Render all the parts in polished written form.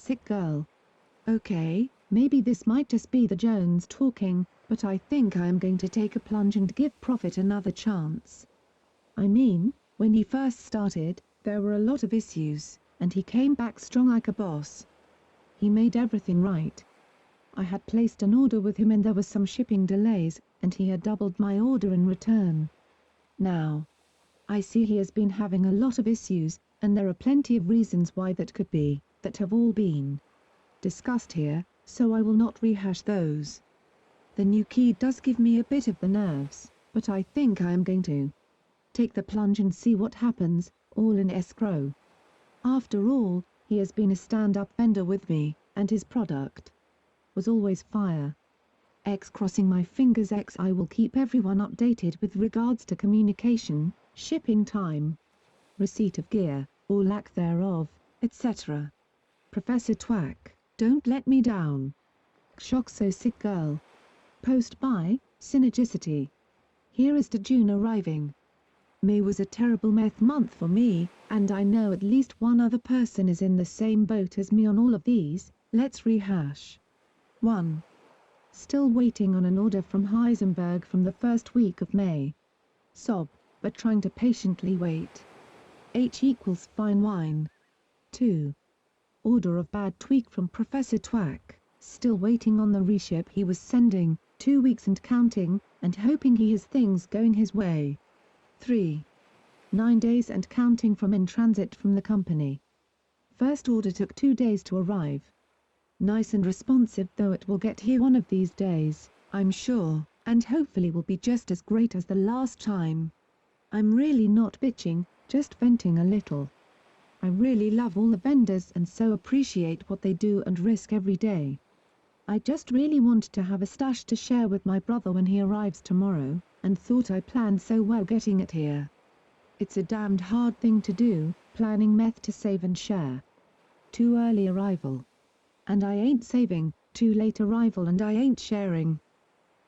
sick girl. Okay, maybe this might just be the Jones talking, but I think I am going to take a plunge and give Prophet another chance. I mean, when he first started, there were a lot of issues, and he came back strong like a boss. He made everything right. I had placed an order with him and there were some shipping delays, and he had doubled my order in return. Now, I see he has been having a lot of issues, and there are plenty of reasons why that could be, that have all been discussed here, so I will not rehash those. The new key does give me a bit of the nerves, but I think I am going to take the plunge and see what happens, all in escrow. After all, he has been a stand-up vendor with me, and his product was always fire. Crossing my fingers. I will keep everyone updated with regards to communication, shipping time, receipt of gear, or lack thereof, etc. Professor Twack, don't let me down. Shock so sick girl. Post by, Synergicity. Here is to June arriving. May was a terrible meth month for me, and I know at least one other person is in the same boat as me on all of these. Let's rehash. 1. Still waiting on an order from Heisenberg from the first week of May. Sob, but trying to patiently wait. H equals fine wine. 2. Order of bad tweak from Professor Twack, still waiting on the reship he was sending, 2 weeks and counting, and hoping he has things going his way. 3. 9 days and counting from in transit from the company. First order took 2 days to arrive. Nice and responsive, though it will get here one of these days, I'm sure, and hopefully will be just as great as the last time. I'm really not bitching, just venting a little. I really love all the vendors and so appreciate what they do and risk every day. I just really want to have a stash to share with my brother when he arrives tomorrow, and thought I planned so well getting it here. It's a damned hard thing to do, planning meth to save and share. Too early arrival. And I ain't saving, too late arrival and I ain't sharing.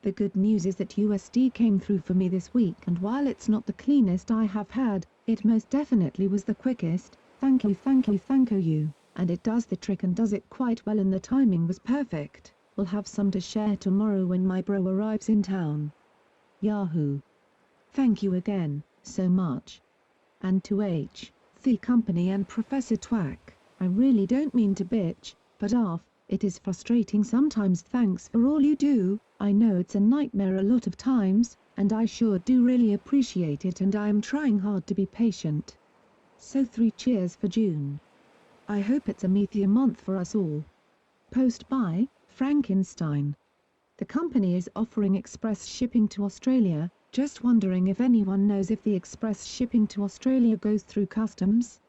The good news is that USD came through for me this week, and while it's not the cleanest I have had, it most definitely was the quickest. Thank you, and it does the trick and does it quite well and the timing was perfect. We'll have some to share tomorrow when my bro arrives in town. Yahoo! Thank you again, so much. And to the company and Professor Twack, I really don't mean to bitch, but it is frustrating sometimes. Thanks for all you do. I know it's a nightmare a lot of times, and I sure do really appreciate it and I am trying hard to be patient. So 3 cheers for June. I hope it's a meteor month for us all. Post by, Frankenstein. The company is offering express shipping to Australia, just wondering if anyone knows if the express shipping to Australia goes through customs?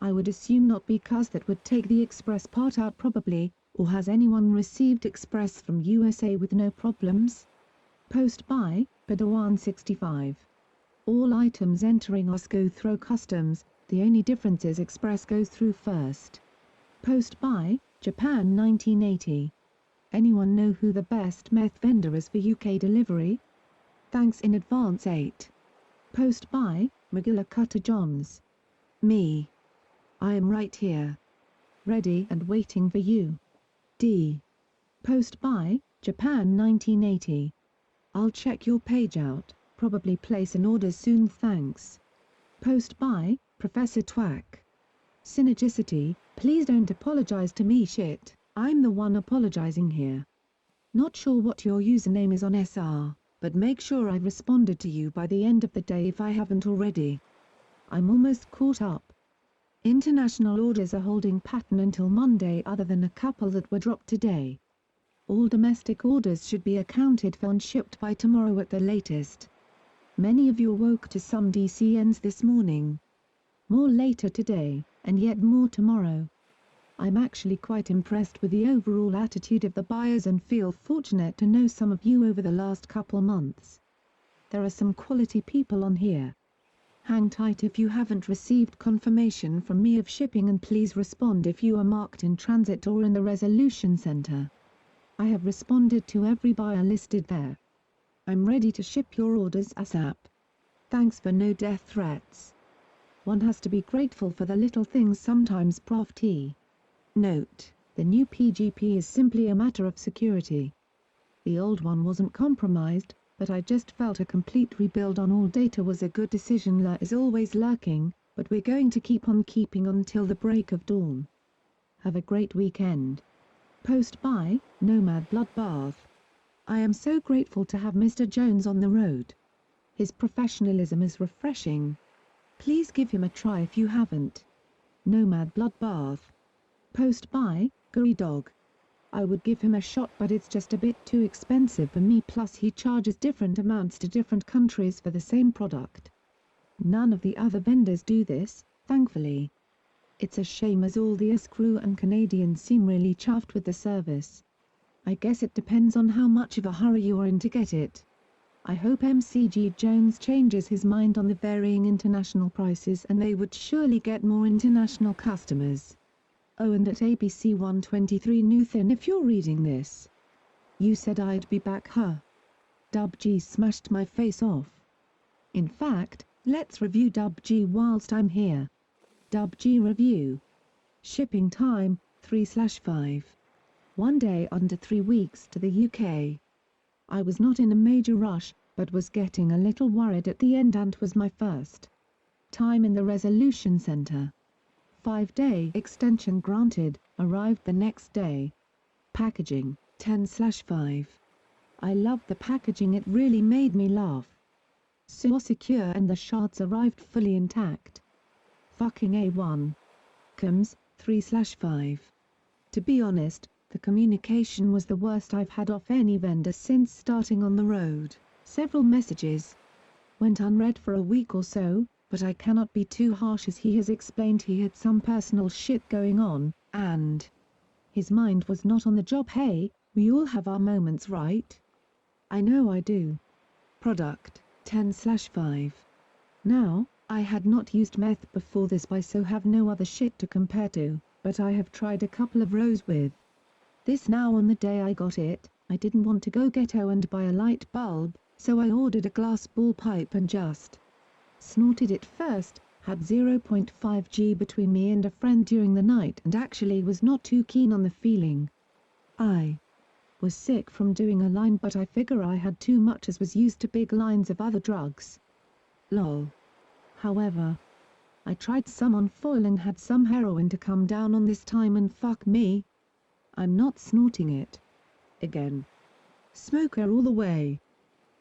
I would assume not, because that would take the express part out probably, or has anyone received express from USA with no problems? Post by, Padawan65. All items entering us go through customs, the only difference is express goes through first. Post by, Japan 1980. Anyone know who the best meth vendor is for UK delivery? Thanks in advance. 8. Post by, Magilla Cutter Johns. Me. I am right here. Ready and waiting for you. D. Post by, Japan 1980. I'll check your page out, probably place an order soon, thanks. Post by, Professor Twack. Synergicity, please don't apologize to me shit, I'm the one apologizing here. Not sure what your username is on SR, but make sure I've responded to you by the end of the day if I haven't already. I'm almost caught up. International orders are holding pattern until Monday other than a couple that were dropped today. All domestic orders should be accounted for and shipped by tomorrow at the latest. Many of you awoke to some DCNs this morning. More later today, and yet more tomorrow. I'm actually quite impressed with the overall attitude of the buyers and feel fortunate to know some of you over the last couple months. There are some quality people on here. Hang tight if you haven't received confirmation from me of shipping, and please respond if you are marked in transit or in the resolution center. I have responded to every buyer listed there. I'm ready to ship your orders ASAP. Thanks for no death threats. One has to be grateful for the little things sometimes. Prof T. Note: The new PGP is simply a matter of security. The old one wasn't compromised, but I just felt a complete rebuild on all data was a good decision. Lure is always lurking, but we're going to keep on keeping on till the break of dawn. Have a great weekend. Post by Nomad Bloodbath. I am so grateful to have Mr. Jones on the road. His professionalism is refreshing. Please give him a try if you haven't. Nomad Bloodbath. Post by Gary Dog. I would give him a shot, but it's just a bit too expensive for me, plus he charges different amounts to different countries for the same product. None of the other vendors do this, thankfully. It's a shame, as all the US crew and Canadians seem really chuffed with the service. I guess it depends on how much of a hurry you are in to get it. I hope MCG Jones changes his mind on the varying international prices, and they would surely get more international customers. Oh, and at ABC 123 Newthin, if you're reading this. You said I'd be back, huh? Dub G smashed my face off. In fact, let's review Dub G whilst I'm here. Dub G review. Shipping time, 3/5. 1 day under 3 weeks to the UK. I was not in a major rush, but was getting a little worried at the end, and was my first time in the Resolution Center. 5-day extension granted, arrived the next day. Packaging, 10/5. I loved the packaging, it really made me laugh. So secure, and the shards arrived fully intact. Fucking A1. Comms, 3/5. To be honest, the communication was the worst I've had off any vendor since starting on the road. Several messages went unread for a week or so, but I cannot be too harsh, as he has explained he had some personal shit going on, and his mind was not on the job. Hey, we all have our moments, right? I know I do. Product, 10/5. Now, I had not used meth before this, so have no other shit to compare to, but I have tried a couple of rows with this now. On the day I got it, I didn't want to go ghetto and buy a light bulb, so I ordered a glass ball pipe and just snorted it first, had 0.5 G between me and a friend during the night, and actually was not too keen on the feeling. I was sick from doing a line, but I figure I had too much, as was used to big lines of other drugs. Lol. However, I tried some on foil and had some heroin to come down on this time, and fuck me, I'm not snorting it again. Smoker all the way.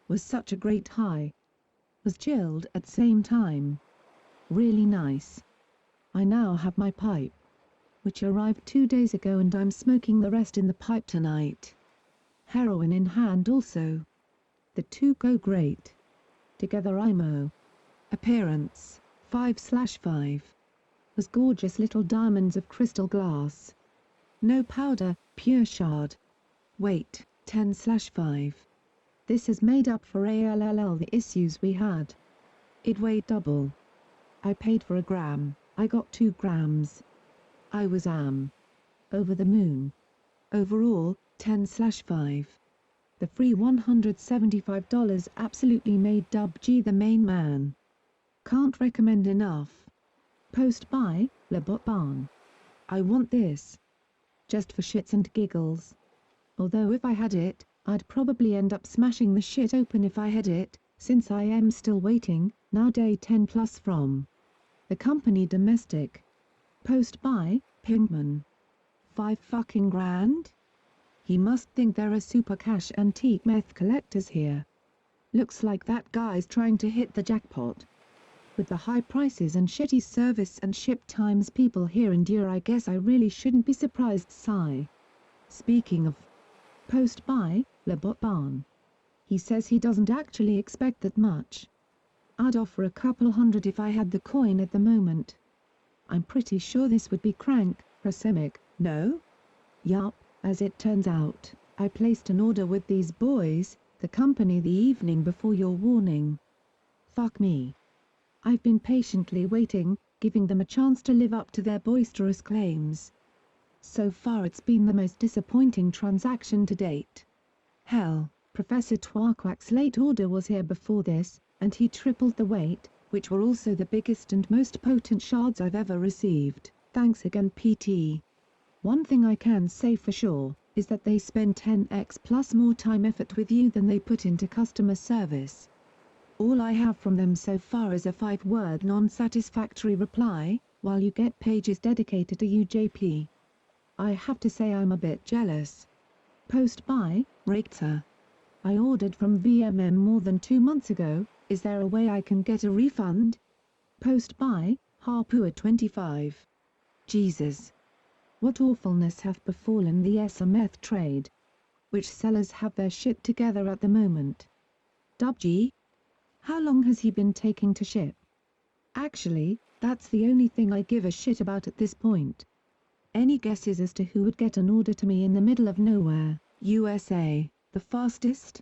Was such a great high. Was chilled at same time. Really nice. I now have my pipe, which arrived 2 days ago, and I'm smoking the rest in the pipe tonight. Heroin in hand also. The two go great together. IMO. Appearance, 5/5. Was gorgeous little diamonds of crystal glass. No powder, pure shard. Weight, 10/5. This has made up for the issues we had. It weighed double. I paid for a gram, I got 2 grams. I was over the moon. Overall, 10/5. The free $175 absolutely made Dub G the main man. Can't recommend enough. Post by Le Bot Barn. I want this. Just for shits and giggles. Although if I had it, I'd probably end up smashing the shit open if I had it, since I am still waiting, now day 10 plus from the company domestic. Post by Pinkman. 5 fucking grand? He must think there are super cash antique meth collectors here. Looks like that guy's trying to hit the jackpot. With the high prices and shitty service and ship times people here endure, I guess I really shouldn't be surprised. Sigh. Speaking of. Post by Le Bot Barn. He says he doesn't actually expect that much. I'd offer a couple hundred if I had the coin at the moment. I'm pretty sure this would be crank, Prosemic, no? Yup, as it turns out, I placed an order with these boys, the company, the evening before your warning. Fuck me. I've been patiently waiting, giving them a chance to live up to their boisterous claims. So far it's been the most disappointing transaction to date. Hell, Professor Twarquack's late order was here before this, and he tripled the weight, which were also the biggest and most potent shards I've ever received. Thanks again, PT. One thing I can say for sure, is that they spend 10x plus more time effort with you than they put into customer service. All I have from them so far is a 5-word non-satisfactory reply, while you get pages dedicated to you JP. I have to say I'm a bit jealous. Post by, Richter. I ordered from VMM more than 2 months ago, is there a way I can get a refund? Post by, Harpua25. Jesus. What awfulness hath befallen the meth trade? Which sellers have their shit together at the moment? WG? How long has he been taking to ship? Actually, that's the only thing I give a shit about at this point. Any guesses as to who would get an order to me in the middle of nowhere, USA, the fastest?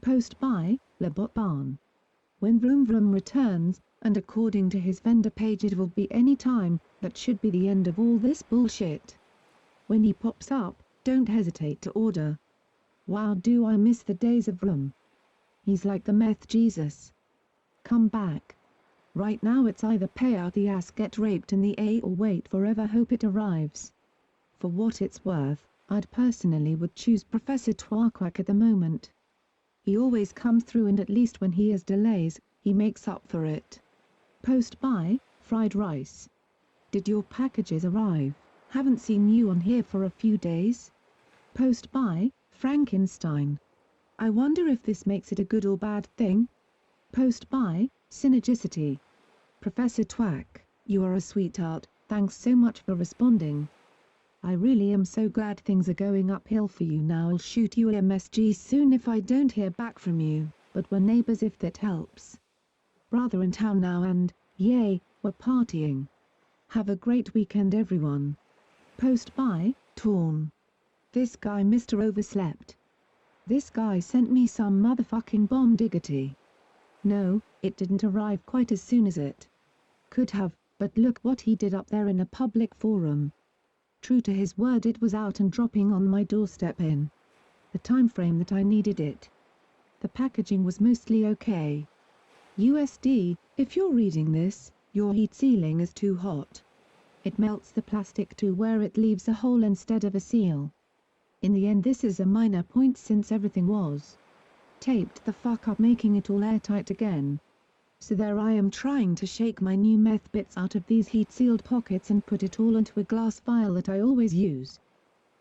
Post by, Lebot Barn. When Vroom Vroom returns, and according to his vendor page it will be any time, that should be the end of all this bullshit. When he pops up, don't hesitate to order. Wow, do I miss the days of Vroom. He's like the meth Jesus. Come back. Right now it's either pay out the ass, get raped in the A, or wait forever, hope it arrives. For what it's worth, I'd personally would choose Professor Twaquack at the moment. He always comes through, and at least when he has delays, he makes up for it. Post by, Fried Rice. Did your packages arrive? Haven't seen you on here for a few days. Post by, Frankenstein. I wonder if this makes it a good or bad thing? Post by, Synergicity. Professor Twack, you are a sweetheart, thanks so much for responding. I really am so glad things are going uphill for you now. I'll shoot you a MSG soon if I don't hear back from you, but we're neighbors if that helps. Brother in town now and, yay, we're partying. Have a great weekend everyone. Post by, Torn. This guy Mr. Overslept. This guy sent me some motherfucking bomb diggity. No, it didn't arrive quite as soon as it could have, but look what he did up there in a public forum. True to his word, it was out and dropping on my doorstep in the time frame that I needed it. The packaging was mostly okay. USD, if you're reading this, your heat sealing is too hot. It melts the plastic to where it leaves a hole instead of a seal. In the end this is a minor point since everything was taped the fuck up, making it all airtight again. So there I am trying to shake my new meth bits out of these heat-sealed pockets and put it all into a glass vial that I always use.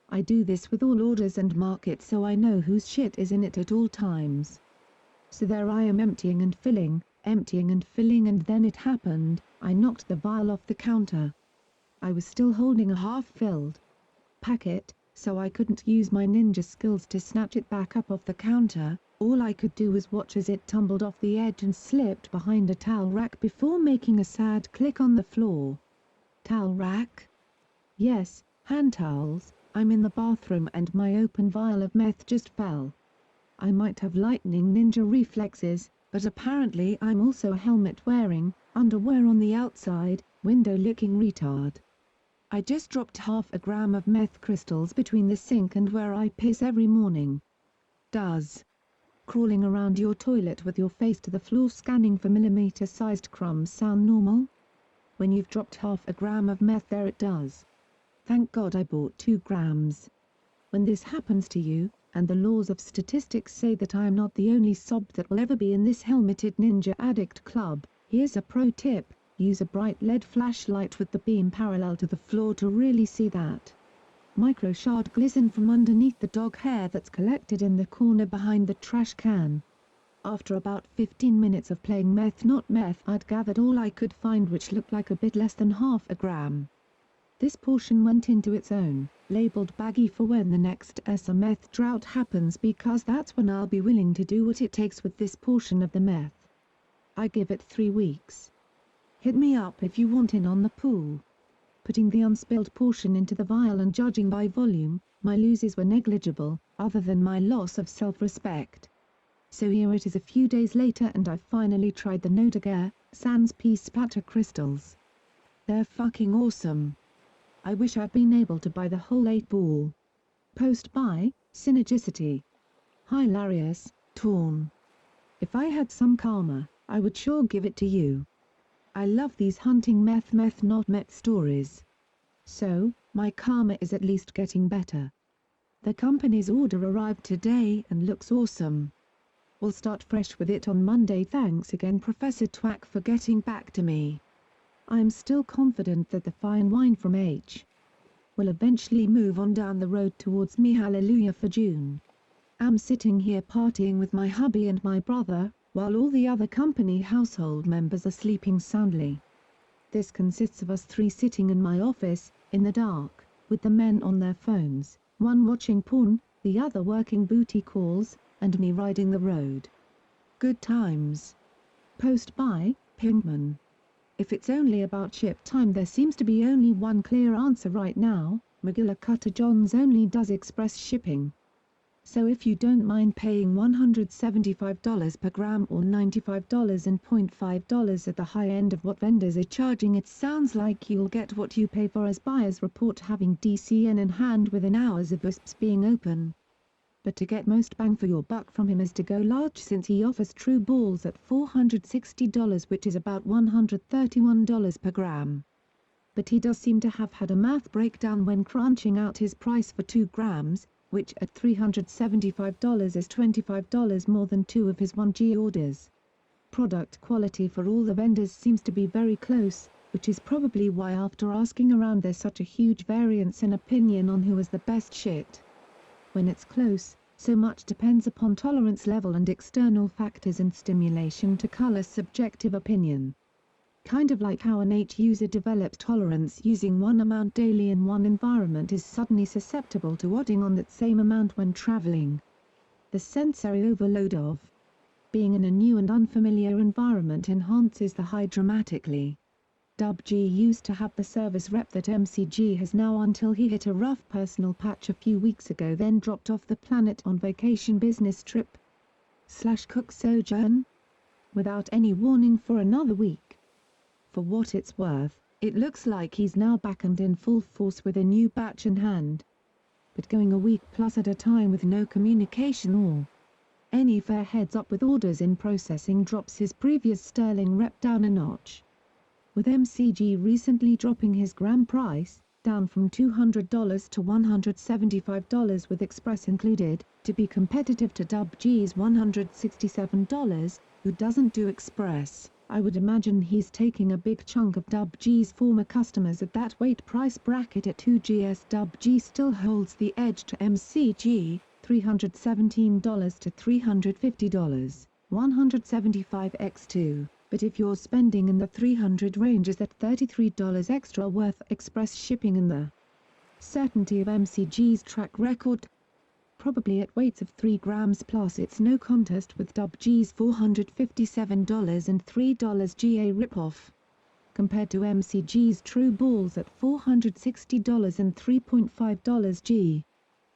I do this with all orders and mark it so I know whose shit is in it at all times. So there I am emptying and filling, and then it happened, I knocked the vial off the counter. I was still holding a half-filled packet, so I couldn't use my ninja skills to snatch it back up off the counter. All I could do was watch as it tumbled off the edge and slipped behind a towel rack before making a sad click on the floor. Towel rack? Yes, hand towels. I'm in the bathroom and my open vial of meth just fell. I might have lightning ninja reflexes, but apparently I'm also a helmet-wearing, underwear on the outside, window-licking retard. I just dropped half a gram of meth crystals between the sink and where I piss every morning. Does crawling around your toilet with your face to the floor scanning for millimeter-sized crumbs sound normal? When you've dropped half a gram of meth there it does. Thank God I bought 2 grams. When this happens to you, and the laws of statistics say that I am not the only sob that will ever be in this helmeted ninja addict club, here's a pro tip: use a bright LED flashlight with the beam parallel to the floor to really see that micro-shard glisten from underneath the dog hair that's collected in the corner behind the trash can. After about 15 minutes of playing meth not meth, I'd gathered all I could find, which looked like a bit less than half a gram. This portion went into its own, labeled baggie for when the next meth drought happens, because that's when I'll be willing to do what it takes with this portion of the meth. I give it 3 weeks. Hit me up if you want in on the pool. Putting the unspilled portion into the vial and judging by volume, my losses were negligible, other than my loss of self-respect. So here it is a few days later and I've finally tried the No Dagger, sans peace splatter crystals. They're fucking awesome. I wish I'd been able to buy the whole 8-ball. Post by, Synergicity. Hilarious, Torn. If I had some karma, I would sure give it to you. I love these hunting meth not meth stories. So, My karma is at least getting better. The company's order arrived today and looks awesome. We'll start fresh with it on Monday. Thanks again Professor Twack for getting back to me. I am still confident that the fine wine from H. will eventually move on down the road towards me. Hallelujah for June. I'm sitting here partying with my hubby and my brother, while all the other company household members are sleeping soundly. This consists of us three sitting in my office, in the dark, with the men on their phones, one watching porn, the other working booty calls, and me riding the road. Good times. Post by Pinkman. If it's only about ship time, there seems to be only one clear answer right now. McGillicuddy Johns only does express shipping. So if you don't mind paying $175 per gram or $95.5 at the high end of what vendors are charging, it sounds like you'll get what you pay for, as buyers report having DCN in hand within hours of WISPs being open. But to get most bang for your buck from him is to go large, since he offers true balls at $460, which is about $131 per gram. But he does seem to have had a math breakdown when crunching out his price for 2 grams, which at $375 is $25 more than 2 of his 1G orders. Product quality for all the vendors seems to be very close, which is probably why after asking around there's such a huge variance in opinion on who has the best shit. When it's close, so much depends upon tolerance level and external factors and stimulation to color subjective opinion. Kind of like how an H user develops tolerance using one amount daily in one environment is suddenly susceptible to adding on that same amount when traveling. The sensory overload of being in a new and unfamiliar environment enhances the high dramatically. WG used to have the service rep that MCG has now until he hit a rough personal patch a few weeks ago, then dropped off the planet on vacation, business trip / cook sojourn without any warning for another week. For what it's worth, it looks like he's now back and in full force with a new batch in hand. But going a week plus at a time with no communication or any fair heads up with orders in processing drops his previous sterling rep down a notch. With MCG recently dropping his gram price, down from $200 to $175 with express included, to be competitive to WG's $167, who doesn't do express, I would imagine he's taking a big chunk of WG's former customers at that weight price bracket at 2GS. WG still holds the edge to MCG, $317 to $350, 175x2. But if you're spending in the $300 range, is that $33 extra worth express shipping and the certainty of MCG's track record? Probably at weights of 3 grams plus it's no contest with WG's $457 and $3 GA ripoff. Compared to MCG's true balls at $460 and $3.5 G.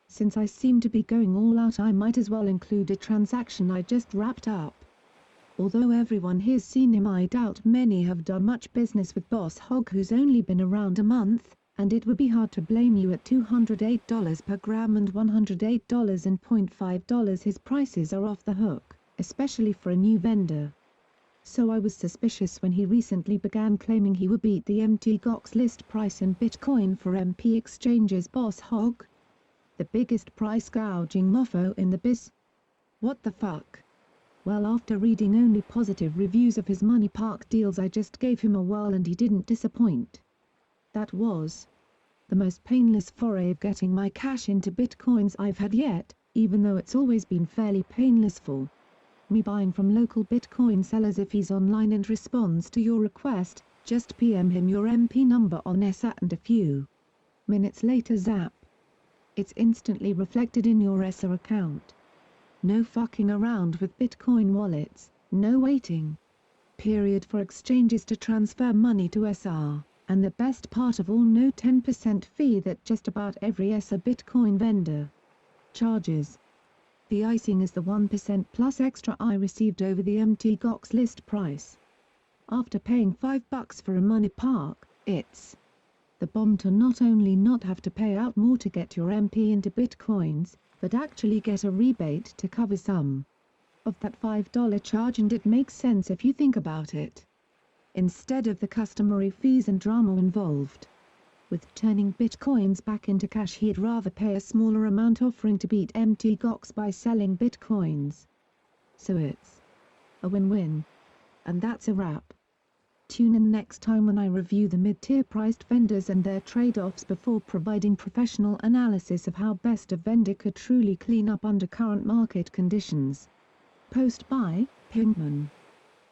Since I seem to be going all out, I might as well include a transaction I just wrapped up. Although everyone here's seen him, I doubt many have done much business with Boss Hogg, who's only been around a month, and it would be hard to blame you at $208 per gram and $108.5. His prices are off the hook, especially for a new vendor. So I was suspicious when he recently began claiming he would beat the MT Gox list price in Bitcoin for MP exchanges. Boss Hogg? The biggest price gouging mofo in the biz? What the fuck? Well, after reading only positive reviews of his money park deals, I just gave him a whirl and he didn't disappoint. That was the most painless foray of getting my cash into Bitcoins I've had yet, even though it's always been fairly painless for me buying from local Bitcoin sellers. If he's online and responds to your request, just PM him your MP number on ESA and a few minutes later zap. It's instantly reflected in your ESA account. No fucking around with Bitcoin wallets, no waiting period for exchanges to transfer money to SR, and the best part of all, no 10% fee that just about every SR Bitcoin vendor charges. The icing is the 1% plus extra I received over the MT Gox list price. After paying $5 for a money park, it's the bomb to not only not have to pay out more to get your MP into Bitcoins, but actually get a rebate to cover some of that $5 charge, and it makes sense if you think about it. Instead of the customary fees and drama involved. With turning bitcoins back into cash, he'd rather pay a smaller amount offering to beat Mt. Gox by selling bitcoins. So it's a win-win. And that's a wrap. Tune in next time when I review the mid-tier priced vendors and their trade-offs before providing professional analysis of how best a vendor could truly clean up under current market conditions. Post by Pinkman.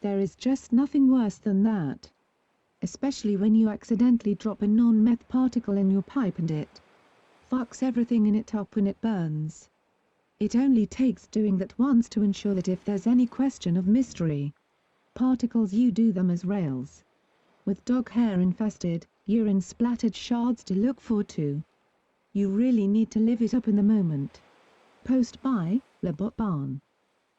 There is just nothing worse than that. Especially when you accidentally drop a non-meth particle in your pipe and it fucks everything in it up when it burns. It only takes doing that once to ensure that if there's any question of mystery particles, you do them as rails. With dog hair infested, urine splattered shards to look for too. You really need to live it up in the moment. Post by Labot Barn.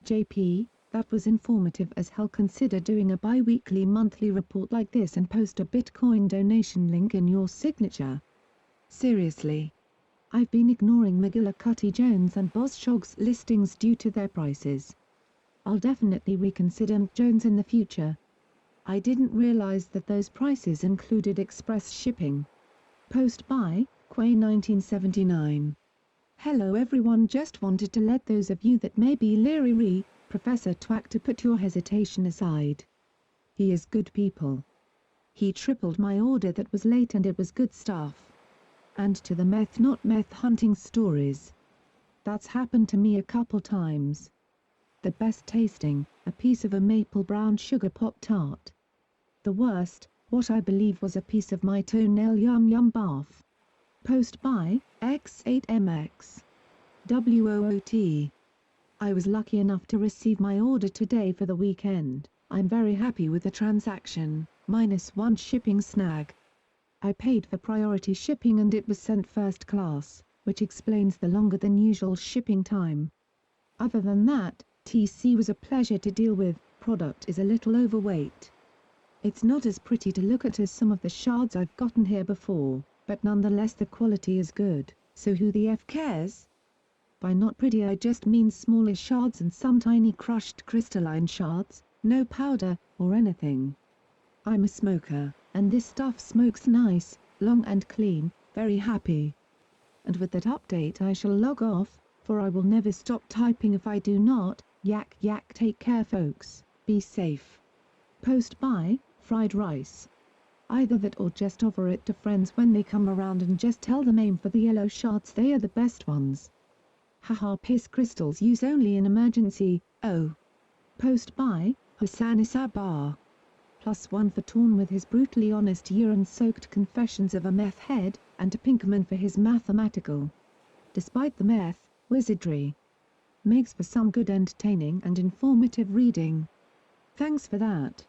JP, that was informative as hell. Consider doing a bi-weekly monthly report like this and post a Bitcoin donation link in your signature. Seriously. I've been ignoring McGillicuddy Jones and Boss Shog's listings due to their prices. I'll definitely reconsider Jones in the future. I didn't realize that those prices included express shipping. Post by Quay 1979. Hello everyone, just wanted to let those of you that may be leery, Professor Twack, to put your hesitation aside. He is good people. He tripled my order that was late and it was good stuff. And to the meth not meth hunting stories. That's happened to me a couple times. The best tasting, a piece of a maple brown sugar Pop-Tart. The worst, what I believe was a piece of my toenail yum bath. Post by X8MX. WOOT. I was lucky enough to receive my order today for the weekend. I'm very happy with the transaction, -1 shipping snag. I paid for priority shipping and it was sent first class, which explains the longer than usual shipping time. Other than that, TC was a pleasure to deal with. Product is a little overweight. It's not as pretty to look at as some of the shards I've gotten here before, but nonetheless the quality is good, so who the F cares? By not pretty I just mean smaller shards and some tiny crushed crystalline shards, no powder, or anything. I'm a smoker, and this stuff smokes nice, long and clean, very happy. And with that update I shall log off, for I will never stop typing if I do not. Yak yak, take care folks, be safe. Post by Fried Rice. Either that or just offer it to friends when they come around and just tell them aim for the yellow shards, they are the best ones. Haha, piss crystals use only in emergency, oh. Post by Hassan Isabar. +1 for Torn with his brutally honest urine-soaked confessions of a meth head, and to Pinkman for his mathematical, despite the meth, wizardry. Makes for some good entertaining and informative reading. Thanks for that.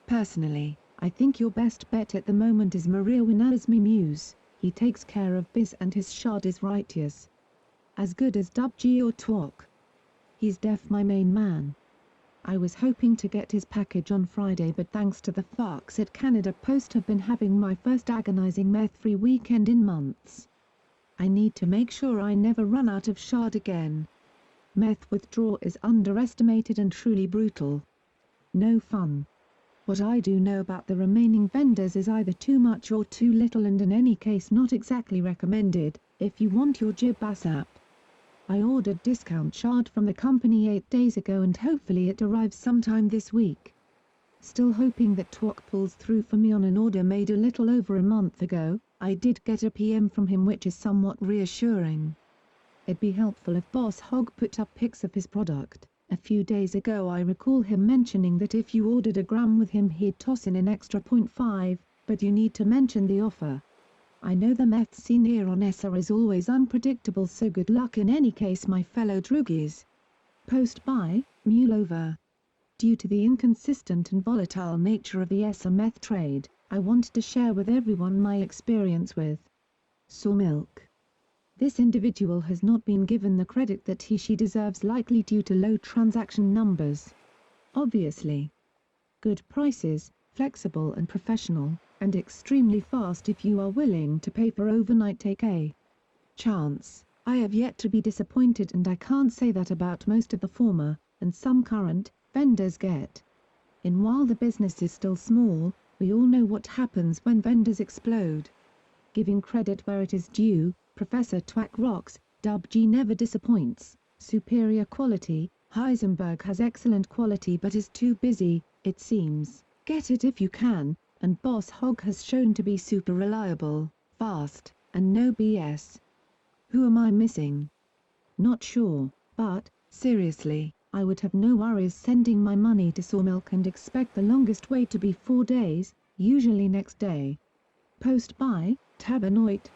Personally, I think your best bet at the moment is Maria Winasmi Muse. He takes care of biz and his shard is righteous. As good as WG or Twok. He's def my main man. I was hoping to get his package on Friday, but thanks to the fucks at Canada Post have been having my first agonizing meth-free weekend in months. I need to make sure I never run out of shard again. Meth withdrawal is underestimated and truly brutal. No fun. What I do know about the remaining vendors is either too much or too little, and in any case not exactly recommended, if you want your jib ASAP. I ordered discount shard from the company 8 days ago and hopefully it arrives sometime this week. Still hoping that Twok pulls through for me on an order made a little over a month ago. I did get a PM from him which is somewhat reassuring. It'd be helpful if Boss Hog put up pics of his product. A few days ago I recall him mentioning that if you ordered a gram with him he'd toss in an extra 0.5, but you need to mention the offer. I know the meth scene here on SR is always unpredictable, so good luck in any case my fellow droogies. Post by Muleover. Due to the inconsistent and volatile nature of the SR meth trade, I wanted to share with everyone my experience with Sawmilk. This individual has not been given the credit that he/she deserves, likely due to low transaction numbers. Obviously. Good prices, flexible and professional, and extremely fast if you are willing to pay for overnight take a chance. I have yet to be disappointed, and I can't say that about most of the former, and some current, vendors get. While the business is still small, we all know what happens when vendors explode. Giving credit where it is due, Professor Twack rocks, Dub G never disappoints, superior quality, Heisenberg has excellent quality but is too busy, it seems, get it if you can, and Boss Hog has shown to be super reliable, fast, and no BS. Who am I missing? Not sure, but, seriously, I would have no worries sending my money to Sawmilk and expect the longest wait to be 4 days, usually next day. Post by, Tabanoit.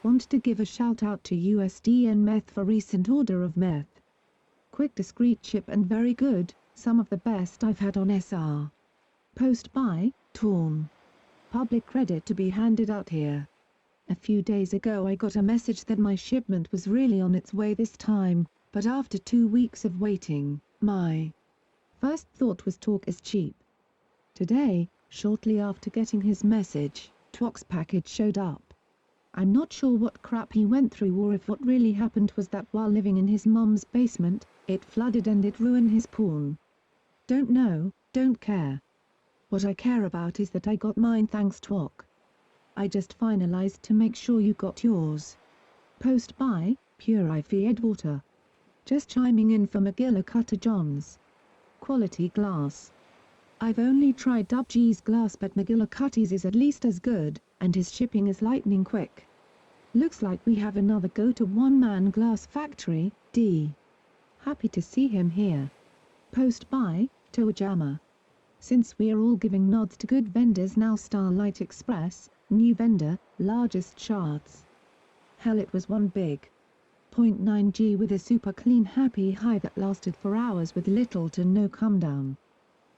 Want to give a shout out to USDN Meth for recent order of meth. Quick discreet chip and very good, some of the best I've had on SR. Post by, Torn. Public credit to be handed out here. A few days ago I got a message that my shipment was really on its way this time, but after 2 weeks of waiting, my first thought was talk is cheap. Today, shortly after getting his message, Twack's package showed up. I'm not sure what crap he went through or if what really happened was that while living in his mum's basement, it flooded and it ruined his porn. Don't know, don't care. What I care about is that I got mine thanks Twack. I just finalized to make sure you got yours. Post by, Purified Water. Just chiming in for McGillicuddy Johns. Quality glass. I've only tried Dub G's glass but McGillicuddy's is at least as good, and his shipping is lightning quick. Looks like we have another go-to one-man glass factory, D. Happy to see him here. Post by, Toajama. Since we're all giving nods to good vendors now, Starlight Express, new vendor, largest shards. Hell, it was one big 0.9G with a super clean happy high that lasted for hours with little to no come down.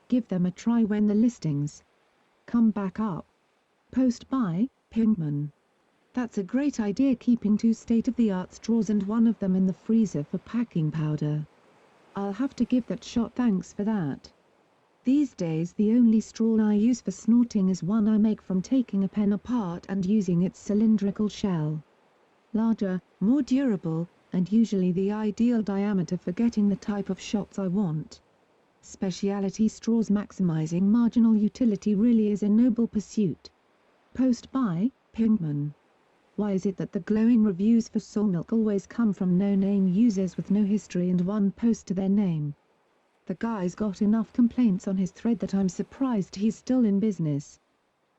Give them a try when the listings come back up. Post by, Pinkman. That's a great idea, keeping 2 state-of-the-art straws and one of them in the freezer for packing powder. I'll have to give that shot, thanks for that. These days the only straw I use for snorting is one I make from taking a pen apart and using its cylindrical shell. Larger, more durable, and usually the ideal diameter for getting the type of shots I want. Specialty straws maximizing marginal utility really is a noble pursuit. Post by, Pinkman. Why is it that the glowing reviews for Sawmilk always come from no-name users with no history and one post to their name? The guy's got enough complaints on his thread that I'm surprised he's still in business.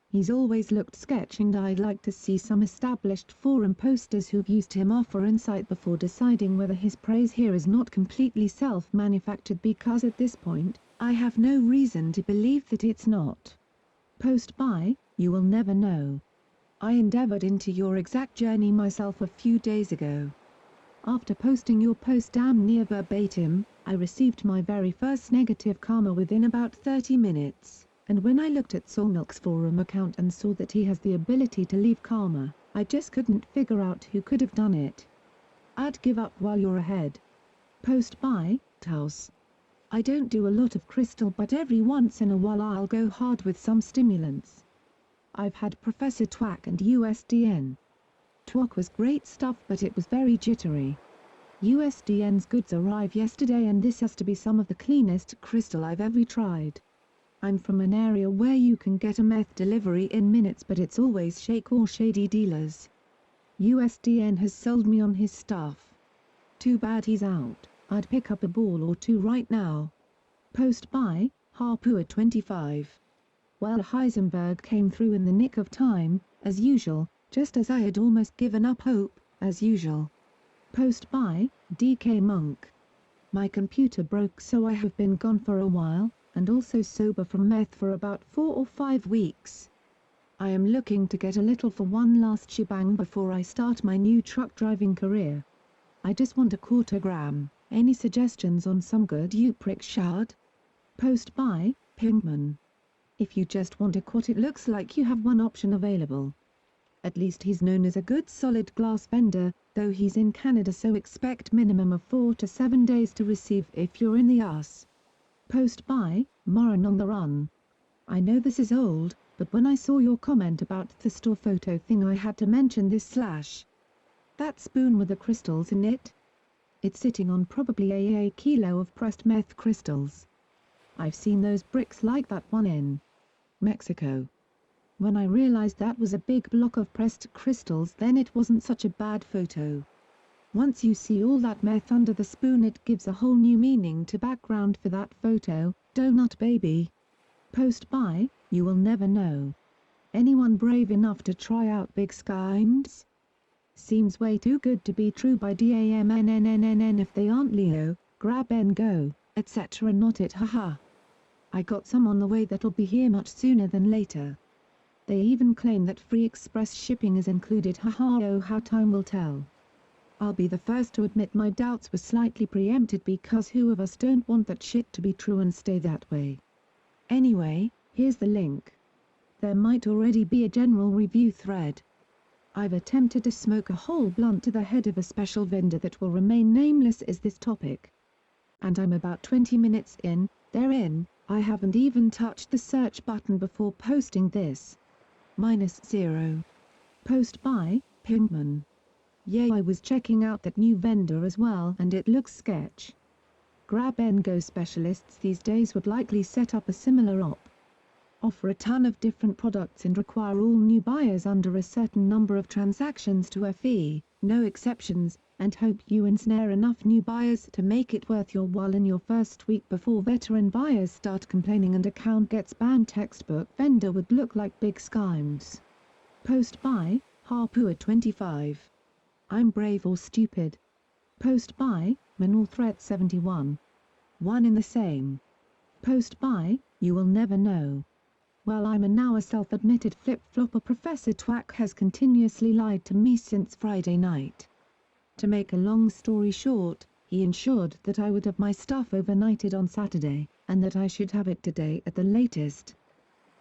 He's always looked sketch and I'd like to see some established forum posters who've used him offer insight before deciding whether his praise here is not completely self-manufactured, because at this point, I have no reason to believe that it's not. Post by, you will never know. I endeavored into your exact journey myself a few days ago. After posting your post damn near verbatim, I received my very first negative karma within about 30 minutes, and when I looked at Sawmilk's forum account and saw that he has the ability to leave karma, I just couldn't figure out who could have done it. I'd give up while you're ahead. Post by, Taos. I don't do a lot of crystal but every once in a while I'll go hard with some stimulants. I've had Professor Twack and USDN. Twack was great stuff but it was very jittery. USDN's goods arrived yesterday and this has to be some of the cleanest crystal I've ever tried. I'm from an area where you can get a meth delivery in minutes but it's always shake or shady dealers. USDN has sold me on his stuff. Too bad he's out, I'd pick up a ball or two right now. Post by, Harpua25. Well, Heisenberg came through in the nick of time, as usual, just as I had almost given up hope, as usual. Post by, DK Monk. My computer broke so I have been gone for a while, and also sober from meth for about 4 or 5 weeks. I am looking to get a little for one last shebang before I start my new truck driving career. I just want a quarter gram. Any suggestions on some good Uprick shard? Post by, Pinkman. If you just want a quart, it looks like you have one option available. At least he's known as a good solid glass vendor, though he's in Canada so expect minimum of 4 to 7 days to receive if you're in the US. Post by, Moran on the Run. I know this is old, but when I saw your comment about the store photo thing I had to mention this / that spoon with the crystals in it? It's sitting on probably a kilo of pressed meth crystals. I've seen those bricks like that one in Mexico. When I realized that was a big block of pressed crystals, then it wasn't such a bad photo. Once you see all that meth under the spoon, it gives a whole new meaning to background for that photo. Donut baby. Post by, you will never know. Anyone brave enough to try out big schemes? Seems way too good to be true by DAMNNNNN. If they aren't Leo, grab and go, etc. Not it, haha. I got some on the way that'll be here much sooner than later. They even claim that free express shipping is included, haha. Oh, how time will tell. I'll be the first to admit my doubts were slightly preempted, because who of us don't want that shit to be true and stay that way? Anyway, here's the link. There might already be a general review thread. I've attempted to smoke a whole blunt to the head of a special vendor that will remain nameless is this topic. And I'm about 20 minutes in, therein, I haven't even touched the search button before posting this. -0. Post by, Pinkman. Yeah, I was checking out that new vendor as well and it looks sketch. Grab and go specialists these days would likely set up a similar op. Offer a ton of different products and require all new buyers under a certain number of transactions to a fee, no exceptions, and hope you ensnare enough new buyers to make it worth your while in your first week before veteran buyers start complaining and account gets banned. Textbook vendor would look like big schemes. Post by, Harpua 25. I'm brave or stupid. Post by, Manor Threat 71. One in the same. Post by, you will never know. Well, I'm now a self-admitted flip-flopper. Professor Twack has continuously lied to me since Friday night. To make a long story short, he ensured that I would have my stuff overnighted on Saturday, and that I should have it today at the latest.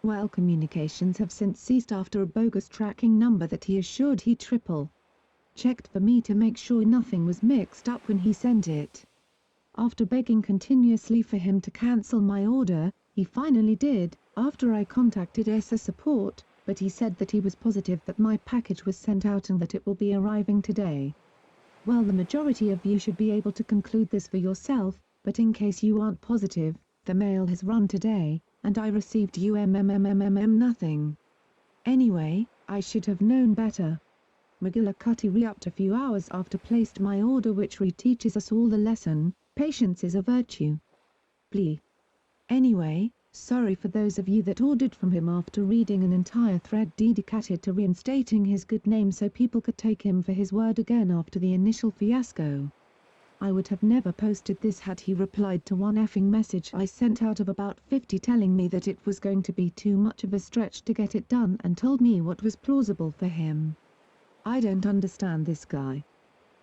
Well, communications have since ceased after a bogus tracking number that he assured he checked for me to make sure nothing was mixed up when he sent it. After begging continuously for him to cancel my order, he finally did, after I contacted ESA support, but he said that he was positive that my package was sent out and that it will be arriving today. Well, the majority of you should be able to conclude this for yourself, but in case you aren't positive, the mail has run today, and I received nothing. Anyway, I should have known better. McGillicuddy re-upped a few hours after placed my order, which re-teaches us all the lesson, patience is a virtue. Blee. Anyway, sorry for those of you that ordered from him after reading an entire thread dedicated to reinstating his good name so people could take him for his word again after the initial fiasco. I would have never posted this had he replied to one effing message I sent out of about 50 telling me that it was going to be too much of a stretch to get it done and told me what was plausible for him. I don't understand this guy.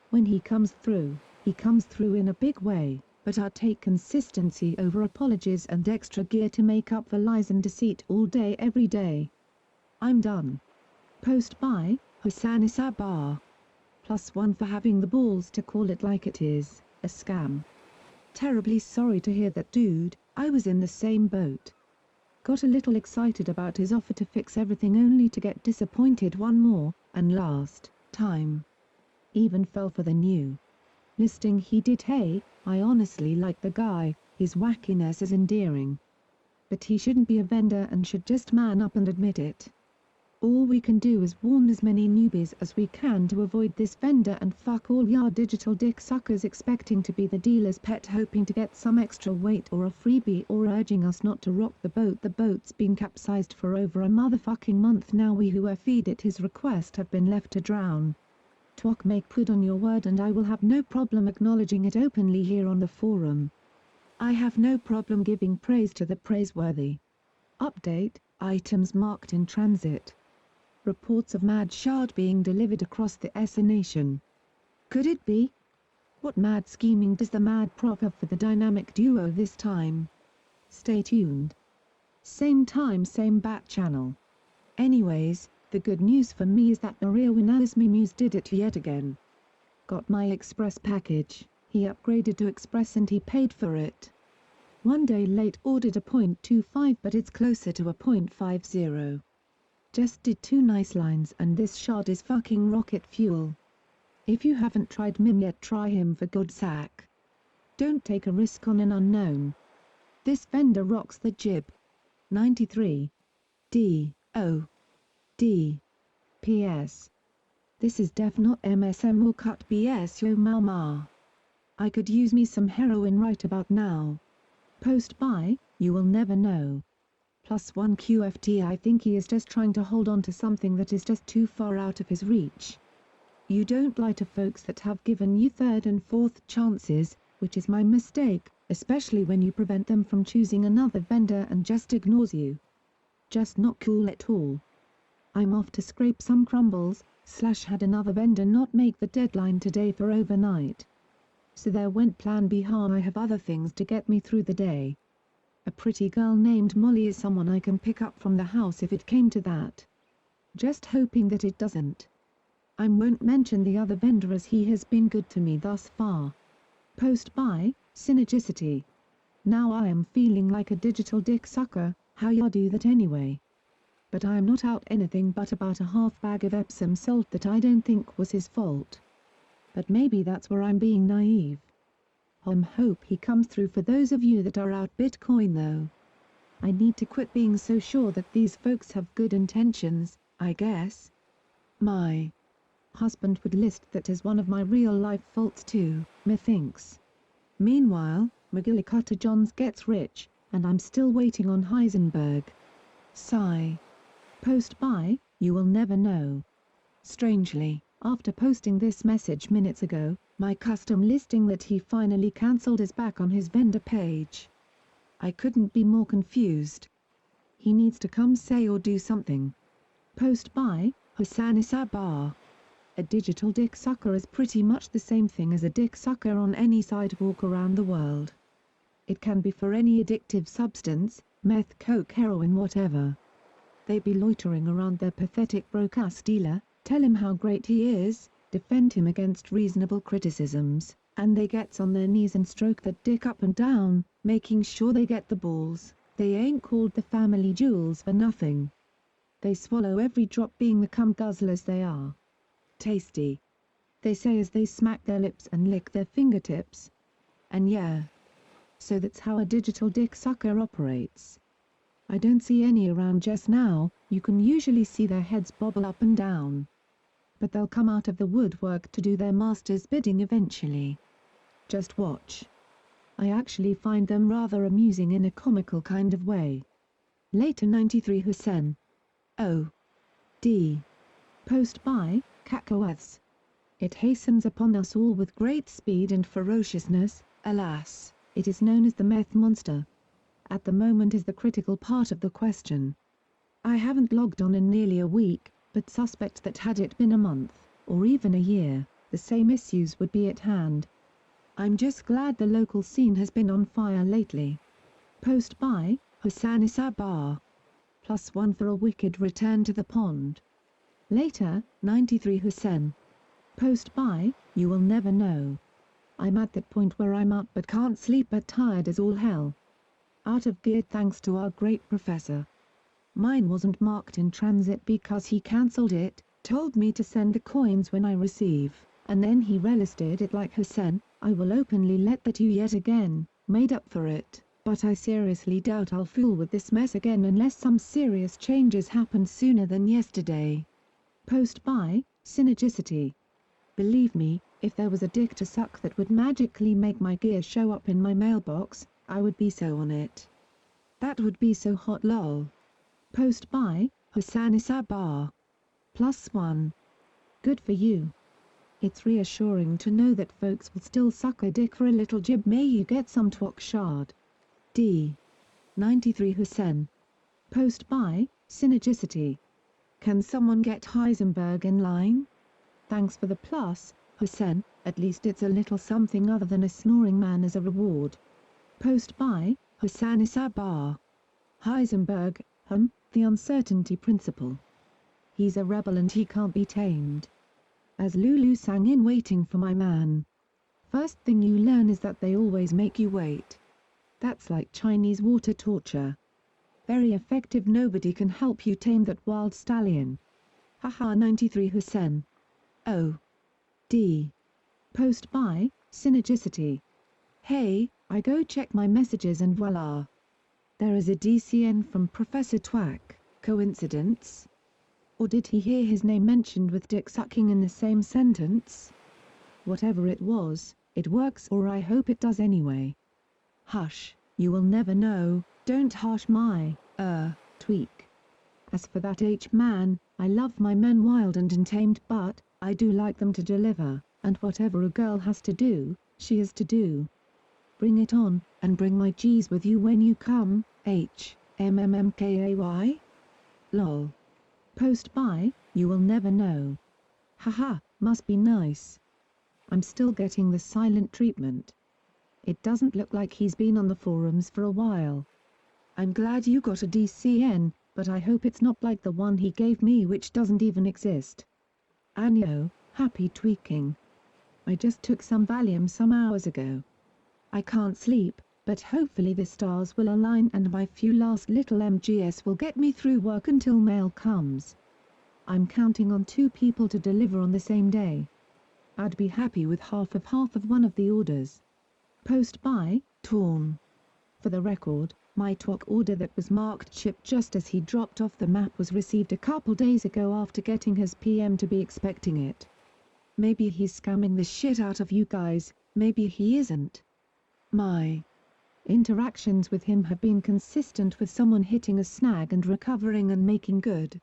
When he comes through in a big way, but I'd take consistency over apologies and extra gear to make up for lies and deceit all day every day. I'm done. Post by, Hassan Isabar. +1 for having the balls to call it like it is, a scam. Terribly sorry to hear that, dude. I was in the same boat. Got a little excited about his offer to fix everything only to get disappointed one more, and last time. Even fell for the new listing he did. Hey, I honestly like the guy, his wackiness is endearing. But he shouldn't be a vendor and should just man up and admit it. All we can do is warn as many newbies as we can to avoid this vendor and fuck all ya digital dick suckers expecting to be the dealer's pet, hoping to get some extra weight or a freebie, or urging us not to rock the boat. The boat's been capsized for over a motherfucking month now. We who feed at his request have been left to drown. Twok, make good on your word and I will have no problem acknowledging it openly here on the forum. I have no problem giving praise to the praiseworthy. Update, items marked in transit. Reports of mad shard being delivered across the ESA nation. Could it be? What mad scheming does the mad prof have for the dynamic duo this time? Stay tuned. Same time, same bat channel. Anyways, the good news for me is that Maria Winales Muse did it yet again. Got my express package, he upgraded to express and he paid for it. One day late, ordered a .25 but it's closer to a .50. Just did 2 nice lines and this shard is fucking rocket fuel. If you haven't tried Mim yet, try him for God's sake. Don't take a risk on an unknown. This vendor rocks the jib. 93. D. O. D. P.S. This is def not MSM or cut BS yo mama. I could use me some heroin right about now. Post by, you will never know. +1 QFT. I think he is just trying to hold on to something that is just too far out of his reach. You don't lie to folks that have given you third and fourth chances, which is my mistake, especially when you prevent them from choosing another vendor and just ignores you. Just not cool at all. I'm off to scrape some crumbles, / had another vendor not make the deadline today for overnight. So there went plan B. I have other things to get me through the day. A pretty girl named Molly is someone I can pick up from the house if it came to that. Just hoping that it doesn't. I won't mention the other vendor as he has been good to me thus far. Post by, Synergicity. Now I am feeling like a digital dick sucker, how ya do that anyway? But I am not out anything but about a half bag of Epsom salt that I don't think was his fault. But maybe that's where I'm being naive. Hope he comes through for those of you that are out Bitcoin though. I need to quit being so sure that these folks have good intentions, I guess. My husband would list that as one of my real-life faults too, methinks. Meanwhile, McGillicuddy Johns gets rich, and I'm still waiting on Heisenberg. Sigh. Post by, you will never know. Strangely, after posting this message minutes ago, my custom listing that he finally cancelled is back on his vendor page. I couldn't be more confused. He needs to come say or do something. Post by, Hassan Isabar. A digital dick sucker is pretty much the same thing as a dick sucker on any sidewalk around the world. It can be for any addictive substance, meth, coke, heroin, whatever. They be loitering around their pathetic broke-ass dealer, tell him how great he is, defend him against reasonable criticisms, and they gets on their knees and stroke that dick up and down, making sure they get the balls. They ain't called the family jewels for nothing. They swallow every drop being the cum guzzlers they are. Tasty. They say as they smack their lips and lick their fingertips. And yeah. So that's how a digital dick sucker operates. I don't see any around just now. You can usually see their heads bobble up and down. But they'll come out of the woodwork to do their master's bidding eventually. Just watch. I actually find them rather amusing in a comical kind of way. Later 93 Hussein. O. D. Post by, Cacawaths. It hastens upon us all with great speed and ferociousness, alas, it is known as the meth monster. At the moment is the critical part of the question. I haven't logged on in nearly a week, but suspect that had it been a month, or even a year, the same issues would be at hand. I'm just glad the local scene has been on fire lately. Post by, Hassan Isabar. +1 for a wicked return to the pond. Later, 93 Hussein. Post by, you will never know. I'm at that point where I'm up but can't sleep but tired as all hell. Out of gear thanks to our great professor. Mine wasn't marked in transit because he cancelled it, told me to send the coins when I receive, and then he relisted it like Hussein. I will openly let that you yet again, made up for it, but I seriously doubt I'll fool with this mess again unless some serious changes happen sooner than yesterday. Post by, Synergicity. Believe me, if there was a dick to suck that would magically make my gear show up in my mailbox, I would be so on it. That would be so hot lol. Post by, Hassan Isabar. +1. Good for you. It's reassuring to know that folks will still suck a dick for a little jib. May you get some twok shard. D. 93 Hussein. Post by, Synergicity. Can someone get Heisenberg in line? Thanks for the plus, Hussein, at least it's a little something other than a snoring man as a reward. Post by, Hassan Isabar. Heisenberg, the uncertainty principle. He's a rebel and he can't be tamed. As Lulu sang in Waiting for My Man. First thing you learn is that they always make you wait. That's like Chinese water torture. Very effective. Nobody can help you tame that wild stallion. Haha 93 Hussein. O. D. Post by, Synergicity. Hey, I go check my messages and voila. There is a DCN from Professor Twack. Coincidence? Or did he hear his name mentioned with dick sucking in the same sentence? Whatever it was, it works, or I hope it does anyway. Hush, you will never know, don't harsh my, tweak. As for that H-man, I love my men wild and untamed, but I do like them to deliver, and whatever a girl has to do, she has to do. Bring it on, and bring my G's with you when you come, HMMMKAY? Lol. Post by, you will never know. Haha, must be nice. I'm still getting the silent treatment. It doesn't look like he's been on the forums for a while. I'm glad you got a DCN, but I hope it's not like the one he gave me, which doesn't even exist. Anyo, happy tweaking. I just took some Valium some hours ago. I can't sleep, but hopefully the stars will align and my few last little MGS will get me through work until mail comes. I'm counting on 2 people to deliver on the same day. I'd be happy with half of one of the orders. Post by, Torn. For the record, my talk order that was marked shipped just as he dropped off the map was received a couple days ago after getting his PM to be expecting it. Maybe he's scamming the shit out of you guys, maybe he isn't. My interactions with him have been consistent with someone hitting a snag and recovering and making good.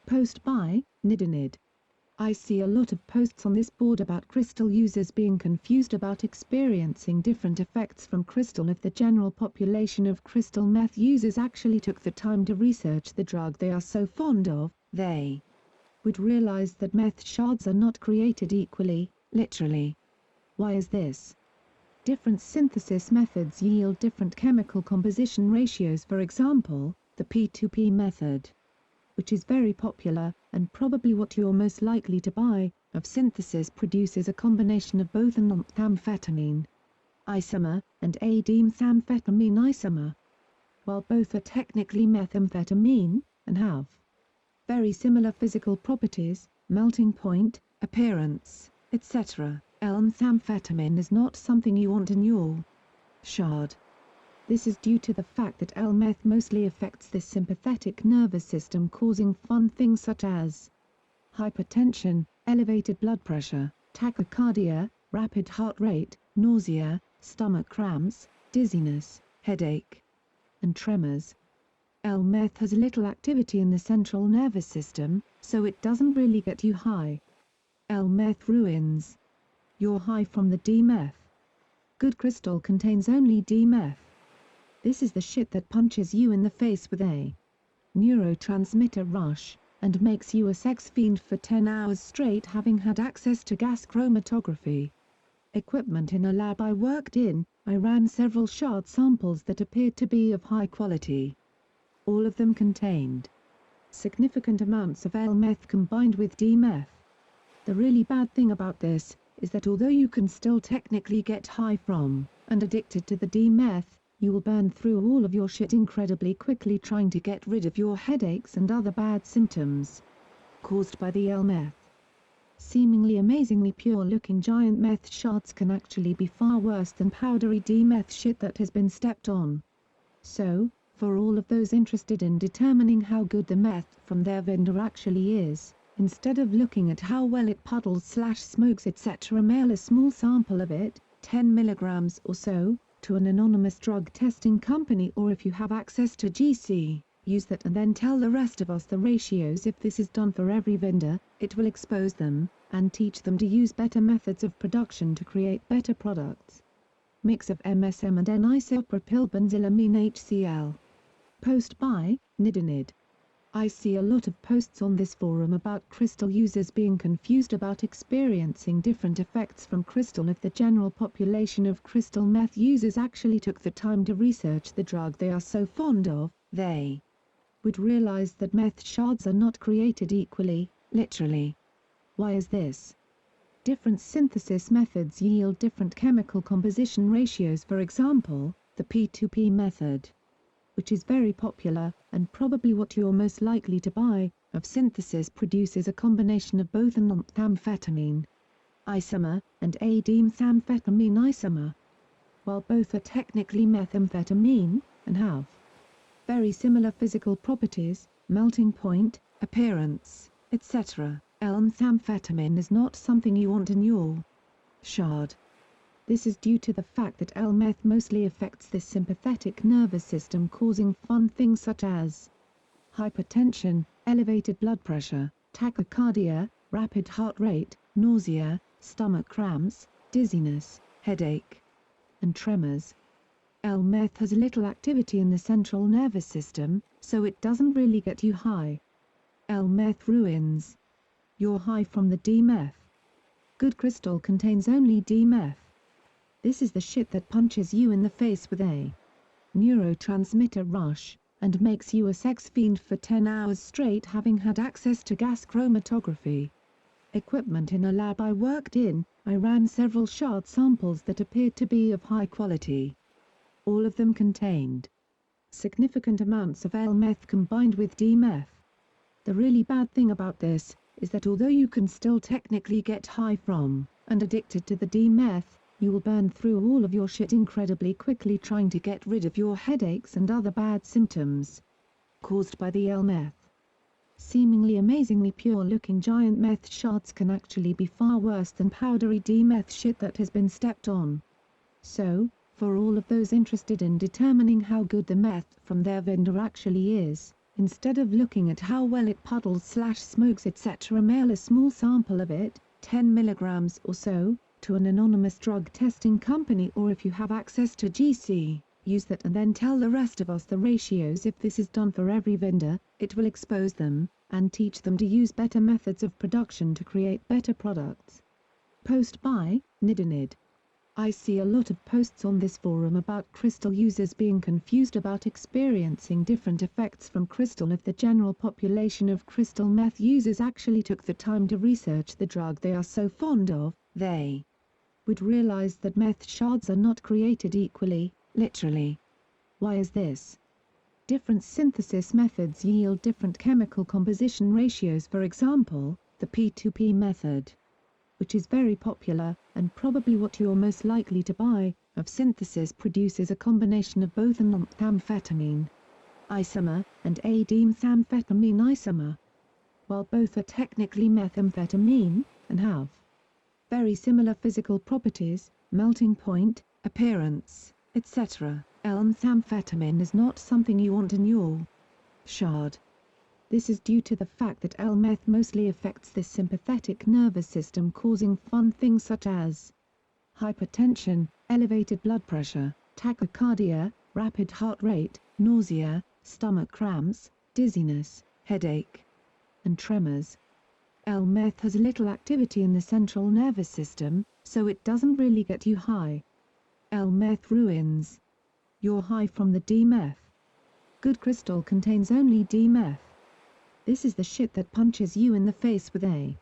Post by, Nidinid. I see a lot of posts on this board about crystal users being confused about experiencing different effects from crystal if the general population of crystal meth users actually took the time to research the drug they are so fond of, they would realize that meth shards are not created equally, literally. Why is this? Different synthesis methods yield different chemical composition ratios, for example, the P2P method, which is very popular, and probably what you're most likely to buy, of synthesis produces a combination of both a non-amphetamine isomer, and a dimethamphetamine isomer. While both are technically methamphetamine, and have very similar physical properties, melting point, appearance, etc., L-methamphetamine is not something you want in your shard. This is due to the fact that L-meth mostly affects the sympathetic nervous system, causing fun things such as hypertension, elevated blood pressure, tachycardia, rapid heart rate, nausea, stomach cramps, dizziness, headache, and tremors. L-meth has little activity in the central nervous system, so it doesn't really get you high. L-meth ruins your high from the D-meth. Good crystal contains only D-meth. This is the shit that punches you in the face with a neurotransmitter rush, and makes you a sex fiend for 10 hours straight, having had access to gas chromatography equipment in a lab I worked in. I ran several shard samples that appeared to be of high quality. All of them contained significant amounts of L-meth combined with D-meth. The really bad thing about this is that although you can still technically get high from, and addicted to the D-meth, you will burn through all of your shit incredibly quickly trying to get rid of your headaches and other bad symptoms caused by the L-meth. Seemingly amazingly pure-looking giant meth shards can actually be far worse than powdery D-meth shit that has been stepped on. So, for all of those interested in determining how good the meth from their vendor actually is, instead of looking at how well it puddles/smokes etc., mail a small sample of it, 10 milligrams or so, to an anonymous drug testing company, or if you have access to GC, use that and then tell the rest of us the ratios. If this is done for every vendor, it will expose them, and teach them to use better methods of production to create better products. Mix of MSM and N-isopropylbenzylamine HCl. Post by, Nidinid. I see a lot of posts on this forum about crystal users being confused about experiencing different effects from crystal if the general population of crystal meth users actually took the time to research the drug they are so fond of, they would realize that meth shards are not created equally, literally. Why is this? Different synthesis methods yield different chemical composition ratios, for example, the P2P method, which is very popular, and probably what you're most likely to buy, of synthesis produces a combination of both a non-amphetamine isomer, and a dimethamphetamine isomer. While both are technically methamphetamine, and have very similar physical properties, melting point, appearance, etc. L-methamphetamine is not something you want in your shard. This is due to the fact that L-meth mostly affects the sympathetic nervous system, causing fun things such as hypertension, elevated blood pressure, tachycardia, rapid heart rate, nausea, stomach cramps, dizziness, headache, and tremors. L-meth has little activity in the central nervous system, so it doesn't really get you high. L-meth ruins your high from the D-meth. Good crystal contains only D-meth. This is the shit that punches you in the face with a neurotransmitter rush, and makes you a sex fiend for 10 hours straight, having had access to gas chromatography equipment in a lab I worked in. I ran several shard samples that appeared to be of high quality. All of them contained significant amounts of L-meth combined with D-meth. The really bad thing about this is that although you can still technically get high from and addicted to the D-meth, you will burn through all of your shit incredibly quickly trying to get rid of your headaches and other bad symptoms caused by the L-meth. Seemingly amazingly pure-looking giant meth shards can actually be far worse than powdery D-meth shit that has been stepped on. So, for all of those interested in determining how good the meth from their vendor actually is, instead of looking at how well it puddles/smokes etc., mail a small sample of it, 10 milligrams or so, to an anonymous drug testing company, or if you have access to GC, use that and then tell the rest of us the ratios. If this is done for every vendor, it will expose them, and teach them to use better methods of production to create better products. Post by Nidinid. I see a lot of posts on this forum about crystal users being confused about experiencing different effects from crystal. If the general population of crystal meth users actually took the time to research the drug they are so fond of, they would realize that meth shards are not created equally, literally. Why is this? Different synthesis methods yield different chemical composition ratios. For example, the P2P method, which is very popular, and probably what you're most likely to buy, of synthesis produces a combination of both an amphetamine isomer and a D-methamphetamine isomer. While both are technically methamphetamine, and have very similar physical properties, melting point, appearance, etc., L-methamphetamine is not something you want in your shard. This is due to the fact that L-meth mostly affects the sympathetic nervous system, causing fun things such as hypertension, elevated blood pressure, tachycardia, rapid heart rate, nausea, stomach cramps, dizziness, headache, and tremors. L-meth has little activity in the central nervous system, so it doesn't really get you high. L-meth ruins your high from the D-meth. Good crystal contains only D-meth. This is the shit that punches you in the face with a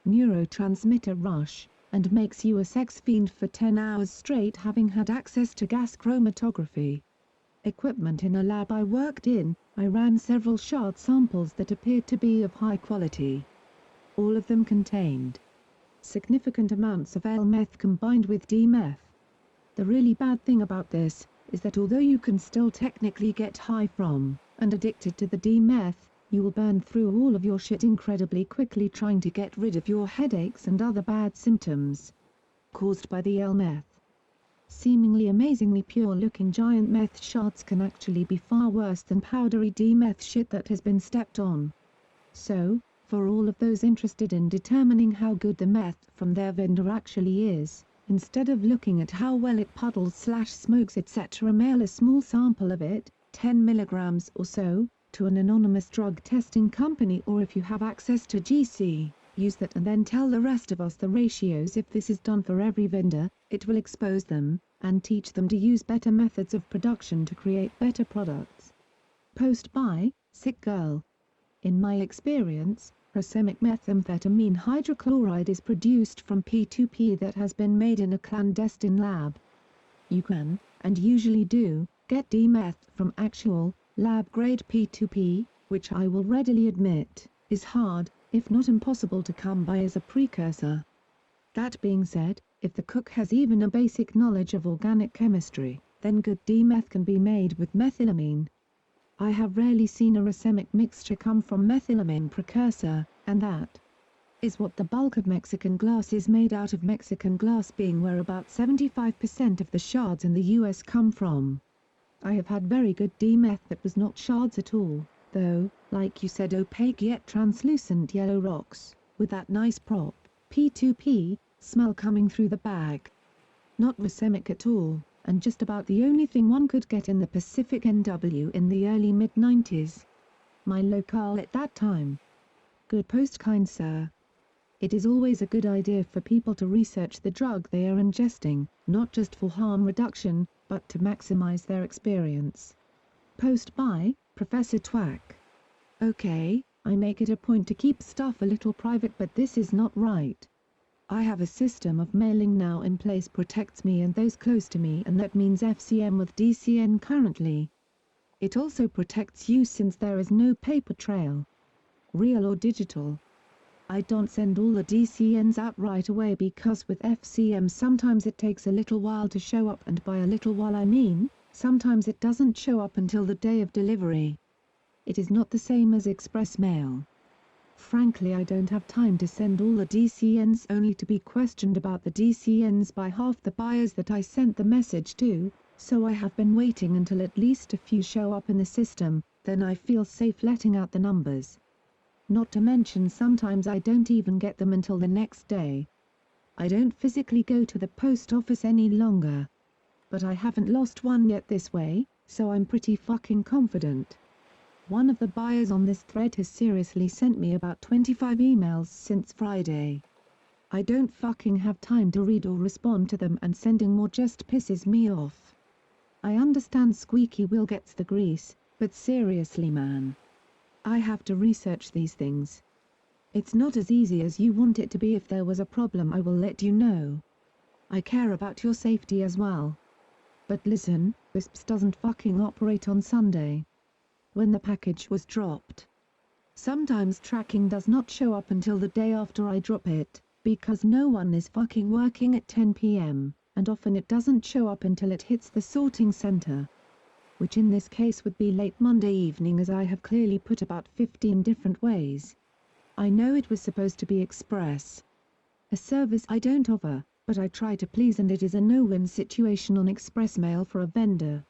neurotransmitter rush, and makes you a sex fiend for 10 hours straight, having had access to gas chromatography equipment in a lab I worked in. I ran several shard samples that appeared to be of high quality. All of them contained significant amounts of L-meth combined with D-meth. The really bad thing about this is that although you can still technically get high from and addicted to the D-meth, you will burn through all of your shit incredibly quickly trying to get rid of your headaches and other bad symptoms caused by the L-meth. Seemingly amazingly pure-looking giant meth shards can actually be far worse than powdery D-meth shit that has been stepped on. So, for all of those interested in determining how good the meth from their vendor actually is, instead of looking at how well it puddles/smokes etc., mail a small sample of it, 10 milligrams or so, to an anonymous drug testing company, or if you have access to GC, use that and then tell the rest of us the ratios. If this is done for every vendor, it will expose them, and teach them to use better methods of production to create better products. Post by Sick Girl. In my experience, racemic methamphetamine hydrochloride is produced from P2P that has been made in a clandestine lab. You can, and usually do, get D-meth from actual, lab-grade P2P, which I will readily admit, is hard, if not impossible to come by as a precursor. That being said, if the cook has even a basic knowledge of organic chemistry, then good D-meth can be made with methylamine. I have rarely seen a racemic mixture come from methylamine precursor, And that is what the bulk of Mexican glass is made out of, Mexican glass being where about 75% of the shards in the US come from. I have had very good D-meth that was not shards at all, though, like you said, opaque yet translucent yellow rocks, with that nice prop, P2P, smell coming through the bag. Not racemic at all, and just about the only thing one could get in the Pacific NW in the early mid-90s. My locale at that time. Good post, kind sir. It is always a good idea for people to research the drug they are ingesting, not just for harm reduction, but to maximize their experience. Post by Professor Twack. Okay, I make it a point to keep stuff a little private, but this is not right. I have a system of mailing now in place protects me and those close to me, and that means FCM with DCN currently. It also protects you since there is no paper trail. Real or digital. I don't send all the DCNs out right away because with FCM sometimes it takes a little while to show up, and by a little while I mean, sometimes it doesn't show up until the day of delivery. It is not the same as express mail. Frankly, I don't have time to send all the DCNs only to be questioned about the DCNs by half the buyers that I sent the message to, so I have been waiting until at least a few show up in the system, then I feel safe letting out the numbers. Not to mention sometimes I don't even get them until the next day. I don't physically go to the post office any longer. But I haven't lost one yet this way, so I'm pretty fucking confident. One of the buyers on this thread has seriously sent me about 25 emails since Friday. I don't fucking have time to read or respond to them, and sending more just pisses me off. I understand squeaky wheel gets the grease, but seriously man. I have to research these things. It's not as easy as you want it to be. If there was a problem I will let you know. I care about your safety as well. But listen, Wisps doesn't fucking operate on Sunday. When the package was dropped. Sometimes tracking does not show up until the day after I drop it, because no one is fucking working at 10 p.m., and often it doesn't show up until it hits the sorting center. Which in this case would be late Monday evening, as I have clearly put about 15 different ways. I know it was supposed to be express. A service I don't offer, but I try to please, and it is a no-win situation on express mail for a vendor.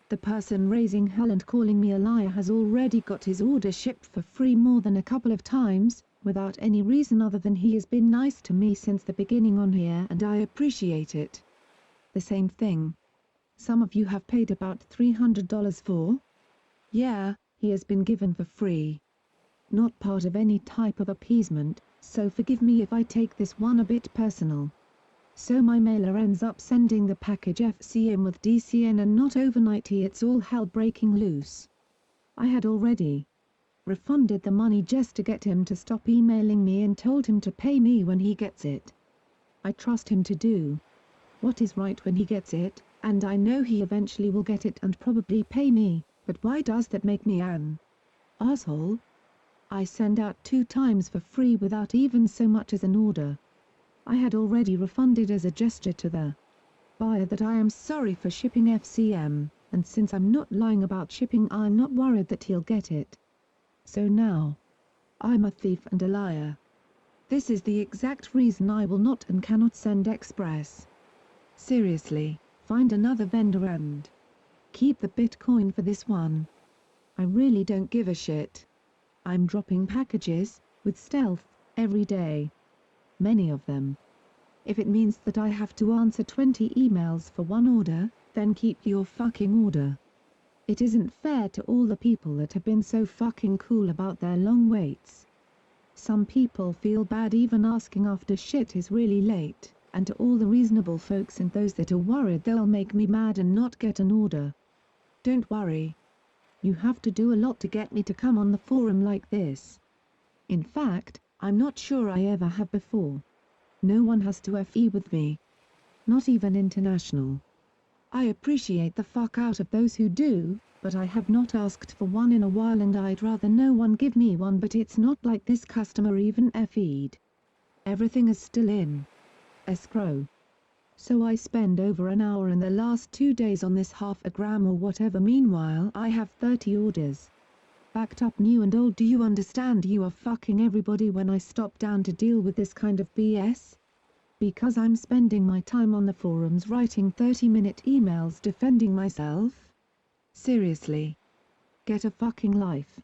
The person raising hell and calling me a liar has already got his order shipped for free more than a couple of times, without any reason other than he has been nice to me since the beginning on here, and I appreciate it. The same thing. Some of you have paid about $300 for? Yeah, he has been given for free. Not part of any type of appeasement, so forgive me if I take this one a bit personal. So my mailer ends up sending the package FCM with DCN, and not overnight it's all hell breaking loose. I had already refunded the money just to get him to stop emailing me and told him to pay me when he gets it. I trust him to do what is right when he gets it, and I know he eventually will get it and probably pay me, but why does that make me an asshole? I send out 2 times for free without even so much as an order. I had already refunded as a gesture to the buyer that I am sorry for shipping FCM, and since I'm not lying about shipping, I'm not worried that he'll get it. So now, I'm a thief and a liar. This is the exact reason I will not and cannot send express. Seriously, find another vendor and keep the Bitcoin for this one. I really don't give a shit. I'm dropping packages, with stealth, every day. Many of them. If it means that I have to answer 20 emails for one order, then keep your fucking order. It isn't fair to all the people that have been so fucking cool about their long waits. Some people feel bad even asking after shit is really late, and to all the reasonable folks and those that are worried they'll make me mad and not get an order. Don't worry. You have to do a lot to get me to come on the forum like this. In fact, I'm not sure I ever have before. No one has to FE with me. Not even international. I appreciate the fuck out of those who do, but I have not asked for one in a while, and I'd rather no one give me one, but it's not like this customer even FE'd. Everything is still in escrow. So I spend over an hour in the last 2 days on this half a gram or whatever. Meanwhile I have 30 orders backed up new and old. Do you understand you are fucking everybody when I stop down to deal with this kind of BS? Because I'm spending my time on the forums writing 30-minute emails defending myself? Seriously. Get a fucking life.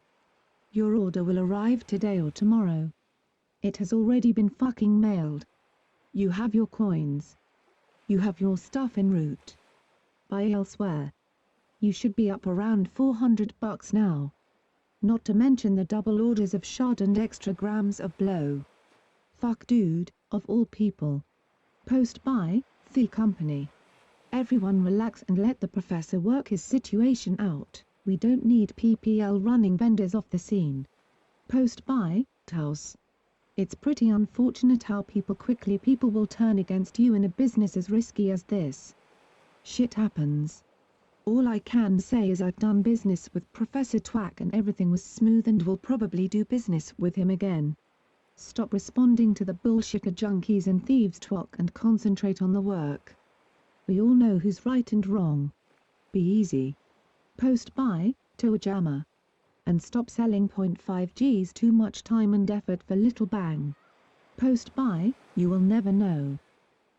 Your order will arrive today or tomorrow. It has already been fucking mailed. You have your coins. You have your stuff en route. Buy elsewhere. You should be up around $400 now. Not to mention the double orders of shot and extra grams of blow. Fuck dude, of all people. Post by, the company. Everyone relax and let the professor work his situation out. We don't need PPL running vendors off the scene. Post by, House. It's pretty unfortunate how people will turn against you in a business as risky as this. Shit happens. All I can say is I've done business with Professor Twack and everything was smooth and will probably do business with him again. Stop responding to the bullshitter junkies and thieves talk and concentrate on the work. We all know who's right and wrong. Be easy. Post by, Toajama. And stop selling 0.5 Gs too much time and effort for little bang. Post by, you will never know.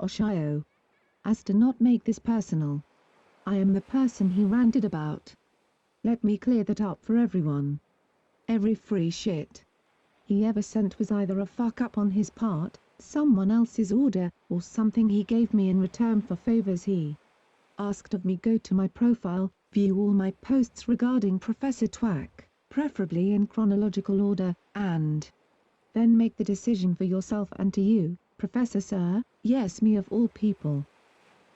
Oshio. As to not make this personal. I am the person he ranted about. Let me clear that up for everyone. Every free shit he ever sent was either a fuck up on his part, someone else's order, or something he gave me in return for favors he asked of me. Go to my profile, view all my posts regarding Professor Twack, preferably in chronological order, and then make the decision for yourself and to you, Professor Sir, yes me of all people.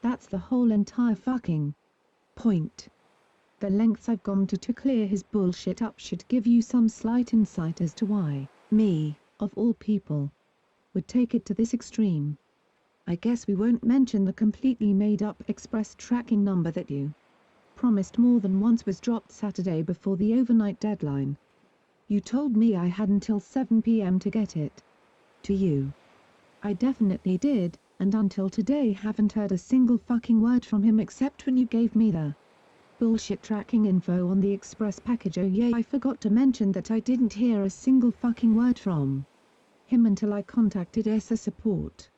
That's the whole entire fucking point. The lengths I've gone to clear his bullshit up should give you some slight insight as to why me, of all people, would take it to this extreme. I guess we won't mention the completely made-up express tracking number that you promised more than once was dropped Saturday before the overnight deadline. You told me I had until 7 p.m. to get it to you. I definitely did, and until today haven't heard a single fucking word from him except when you gave me the bullshit tracking info on the express package. Oh yeah, I forgot to mention that I didn't hear a single fucking word from him until I contacted ESA support.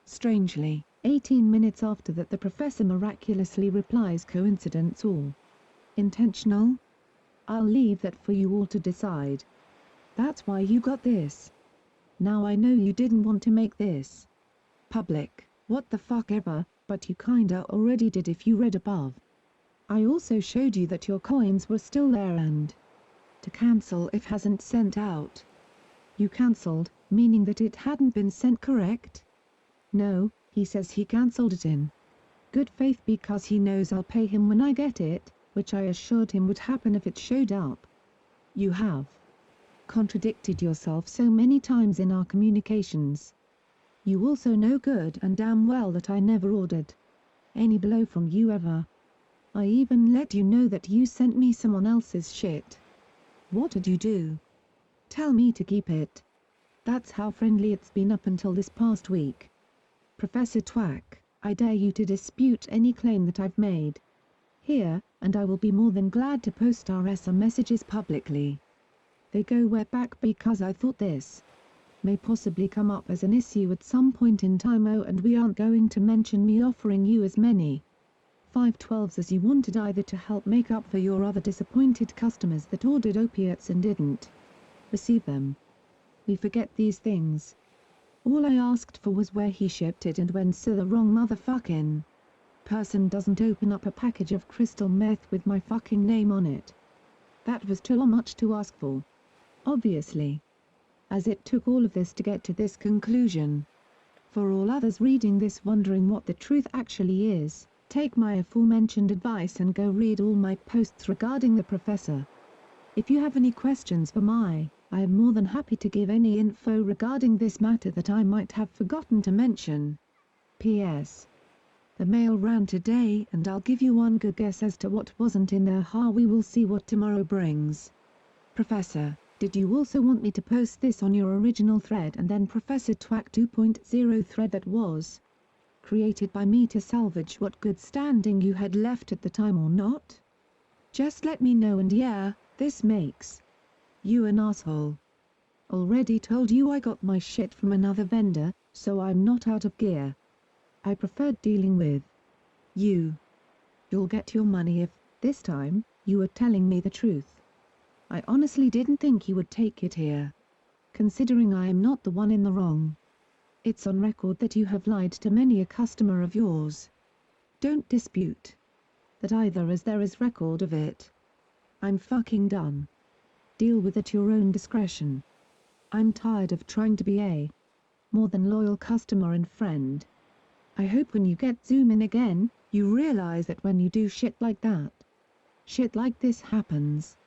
Strangely, 18 minutes after that the professor miraculously replies, coincidence or intentional? I'll leave that for you all to decide. That's why you got this. Now I know you didn't want to make this public, what the fuck ever, but you kinda already did if you read above. I also showed you that your coins were still there and to cancel if hasn't sent out. You cancelled, meaning that it hadn't been sent, correct? No, he says he cancelled it in good faith because he knows I'll pay him when I get it, which I assured him would happen if it showed up. You have contradicted yourself so many times in our communications. You also know good and damn well that I never ordered any blow from you ever. I even let you know that you sent me someone else's shit. What did you do? Tell me to keep it. That's how friendly it's been up until this past week. Professor Twack, I dare you to dispute any claim that I've made here, and I will be more than glad to post our ESA messages publicly. They go way back because I thought this may possibly come up as an issue at some point in time. Oh, and we aren't going to mention me offering you as many 512s as you wanted either to help make up for your other disappointed customers that ordered opiates and didn't receive them. We forget these things. All I asked for was where he shipped it and when, so the wrong motherfucking person doesn't open up a package of crystal meth with my fucking name on it. That was too much to ask for. Obviously. As it took all of this to get to this conclusion. For all others reading this wondering what the truth actually is, take my aforementioned advice and go read all my posts regarding the professor. If you have any questions for I am more than happy to give any info regarding this matter that I might have forgotten to mention. P.S. The mail ran today and I'll give you one good guess as to what wasn't in there. We will see what tomorrow brings. Professor, did you also want me to post this on your original thread and then Professor Twack 2.0 thread that was created by me to salvage what good standing you had left at the time or not? Just let me know, and yeah, this makes You an asshole. Already told you I got my shit from another vendor, so I'm not out of gear. I preferred dealing with you. You'll get your money if, this time, you were telling me the truth. I honestly didn't think you would take it here. Considering I am not the one in the wrong. It's on record that you have lied to many a customer of yours. Don't dispute that either, as there is record of it. I'm fucking done. Deal with it at your own discretion. I'm tired of trying to be a more than loyal customer and friend. I hope when you get Zoom in again, you realize that when you do shit like that, shit like this happens.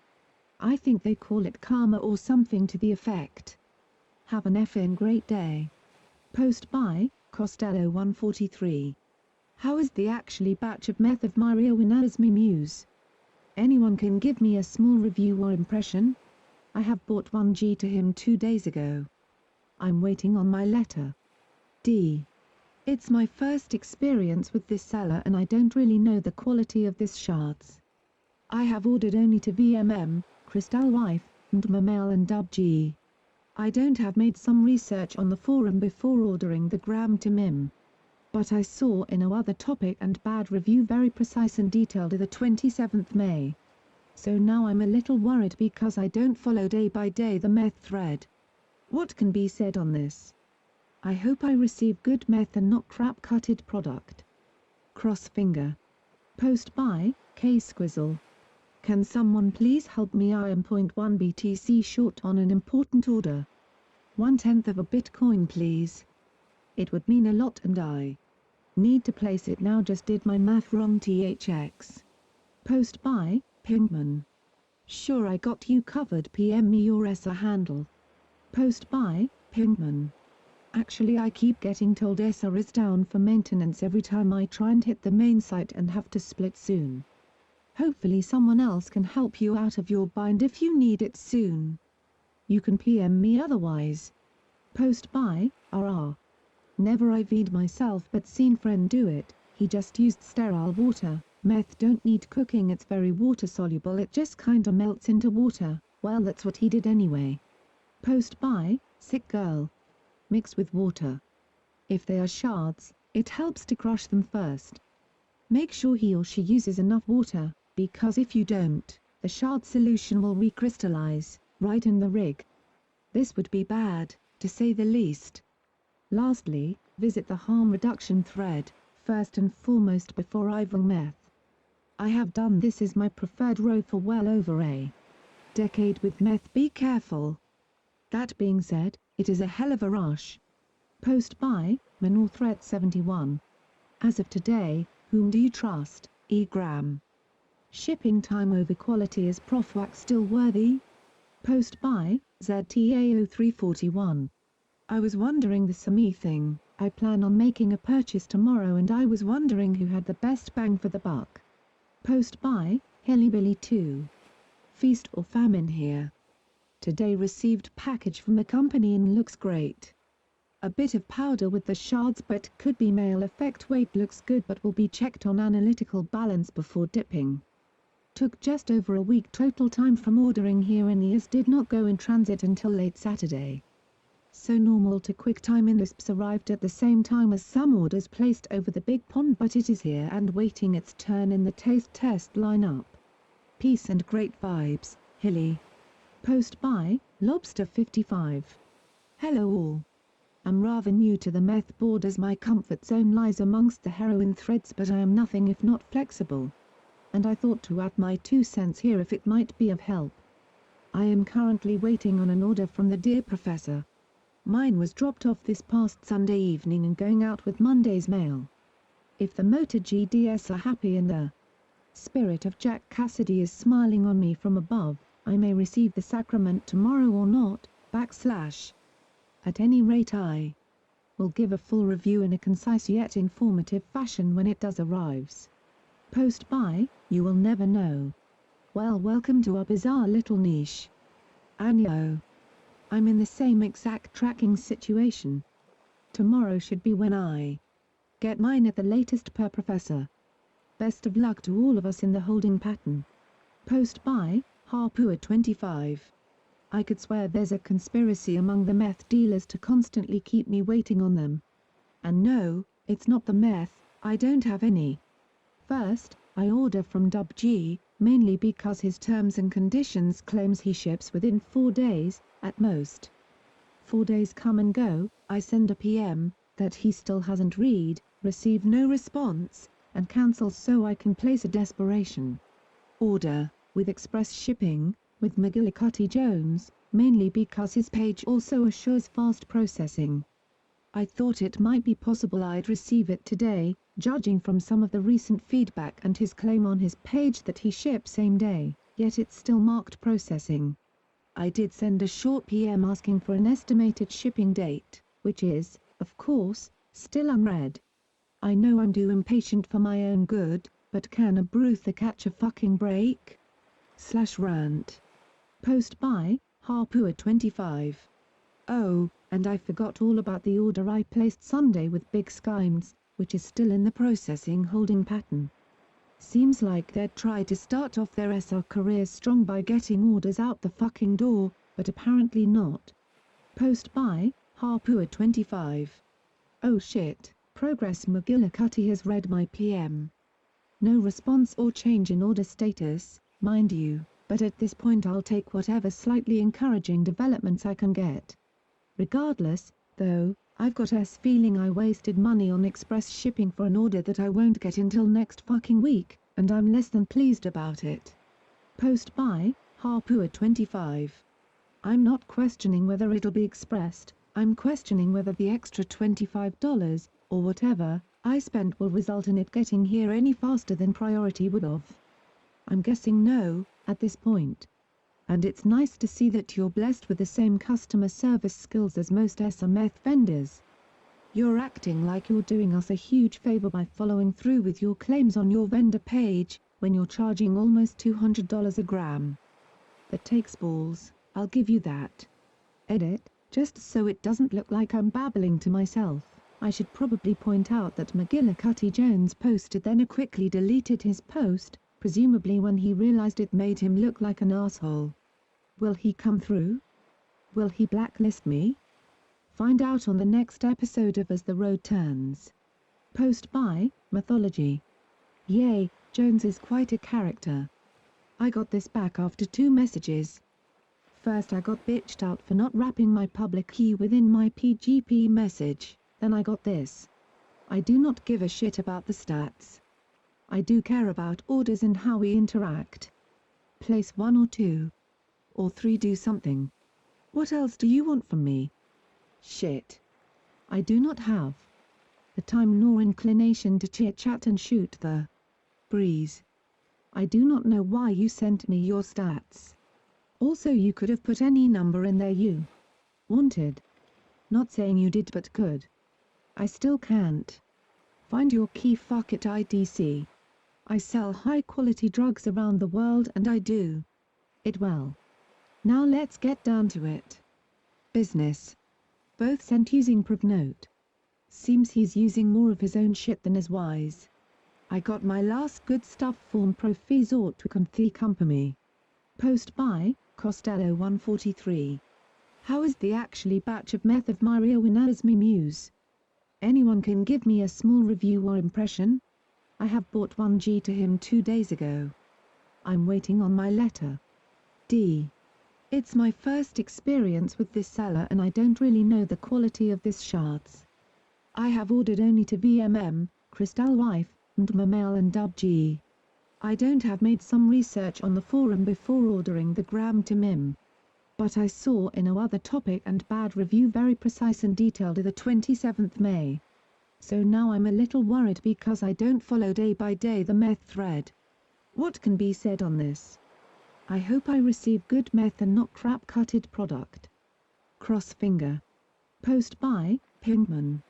I think they call it karma or something to the effect. Have an effing great day. Post by Costello 143. How is the actually batch of meth of Mario Winner's me muse? Anyone can give me a small review or impression? I have bought 1G to him 2 days ago. I'm waiting on my letter. D. It's my first experience with this seller and I don't really know the quality of this shards. I have ordered only to VMM, Crystal Wife, and Mamel and Dub G. I don't have made some research on the forum before ordering the gram to Mim. But I saw in a other topic and bad review very precise and detailed to the 27th May. So now I'm a little worried because I don't follow day by day the meth thread. What can be said on this? I hope I receive good meth and not crap-cutted product. Cross finger. Post by K Squizzle. Can someone please help me? I am 0.1 BTC short on an important order. 1/10 of a Bitcoin please. It would mean a lot and I need to place it now. Just did my math wrong. THX. Post by Pinkman. Sure, I got you covered. PM me your ESA handle. Post by Pinkman. Actually I keep getting told ESA is down for maintenance every time I try and hit the main site and have to split soon. Hopefully someone else can help you out of your bind if you need it soon. You can PM me otherwise. Post by RR. Never IV'd myself but seen friend do it. He just used sterile water. Meth don't need cooking, it's very water soluble, it just kinda melts into water. Well, that's what he did anyway. Post by Sick Girl. Mix with water. If they are shards, it helps to crush them first. Make sure he or she uses enough water, because if you don't, the shard solution will recrystallize, right in the rig. This would be bad, to say the least. Lastly, visit the harm reduction thread, first and foremost before IV meth. I have done this as my preferred row for well over a decade with meth. Be careful. That being said, it is a hell of a rush. Post by Manor Threat 71. As of today, whom do you trust, E-gram? Shipping time over quality, is Profwax still worthy? Post by ZTA0341. I was wondering the Sami thing. I plan on making a purchase tomorrow and I was wondering who had the best bang for the buck. Post by Hillybilly 2. Feast or famine here. Today received package from a company and looks great. A bit of powder with the shards but could be male effect. Weight looks good but will be checked on analytical balance before dipping. Took just over a week total time from ordering here and the did not go in transit until late Saturday. So normal to quick time in Lisps arrived at the same time as some orders placed over the big pond, but it is here and waiting its turn in the taste test lineup. Peace and great vibes, Hilly. Post by Lobster 55. Hello all. I'm rather new to the meth board as my comfort zone lies amongst the heroin threads, but I am nothing if not flexible. And I thought to add my 2 cents here if it might be of help. I am currently waiting on an order from the dear professor. Mine was dropped off this past Sunday evening and going out with Monday's mail. If the Motor GDS are happy and the spirit of Jack Cassidy is smiling on me from above, I may receive the sacrament tomorrow or not, /. At any rate, I will give a full review in a concise yet informative fashion when it does arrives. Post by, you will never know. Well, welcome to our bizarre little niche. Anyo. I'm in the same exact tracking situation. Tomorrow should be when I get mine at the latest per professor. Best of luck to all of us in the holding pattern. Post by Harpua 25. I could swear there's a conspiracy among the meth dealers to constantly keep me waiting on them. And no, it's not the meth, I don't have any. First, I order from WG, mainly because his terms and conditions claims he ships within 4 days, at most. 4 days come and go, I send a PM, that he still hasn't read, receive no response, and cancels so I can place a desperation order, with express shipping, with McGillicuddy Jones, mainly because his page also assures fast processing. I thought it might be possible I'd receive it today, judging from some of the recent feedback and his claim on his page that he ships same day, yet it's still marked processing. I did send a short PM asking for an estimated shipping date, which is, of course, still unread. I know I'm too impatient for my own good, but can a Bruther catch a fucking break? /rant. Post by, Harpua25. Oh, and I forgot all about the order I placed Sunday with Big Skimes, which is still in the processing holding pattern. Seems like they'd try to start off their SR career strong by getting orders out the fucking door, but apparently not. Post by, Harpua25. Oh shit, Progress McGillicuddy has read my PM. No response or change in order status, mind you, but at this point I'll take whatever slightly encouraging developments I can get. Regardless, though, I've got a feeling I wasted money on express shipping for an order that I won't get until next fucking week, and I'm less than pleased about it. Post by, Harpua25. I'm not questioning whether it'll be expressed, I'm questioning whether the extra $25, or whatever, I spent will result in it getting here any faster than priority would have. I'm guessing no, at this point. And it's nice to see that you're blessed with the same customer service skills as most SMF vendors. You're acting like you're doing us a huge favor by following through with your claims on your vendor page, when you're charging almost $200 a gram. That takes balls, I'll give you that. Edit, just so it doesn't look like I'm babbling to myself, I should probably point out that McGillicuddy Jones posted then quickly deleted his post, presumably when he realized it made him look like an asshole. Will he come through? Will he blacklist me? Find out on the next episode of As the Road Turns. Post by, Mythology. Yay, Jones is quite a character. I got this back after 2 messages. First I got bitched out for not wrapping my public key within my PGP message, then I got this. I do not give a shit about the stats. I do care about orders and how we interact. Place 1 or 2. Or 3 do something. What else do you want from me? Shit. I do not have the time nor inclination to chit-chat and shoot the breeze. I do not know why you sent me your stats. Also you could have put any number in there you wanted. Not saying you did but could. I still can't find your key. Fuck it IDC. I sell high quality drugs around the world and I do it well. Now let's get down to it. Business. Both sent using Provnote. Seems he's using more of his own shit than is wise. I got my last good stuff form pro fees ought to the company. Post by, Costello 143. How is the actually batch of meth of Maria Winner's me muse? Anyone can give me a small review or impression? I have bought 1G to him 2 days ago. I'm waiting on my letter. D. It's my first experience with this seller and I don't really know the quality of this shards. I have ordered only to VMM, Crystal Wife, and Mamel and WG. I don't have made some research on the forum before ordering the gram to MIM. But I saw in a other topic and bad review very precise and detailed of the 27th May. So now I'm a little worried because I don't follow day by day the meth thread. What can be said on this? I hope I receive good meth and not crap-cutted product. Cross finger. Post by, Pinkman.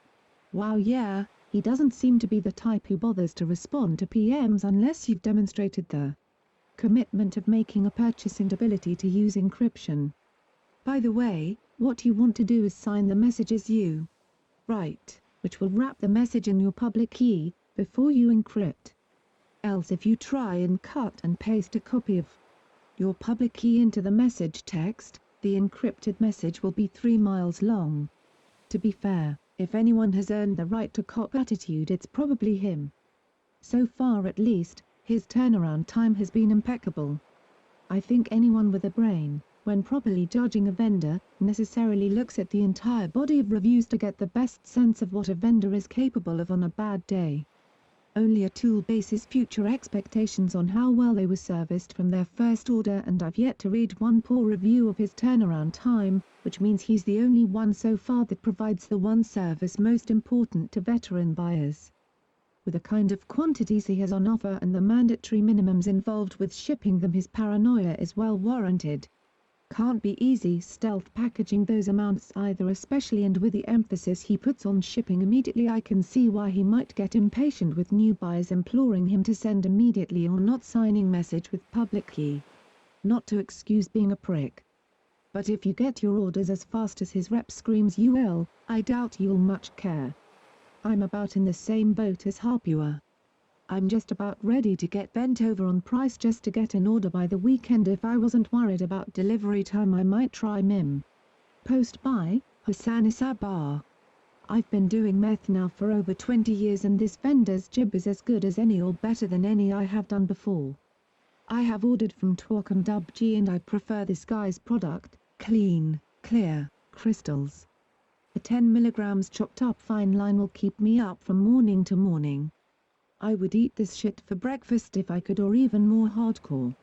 Wow, yeah, he doesn't seem to be the type who bothers to respond to PMs unless you've demonstrated the commitment of making a purchase and ability to use encryption. By the way, what you want to do is sign the messages you write, which will wrap the message in your public key, before you encrypt. Else if you try and cut and paste a copy of your public key into the message text, The encrypted message will be 3 miles long. To be fair, if anyone has earned the right to cop attitude, it's probably him. So far at least, his turnaround time has been impeccable. I think anyone with a brain, when properly judging a vendor, necessarily looks at the entire body of reviews to get the best sense of what a vendor is capable of on a bad day. Only a tool bases future expectations on how well they were serviced from their first order, and I've yet to read one poor review of his turnaround time, which means he's the only one so far that provides the one service most important to veteran buyers. With the kind of quantities he has on offer and the mandatory minimums involved with shipping them, his paranoia is well warranted. Can't be easy stealth packaging those amounts either, especially and with the emphasis he puts on shipping immediately. I can see why he might get impatient with new buyers imploring him to send immediately or not signing message with public key. Not to excuse being a prick. But if you get your orders as fast as his rep screams you will, I doubt you'll much care. I'm about in the same boat as Harpua. I'm just about ready to get bent over on price just to get an order by the weekend. If I wasn't worried about delivery time, I might try MIM. Post by Hassan Isabar. I've been doing meth now for over 20 years and this vendor's jib is as good as any or better than any I have done before. I have ordered from Twok and Dub G and I prefer this guy's product, clean, clear, crystals. A 10 mg chopped up fine line will keep me up from morning to morning. I would eat this shit for breakfast if I could, or even more hardcore.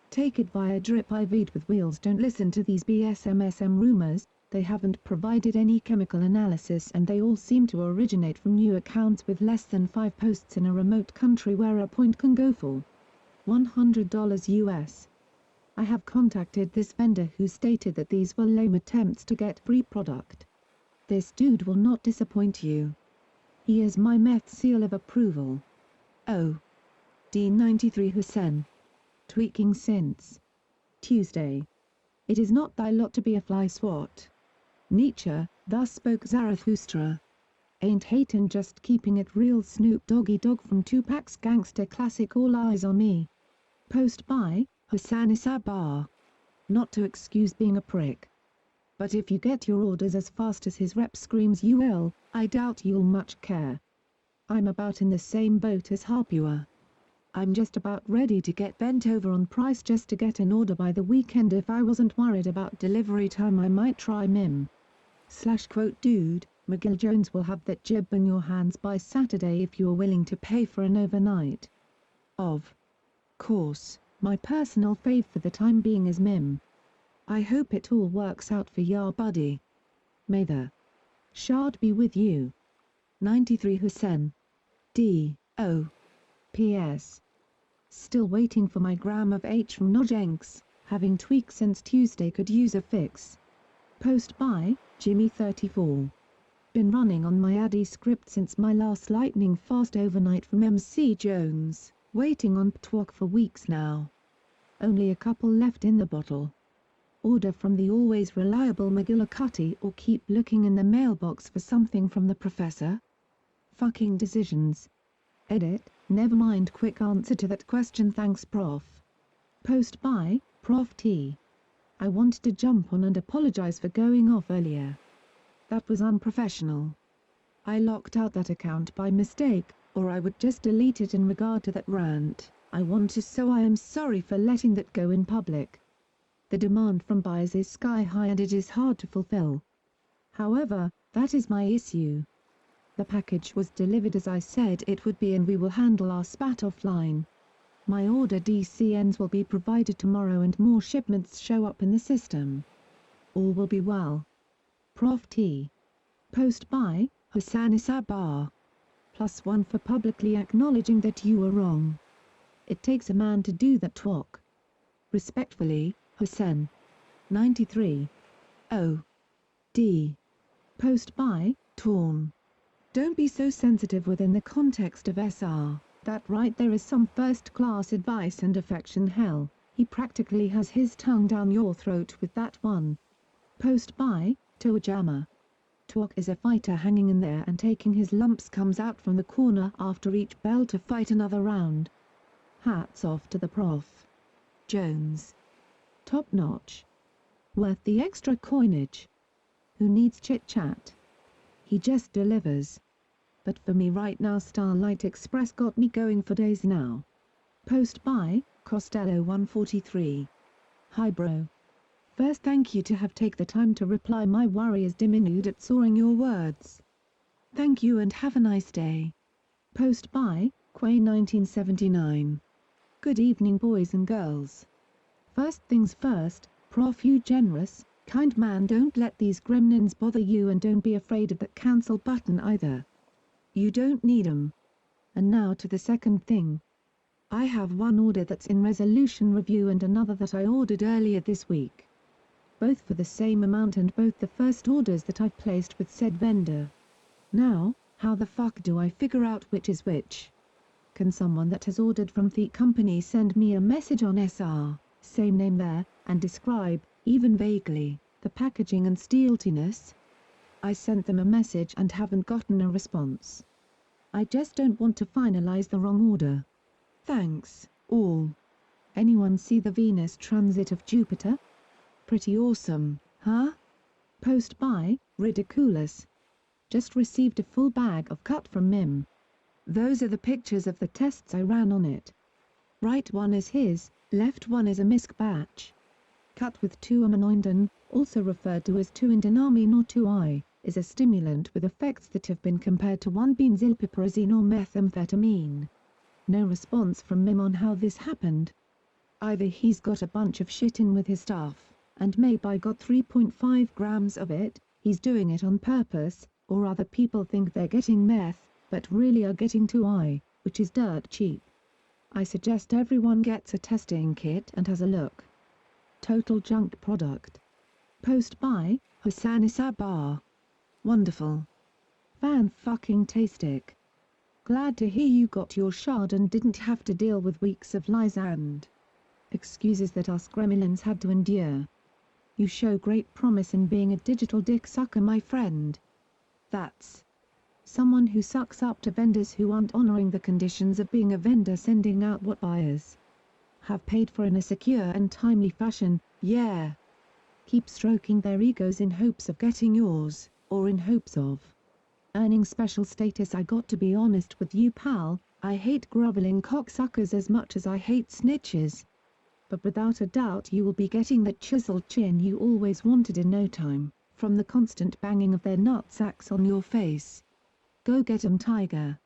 Take it via drip IV'd with wheels. Don't listen to these BSMSM rumors, they haven't provided any chemical analysis and they all seem to originate from new accounts with less than 5 posts in a remote country where a point can go for $100 US. I have contacted this vendor who stated that these were lame attempts to get free product. This dude will not disappoint you. He is my meth seal of approval. Oh. D93 Hussein. Tweaking since Tuesday. It is not thy lot to be a fly swat. Nietzsche, thus spoke Zarathustra. Ain't hatin', just keeping it real. Snoop Doggy Dogg from Tupac's gangster classic All Eyes on Me. Post by Hassan Isabar. Not to excuse being a prick. But if you get your orders as fast as his rep screams you will, I doubt you'll much care. I'm about in the same boat as Harpua. I'm just about ready to get bent over on price just to get an order by the weekend. If I wasn't worried about delivery time, I might try MIM. / dude, McGill Jones will have that jib in your hands by Saturday if you're willing to pay for an overnight. Of course, my personal fave for the time being is MIM. I hope it all works out for ya buddy. May the shard be with you. 93 Hussein. D. O. P.S. Still waiting for my gram of H from Nojenks, having tweaked since Tuesday, could use a fix. Post by Jimmy34. Been running on my Addy script since my last lightning fast overnight from MC Jones, waiting on Ptwok for weeks now. Only a couple left in the bottle. Order from the always reliable McGillicuddy or keep looking in the mailbox for something from the professor? Fucking decisions. Edit, never mind. Quick answer to that question, thanks Prof. Post by Prof T. I wanted to jump on and apologize for going off earlier. That was unprofessional. I locked out that account by mistake, or I would just delete it. In regard to that rant, I want to, so I am sorry for letting that go in public. The demand from buyers is sky high and it is hard to fulfill. However, that is my issue. The package was delivered as I said it would be and we will handle our spat offline. My order DCNs will be provided tomorrow and more shipments show up in the system. All will be well. Prof T. Post by Hassan Isabar. +1 for publicly acknowledging that you were wrong. It takes a man to do that. Twok. Respectfully, Hussein. 93. O. D. Post by Torn. Don't be so sensitive within the context of SR. That right there is some first-class advice and affection. Hell, he practically has his tongue down your throat with that one. Post by Toajama. Twok is a fighter hanging in there and taking his lumps, comes out from the corner after each bell to fight another round. Hats off to the Prof. Jones. Top notch. Worth the extra coinage. Who needs chit-chat? He just delivers. But for me right now Starlight Express got me going for days now. Post by, Costello 143. Hi bro. First thank you to have take the time to reply, my worry is diminued at soaring your words. Thank you and have a nice day. Post by, Quay 1979. Good evening boys and girls. First things first, Prof, you generous, kind man, don't let these gremlins bother you and don't be afraid of that cancel button either. You don't need 'em. And now to the second thing. I have one order that's in resolution review and another that I ordered earlier this week. Both for the same amount and both the first orders that I've placed with said vendor. Now, how the fuck do I figure out which is which? Can someone that has ordered from the company send me a message on SR, same name there, and describe, even vaguely, the packaging and stealthiness? I sent them a message and haven't gotten a response. I just don't want to finalize the wrong order. Thanks, all. Anyone see the Venus transit of Jupiter? Pretty awesome, huh? Post by, Ridiculous. Just received a full bag of cut from Mim. Those are the pictures of the tests I ran on it. Right one is his, left one is a misc batch. Cut with 2-aminoindin, also referred to as 2-indinamine or 2I, is a stimulant with effects that have been compared to 1-benzylpiperazine or methamphetamine. No response from Mim on how this happened. Either he's got a bunch of shit in with his stuff, and maybe I got 3.5 grams of it, he's doing it on purpose, or other people think they're getting meth, but really are getting 2I, which is dirt cheap. I suggest everyone gets a testing kit and has a look. Total junk product. Post by, Hassan Isabar. Wonderful. Fan-fucking-tastic. Glad to hear you got your shard and didn't have to deal with weeks of lies and excuses that us gremlins had to endure. You show great promise in being a digital dick sucker, my friend. That's someone who sucks up to vendors who aren't honoring the conditions of being a vendor, sending out what buyers have paid for in a secure and timely fashion. Yeah. Keep stroking their egos in hopes of getting yours, or in hopes of earning special status. I got to be honest with you pal, I hate groveling cocksuckers as much as I hate snitches. But without a doubt you will be getting that chiseled chin you always wanted in no time, from the constant banging of their nutsacks on your face. Go get 'em, tiger.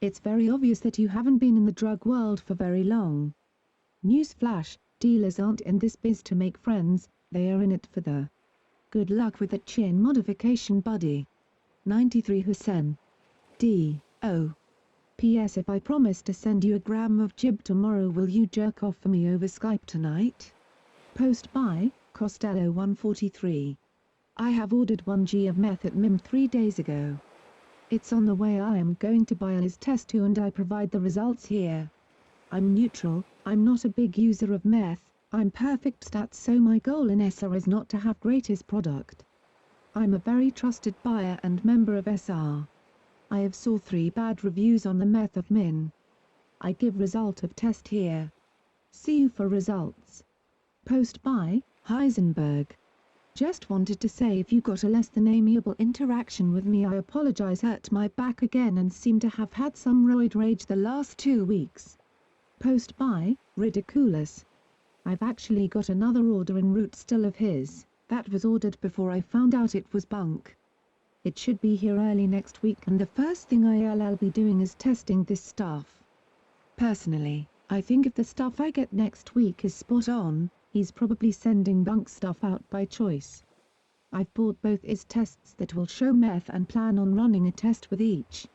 It's very obvious that you haven't been in the drug world for very long. Newsflash, dealers aren't in this biz to make friends, they are in it for the good luck with the chin modification, buddy. 93 Hussein. D.O. P.S. If I promise to send you a gram of jib tomorrow, will you jerk off for me over Skype tonight? Post by, Costello 143. I have ordered 1 g of meth at Mim 3 days ago. It's on the way. I am going to buy his test too and I provide the results here. I'm neutral, I'm not a big user of meth, I'm perfect stats, so my goal in SR is not to have greatest product. I'm a very trusted buyer and member of SR. I have saw 3 bad reviews on the meth of Min. I give result of test here. See you for results. Post by, Heisenberg. Just wanted to say if you got a less than amiable interaction with me, I apologize. Hurt my back again and seem to have had some roid rage the last 2 weeks. Post by, Ridiculous. I've actually got another order en route still of his, that was ordered before I found out it was bunk. It should be here early next week and the first thing I'll be doing is testing this stuff. Personally, I think if the stuff I get next week is spot on, he's probably sending bunk stuff out by choice. I've bought both his tests that will show meth and plan on running a test with each.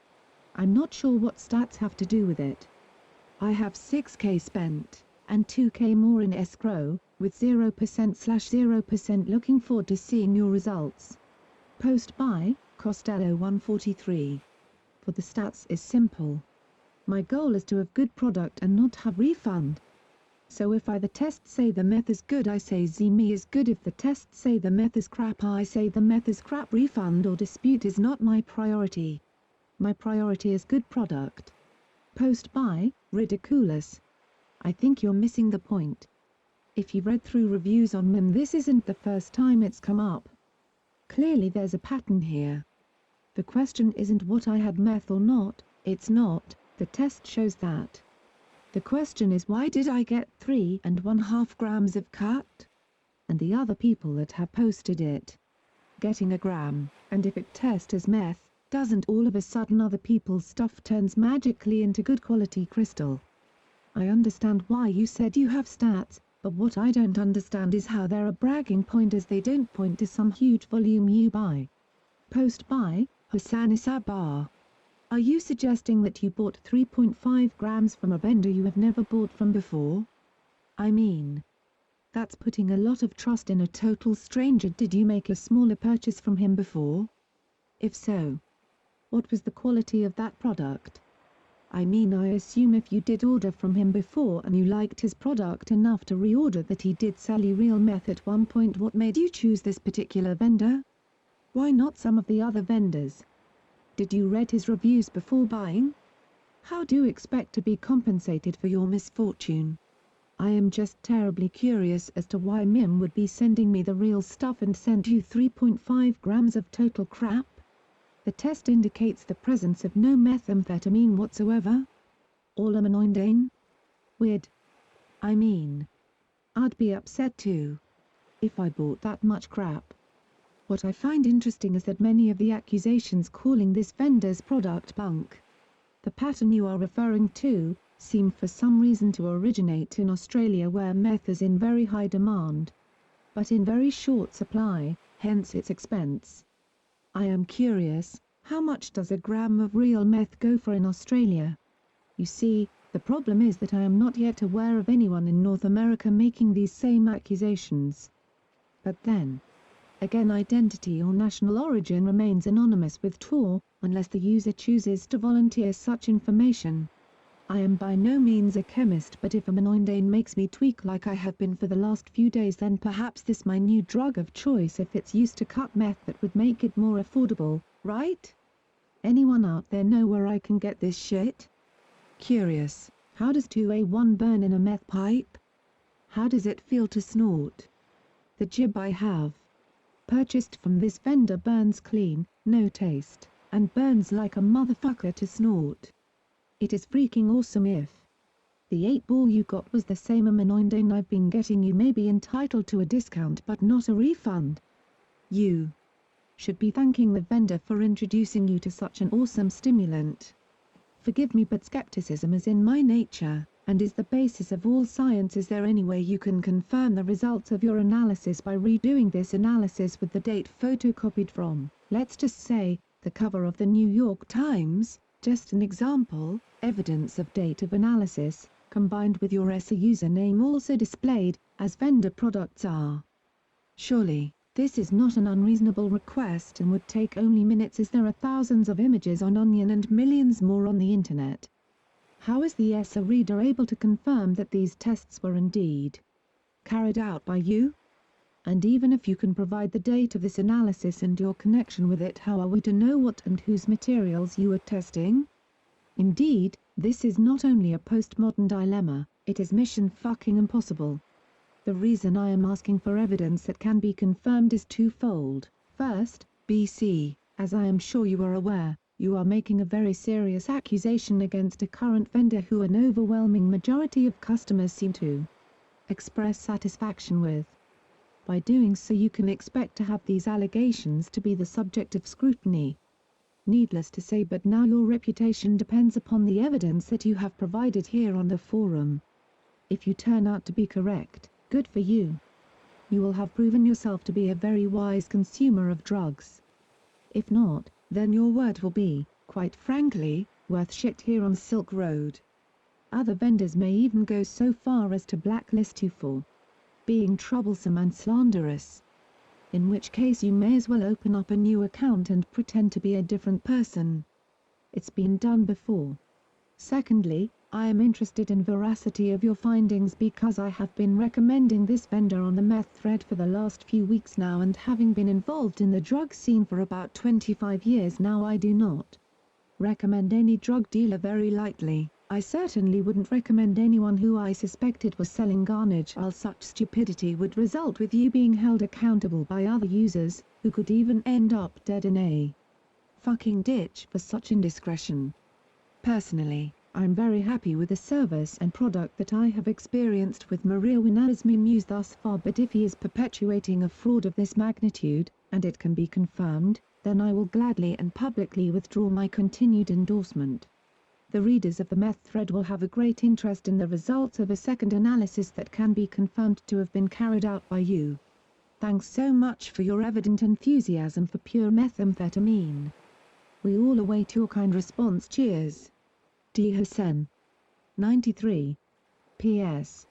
I'm not sure what stats have to do with it. I have 6k spent, and 2k more in escrow, with 0%/0%. Looking forward to seeing your results. Post by, Costello 143. For the stats is simple. My goal is to have good product and not have refund. So if the tests say the meth is good, I say me is good. If the tests say the meth is crap, I say the meth is crap. Refund or dispute is not my priority. My priority is good product. Post by, Ridiculous. I think you're missing the point. If you've read through reviews on MIM, this isn't the first time it's come up. Clearly there's a pattern here. The question isn't what I had meth or not, it's not, the test shows that. The question is why did I get 3.5 grams of cut? And the other people that have posted it getting a gram, and if it tests as meth, doesn't all of a sudden other people's stuff turns magically into good quality crystal? I understand why you said you have stats, but what I don't understand is how they're a bragging point as they don't point to some huge volume you buy. Post by Hassan Isabar. Are you suggesting that you bought 3.5 grams from a vendor you have never bought from before? I mean, that's putting a lot of trust in a total stranger. Did you make a smaller purchase from him before? If so, what was the quality of that product? I mean, I assume if you did order from him before and you liked his product enough to reorder that he did sell you real meth at one point. What made you choose this particular vendor? Why not some of the other vendors? Did you read his reviews before buying? How do you expect to be compensated for your misfortune? I am just terribly curious as to why MIM would be sending me the real stuff and sent you 3.5 grams of total crap. The test indicates the presence of no methamphetamine whatsoever. All aminoindane? Weird. I mean, I'd be upset too, if I bought that much crap. What I find interesting is that many of the accusations calling this vendor's product bunk. The pattern you are referring to, seem for some reason to originate in Australia where meth is in very high demand, but in very short supply, hence its expense. I am curious, how much does a gram of real meth go for in Australia? You see, the problem is that I am not yet aware of anyone in North America making these same accusations. But then again, identity or national origin remains anonymous with Tor, unless the user chooses to volunteer such information. I am by no means a chemist, but if aminoindane makes me tweak like I have been for the last few days, then perhaps this my new drug of choice if it's used to cut meth that would make it more affordable, right? Anyone out there know where I can get this shit? Curious, how does 2A1 burn in a meth pipe? How does it feel to snort? The jib I have purchased from this vendor burns clean, no taste, and burns like a motherfucker to snort. It is freaking awesome. If the 8-ball you got was the same aminoindane I've been getting, you may be entitled to a discount but not a refund. You should be thanking the vendor for introducing you to such an awesome stimulant. Forgive me, but skepticism is in my nature, and is the basis of all science. Is there any way you can confirm the results of your analysis by redoing this analysis with the date photocopied from, let's just say, the cover of the New York Times? Just an example, evidence of date of analysis, combined with your ESA username also displayed, as vendor products are. Surely, this is not an unreasonable request and would take only minutes, as there are thousands of images on Onion and millions more on the internet. How is the ESA reader able to confirm that these tests were indeed carried out by you? And even if you can provide the date of this analysis and your connection with it, how are we to know what and whose materials you were testing? Indeed, this is not only a postmodern dilemma, it is mission fucking impossible. The reason I am asking for evidence that can be confirmed is twofold. First, BC, as I am sure you are aware, you are making a very serious accusation against a current vendor who an overwhelming majority of customers seem to express satisfaction with. By doing so, you can expect to have these allegations to be the subject of scrutiny. Needless to say, but now your reputation depends upon the evidence that you have provided here on the forum. If you turn out to be correct, good for you. You will have proven yourself to be a very wise consumer of drugs. If not, then your word will be, quite frankly, worth shit here on Silk Road. Other vendors may even go so far as to blacklist you for being troublesome and slanderous. In which case you may as well open up a new account and pretend to be a different person. It's been done before. Secondly, I am interested in veracity of your findings because I have been recommending this vendor on the meth thread for the last few weeks now, and having been involved in the drug scene for about 25 years now, I do not recommend any drug dealer very lightly. I certainly wouldn't recommend anyone who I suspected was selling Garnage, as such stupidity would result with you being held accountable by other users, who could even end up dead in a fucking ditch for such indiscretion. Personally, I'm very happy with the service and product that I have experienced with Maria Winner's Muse thus far, but if he is perpetuating a fraud of this magnitude, and it can be confirmed, then I will gladly and publicly withdraw my continued endorsement. The readers of the meth thread will have a great interest in the results of a second analysis that can be confirmed to have been carried out by you. Thanks so much for your evident enthusiasm for pure methamphetamine. We all await your kind response. Cheers. D. Hussein. 93. P.S.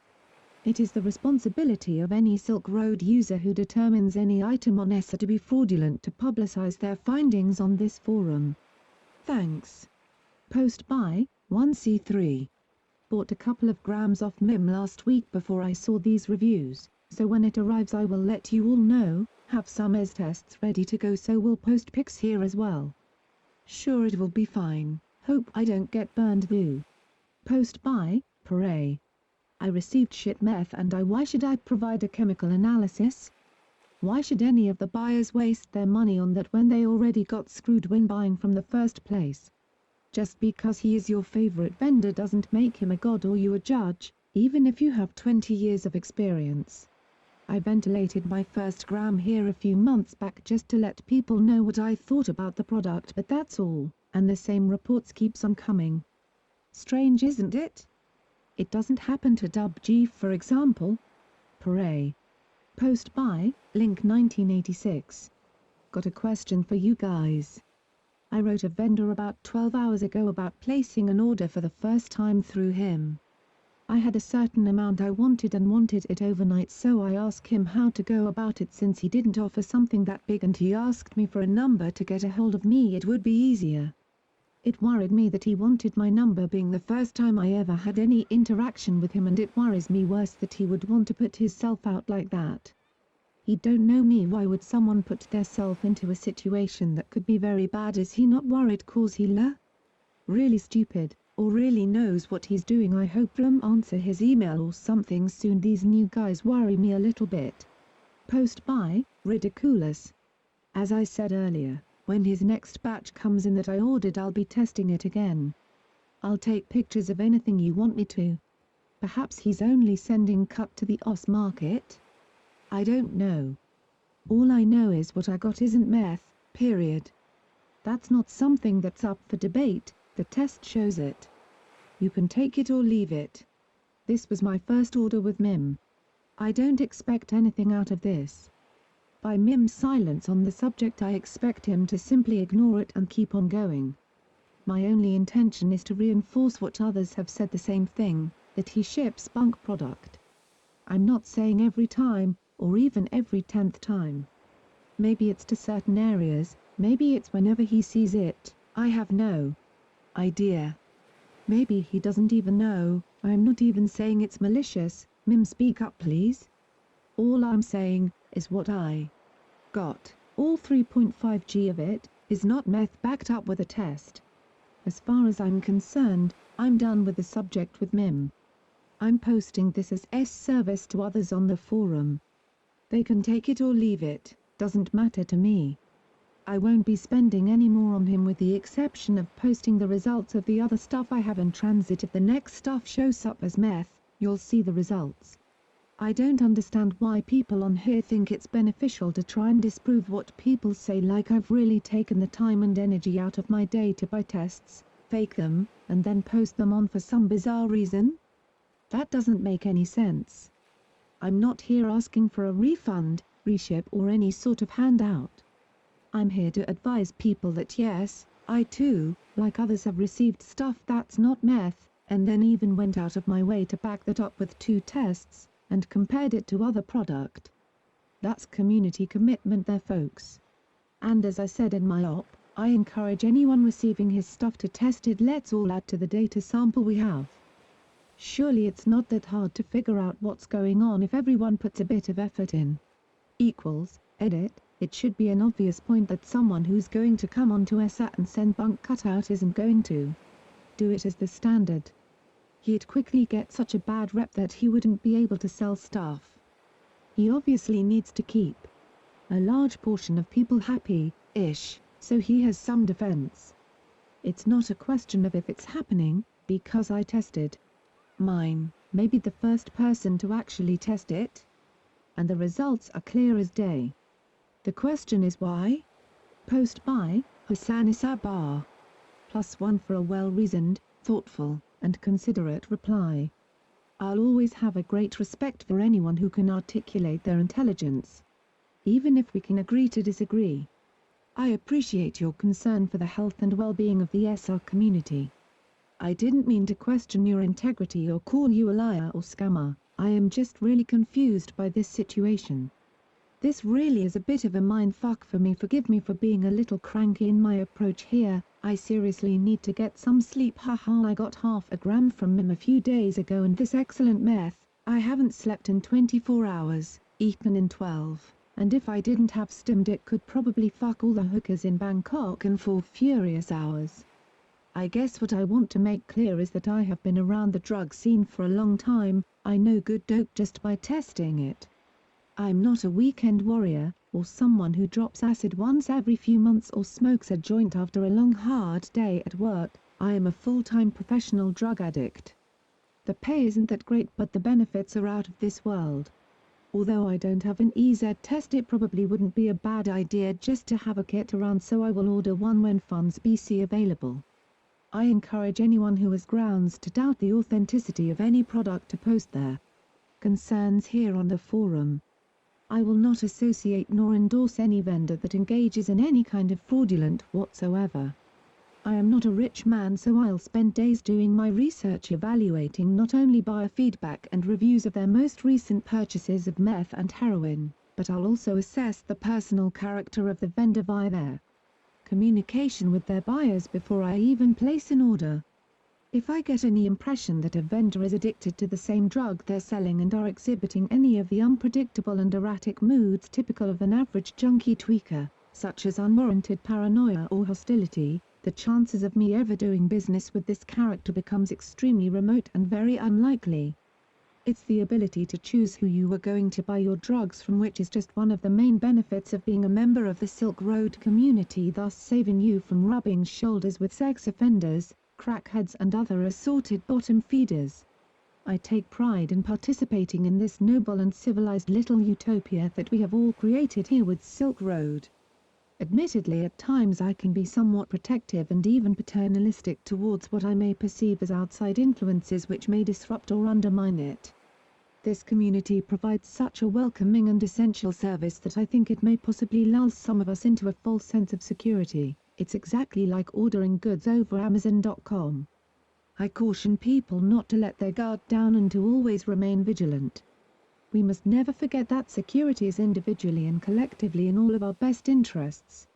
It is the responsibility of any Silk Road user who determines any item on ESA to be fraudulent to publicize their findings on this forum. Thanks. Post by 1C3. Bought a couple of grams off MIM last week before I saw these reviews, so when it arrives I will let you all know. Have some ES tests ready to go, so we'll post pics here as well. Sure, it will be fine. Hope I don't get burned though. Post by Paray. I received shit meth and why should I provide a chemical analysis? Why should any of the buyers waste their money on that when they already got screwed when buying from the first place? Just because he is your favorite vendor doesn't make him a god or you a judge, even if you have 20 years of experience. I ventilated my first gram here a few months back just to let people know what I thought about the product, but that's all, and the same reports keeps on coming. Strange, isn't it? It doesn't happen to Dub G, for example. Paray. Post by Link 1986. Got a question for you guys. I wrote a vendor about 12 hours ago about placing an order for the first time through him. I had a certain amount I wanted and wanted it overnight, so I asked him how to go about it since he didn't offer something that big, and he asked me for a number to get a hold of me. It would be easier. It worried me that he wanted my number, being the first time I ever had any interaction with him, and it worries me worse that he would want to put himself out like that. He don't know me. Why would someone put their self into a situation that could be very bad? Is he not worried cause he really stupid, or really knows what he's doing? I hope Rum answer his email or something soon. These new guys worry me a little bit. Post by Ridiculous. As I said earlier, when his next batch comes in that I ordered, I'll be testing it again. I'll take pictures of anything you want me to. Perhaps he's only sending cut to the OS market? I don't know. All I know is what I got isn't meth, period. That's not something that's up for debate, the test shows it. You can take it or leave it. This was my first order with MIM. I don't expect anything out of this. By MIM's silence on the subject, I expect him to simply ignore it and keep on going. My only intention is to reinforce what others have said, the same thing, that he ships bunk product. I'm not saying every time, or even every 10th time. Maybe it's to certain areas, maybe it's whenever he sees it, I have no idea. Maybe he doesn't even know. I'm not even saying it's malicious. MIM, speak up please. All I'm saying is what I got, all 3.5 g of it, is not meth backed up with a test. As far as I'm concerned, I'm done with the subject with MIM. I'm posting this as S service to others on the forum. They can take it or leave it, doesn't matter to me. I won't be spending any more on him with the exception of posting the results of the other stuff I have in transit. If the next stuff shows up as meth, you'll see the results. I don't understand why people on here think it's beneficial to try and disprove what people say, like I've really taken the time and energy out of my day to buy tests, fake them, and then post them on for some bizarre reason? That doesn't make any sense. I'm not here asking for a refund, reship or any sort of handout. I'm here to advise people that yes, I too, like others, have received stuff that's not meth, and then even went out of my way to back that up with 2 tests, and compared it to other product. That's community commitment there, folks. And as I said in my op, I encourage anyone receiving his stuff to test it. Let's all add to the data sample we have. Surely it's not that hard to figure out what's going on if everyone puts a bit of effort in. Edit, it should be an obvious point that someone who's going to come onto ESA and send bunk cutout isn't going to do it as the standard. he'd quickly get such a bad rep that he wouldn't be able to sell stuff. He obviously needs to keep a large portion of people happy-ish, so he has some defense. It's not a question of if it's happening, because I tested mine, maybe the first person to actually test it. And the results are clear as day. The question is why? Post by Hassan Isabar. +1 for a well-reasoned, thoughtful, and considerate reply. I'll always have a great respect for anyone who can articulate their intelligence, even if we can agree to disagree. I appreciate your concern for the health and well-being of the SR community. I didn't mean to question your integrity or call you a liar or scammer, I am just really confused by this situation. This really is a bit of a mindfuck for me. Forgive me for being a little cranky in my approach here, I seriously need to get some sleep. Haha, I got half a gram from him a few days ago and this excellent meth, I haven't slept in 24 hours, eaten in 12. And if I didn't have stimmed it could probably fuck all the hookers in Bangkok in 4 furious hours. I guess what I want to make clear is that I have been around the drug scene for a long time, I know good dope just by testing it. I'm not a weekend warrior, or someone who drops acid once every few months or smokes a joint after a long hard day at work, I am a full-time professional drug addict. The pay isn't that great but the benefits are out of this world. Although I don't have an EZ test, it probably wouldn't be a bad idea just to have a kit around, so I will order one when funds BC available. I encourage anyone who has grounds to doubt the authenticity of any product to post their concerns here on the forum. I will not associate nor endorse any vendor that engages in any kind of fraudulent whatsoever. I am not a rich man, so I'll spend days doing my research evaluating not only buyer feedback and reviews of their most recent purchases of meth and heroin, but I'll also assess the personal character of the vendor via their communication with their buyers before I even place an order. If I get any impression that a vendor is addicted to the same drug they're selling and are exhibiting any of the unpredictable and erratic moods typical of an average junkie tweaker, such as unwarranted paranoia or hostility, the chances of me ever doing business with this character becomes extremely remote and very unlikely. It's the ability to choose who you are going to buy your drugs from, which is just one of the main benefits of being a member of the Silk Road community, thus saving you from rubbing shoulders with sex offenders, crackheads and other assorted bottom feeders. I take pride in participating in this noble and civilized little utopia that we have all created here with Silk Road. Admittedly, at times I can be somewhat protective and even paternalistic towards what I may perceive as outside influences which may disrupt or undermine it. This community provides such a welcoming and essential service that I think it may possibly lull some of us into a false sense of security. It's exactly like ordering goods over Amazon.com. I caution people not to let their guard down and to always remain vigilant. We must never forget that security is individually and collectively in all of our best interests.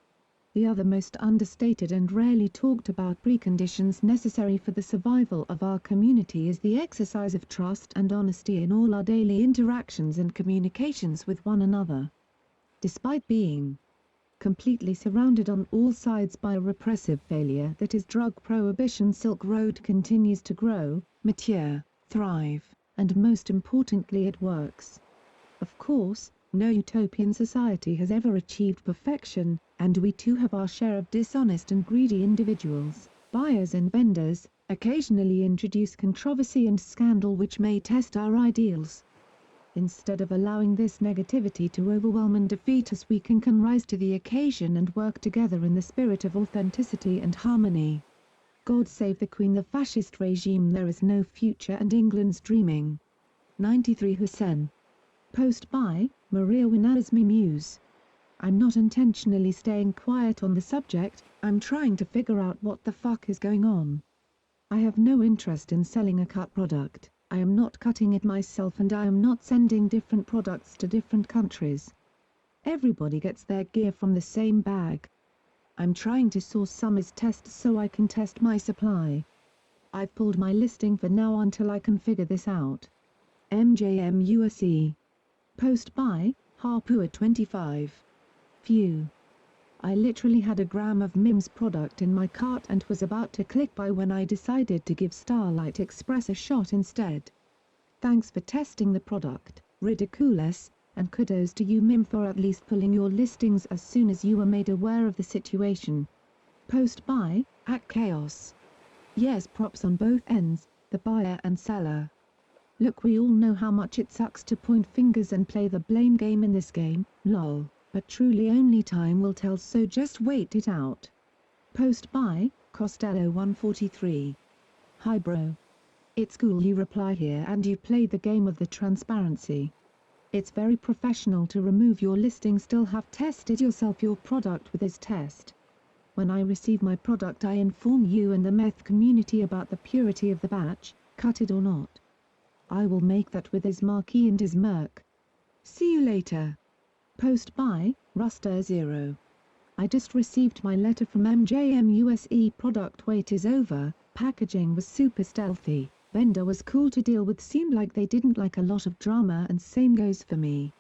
The other most understated and rarely talked about preconditions necessary for the survival of our community is the exercise of trust and honesty in all our daily interactions and communications with one another. Despite being completely surrounded on all sides by a repressive failure that is drug prohibition, Silk Road continues to grow, mature, thrive, and most importantly it works. Of course, no utopian society has ever achieved perfection, and we too have our share of dishonest and greedy individuals, buyers and vendors, occasionally introduce controversy and scandal which may test our ideals. Instead of allowing this negativity to overwhelm and defeat us, we can rise to the occasion and work together in the spirit of authenticity and harmony. God save the Queen, the fascist regime, there is no future and England's dreaming. 93 Hussein. Post by Maria Winasmi Muse. I'm not intentionally staying quiet on the subject, I'm trying to figure out what the fuck is going on. I have no interest in selling a cut product, I am not cutting it myself, and I am not sending different products to different countries. Everybody gets their gear from the same bag. I'm trying to source some as tests so I can test my supply. I've pulled my listing for now until I can figure this out. MJMUSE. Post by Harpua 25. Phew. I literally had a gram of Mim's product in my cart and was about to click buy when I decided to give Starlight Express a shot instead. Thanks for testing the product, Ridiculous, and kudos to you Mim for at least pulling your listings as soon as you were made aware of the situation. Post by, @Chaos. Yes, props on both ends, the buyer and seller. Look, we all know how much it sucks to point fingers and play the blame game in this game, lol. But truly only time will tell, so just wait it out. Post by, Costello 143. Hi bro. It's cool you reply here and you play the game of the transparency. It's very professional to remove your listing, still have tested yourself your product with this test. When I receive my product I inform you and the meth community about the purity of the batch, cut it or not. I will make that with his marquee and his merc. See you later. Post by, Ruster0. I just received my letter from MJM USE. Product wait is over, packaging was super stealthy, vendor was cool to deal with, seemed like they didn't like a lot of drama, and same goes for me.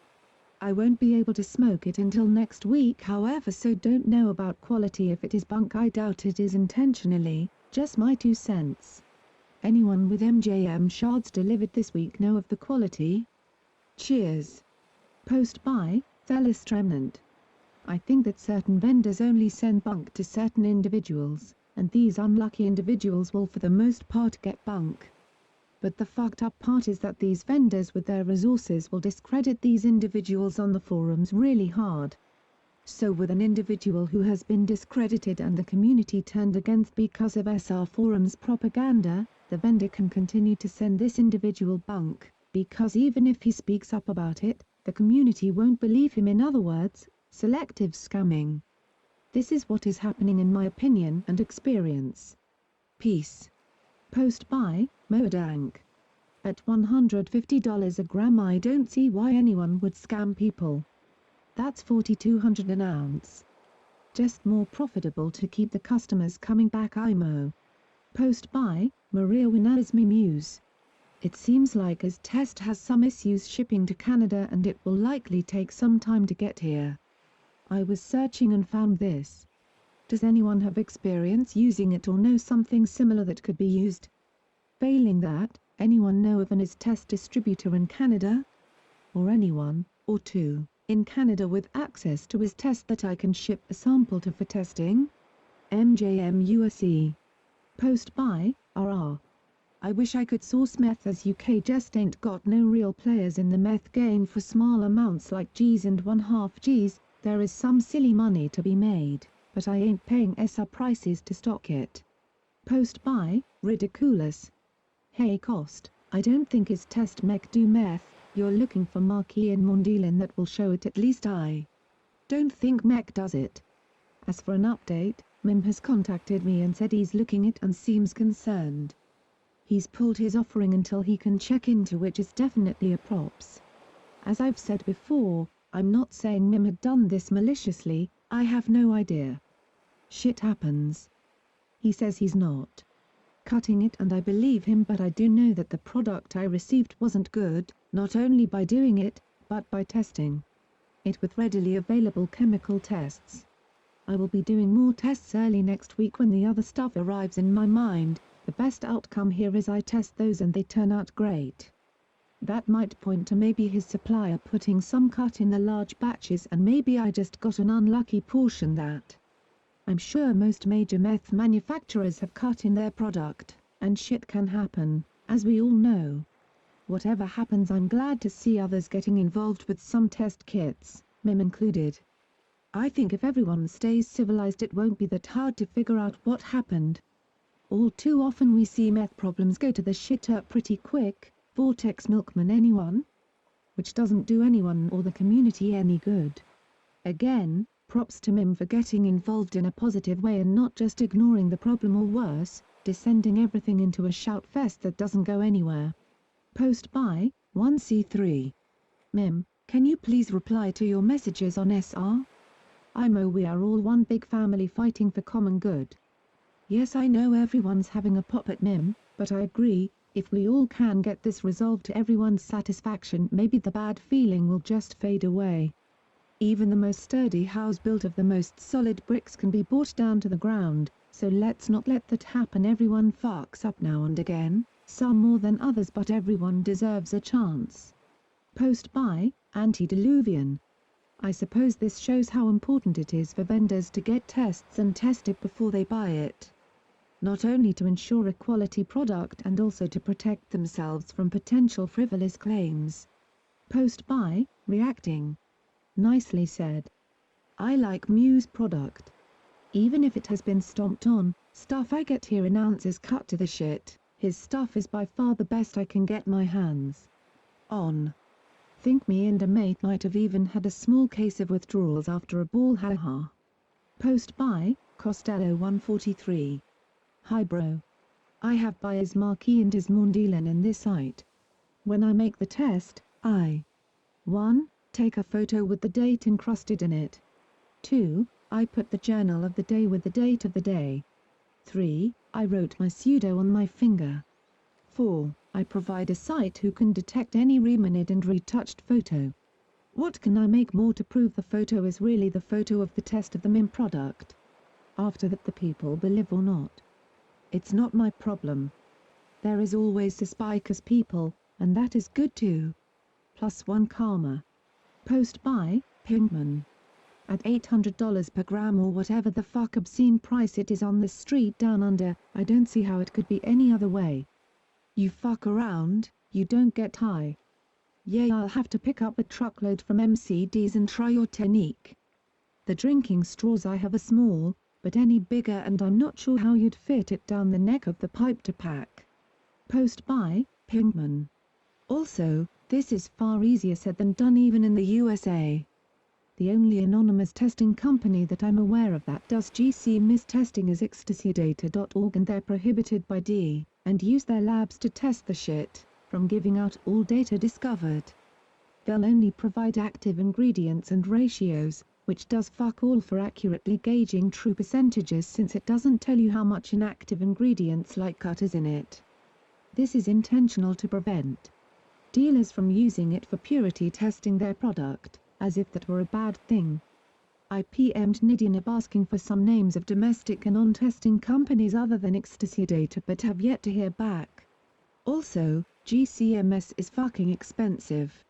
I won't be able to smoke it until next week however, so don't know about quality. If it is bunk I doubt it is intentionally, just my 2 cents. Anyone with MJM shards delivered this week know of the quality? Cheers. Post by, Thelis Remnant. I think that certain vendors only send bunk to certain individuals, and these unlucky individuals will for the most part get bunk. But the fucked up part is that these vendors with their resources will discredit these individuals on the forums really hard. So with an individual who has been discredited and the community turned against because of SR forums propaganda, the vendor can continue to send this individual bunk, because even if he speaks up about it, the community won't believe him. In other words, selective scamming. This is what is happening in my opinion and experience. Peace. Post by, Modank. At $150 a gram I don't see why anyone would scam people. That's $4,200 an ounce. Just more profitable to keep the customers coming back IMO. Post by, Maria Winasmi Muse. It seems like his test has some issues shipping to Canada and it will likely take some time to get here. I was searching and found this. Does anyone have experience using it or know something similar that could be used? Failing that, anyone know of an IS test distributor in Canada? Or anyone, or two, in Canada with access to IS test that I can ship a sample to for testing? MJM USE. Post by, RR. I wish I could source meth as UK just ain't got no real players in the meth game for small amounts like Gs and 1/2 Gs, there is some silly money to be made, but I ain't paying SR prices to stock it. Post by, Ridiculous. Hey Cost, I don't think is test mech do meth, you're looking for marquee in Mondelin that will show it, at least I don't think mech does it. As for an update, Mim has contacted me and said he's looking it and seems concerned. He's pulled his offering until he can check into, which is definitely a props. As I've said before, I'm not saying Mim had done this maliciously, I have no idea. Shit happens. He says he's not cutting it and I believe him, but I do know that the product I received wasn't good, not only by doing it, but by testing it with readily available chemical tests. I will be doing more tests early next week when the other stuff arrives. In my mind, the best outcome here is I test those and they turn out great. That might point to maybe his supplier putting some cut in the large batches and maybe I just got an unlucky portion that. I'm sure most major meth manufacturers have cut in their product, and shit can happen, as we all know. Whatever happens, I'm glad to see others getting involved with some test kits, Mim included. I think if everyone stays civilized it won't be that hard to figure out what happened. All too often we see meth problems go to the shitter pretty quick. Vortex Milkman, anyone? Which doesn't do anyone or the community any good. Again, props to Mim for getting involved in a positive way and not just ignoring the problem or worse, descending everything into a shout fest that doesn't go anywhere. Post by, 1C3. Mim, can you please reply to your messages on SR? IMO, we are all one big family fighting for common good. Yes, I know everyone's having a pop at Mim, but I agree, if we all can get this resolved to everyone's satisfaction, maybe the bad feeling will just fade away. Even the most sturdy house built of the most solid bricks can be brought down to the ground, so let's not let that happen. Everyone fucks up now and again, some more than others, but everyone deserves a chance. Post by Antediluvian. I suppose this shows how important it is for vendors to get tests and test it before they buy it. Not only to ensure a quality product and also to protect themselves from potential frivolous claims. Post by Reacting. Nicely said. I like Muse product. Even if it has been stomped on, stuff I get here in ounces cut to the shit, his stuff is by far the best I can get my hands on. Think me and a mate might have even had a small case of withdrawals after a ball, haha. Post by Costello 143. Hi bro. I have buyer's marquee and his Mondialen in this site. When I make the test, I 1. Take a photo with the date encrusted in it. 2. I put the journal of the day with the date of the day. 3. I wrote my pseudo on my finger. 4. I provide a site who can detect any reminid and retouched photo. What can I make more to prove the photo is really the photo of the test of the MIM product? After that, the people believe or not. It's not my problem. There is always suspicious people, and that is good too. +1 karma. Post by Pinkman. At $800 per gram or whatever the fuck obscene price it is on the street down under, I don't see how it could be any other way. You fuck around, you don't get high. Yeah, I'll have to pick up a truckload from MCD's and try your technique. The drinking straws I have are small, but any bigger and I'm not sure how you'd fit it down the neck of the pipe to pack. Post by Pinkman. Also, this is far easier said than done even in the USA. The only anonymous testing company that I'm aware of that does GC-MS testing is ExtasyData.org, and they're prohibited by D, and use their labs to test the shit, from giving out all data discovered. They'll only provide active ingredients and ratios, which does fuck all for accurately gauging true percentages since it doesn't tell you how much inactive ingredients like cut is in it. This is intentional to prevent dealers from using it for purity testing their product, as if that were a bad thing. I PM'd Nidinab asking for some names of domestic and on-testing companies other than Ecstasy Data but have yet to hear back. Also, GCMS is fucking expensive.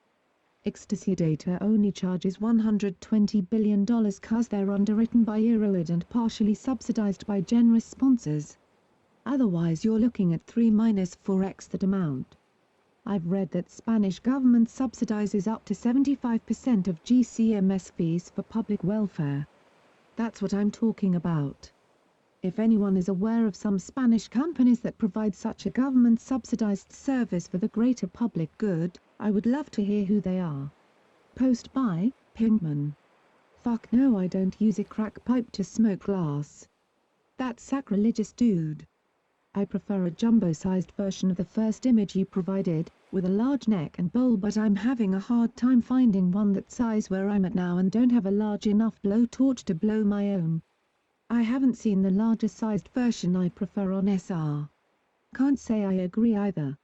Ecstasy Data only charges $120 billion cause they're underwritten by Euroid and partially subsidized by generous sponsors. Otherwise you're looking at 3-4x that amount. I've read that Spanish government subsidizes up to 75% of GCMS fees for public welfare. That's what I'm talking about. If anyone is aware of some Spanish companies that provide such a government-subsidized service for the greater public good, I would love to hear who they are. Post by Pinkman. Fuck no, I don't use a crack pipe to smoke glass. That's sacrilegious, dude. I prefer a jumbo-sized version of the first image you provided, with a large neck and bowl, but I'm having a hard time finding one that size where I'm at now and don't have a large enough blowtorch to blow my own. I haven't seen the larger sized version I prefer on SR. Can't say I agree either.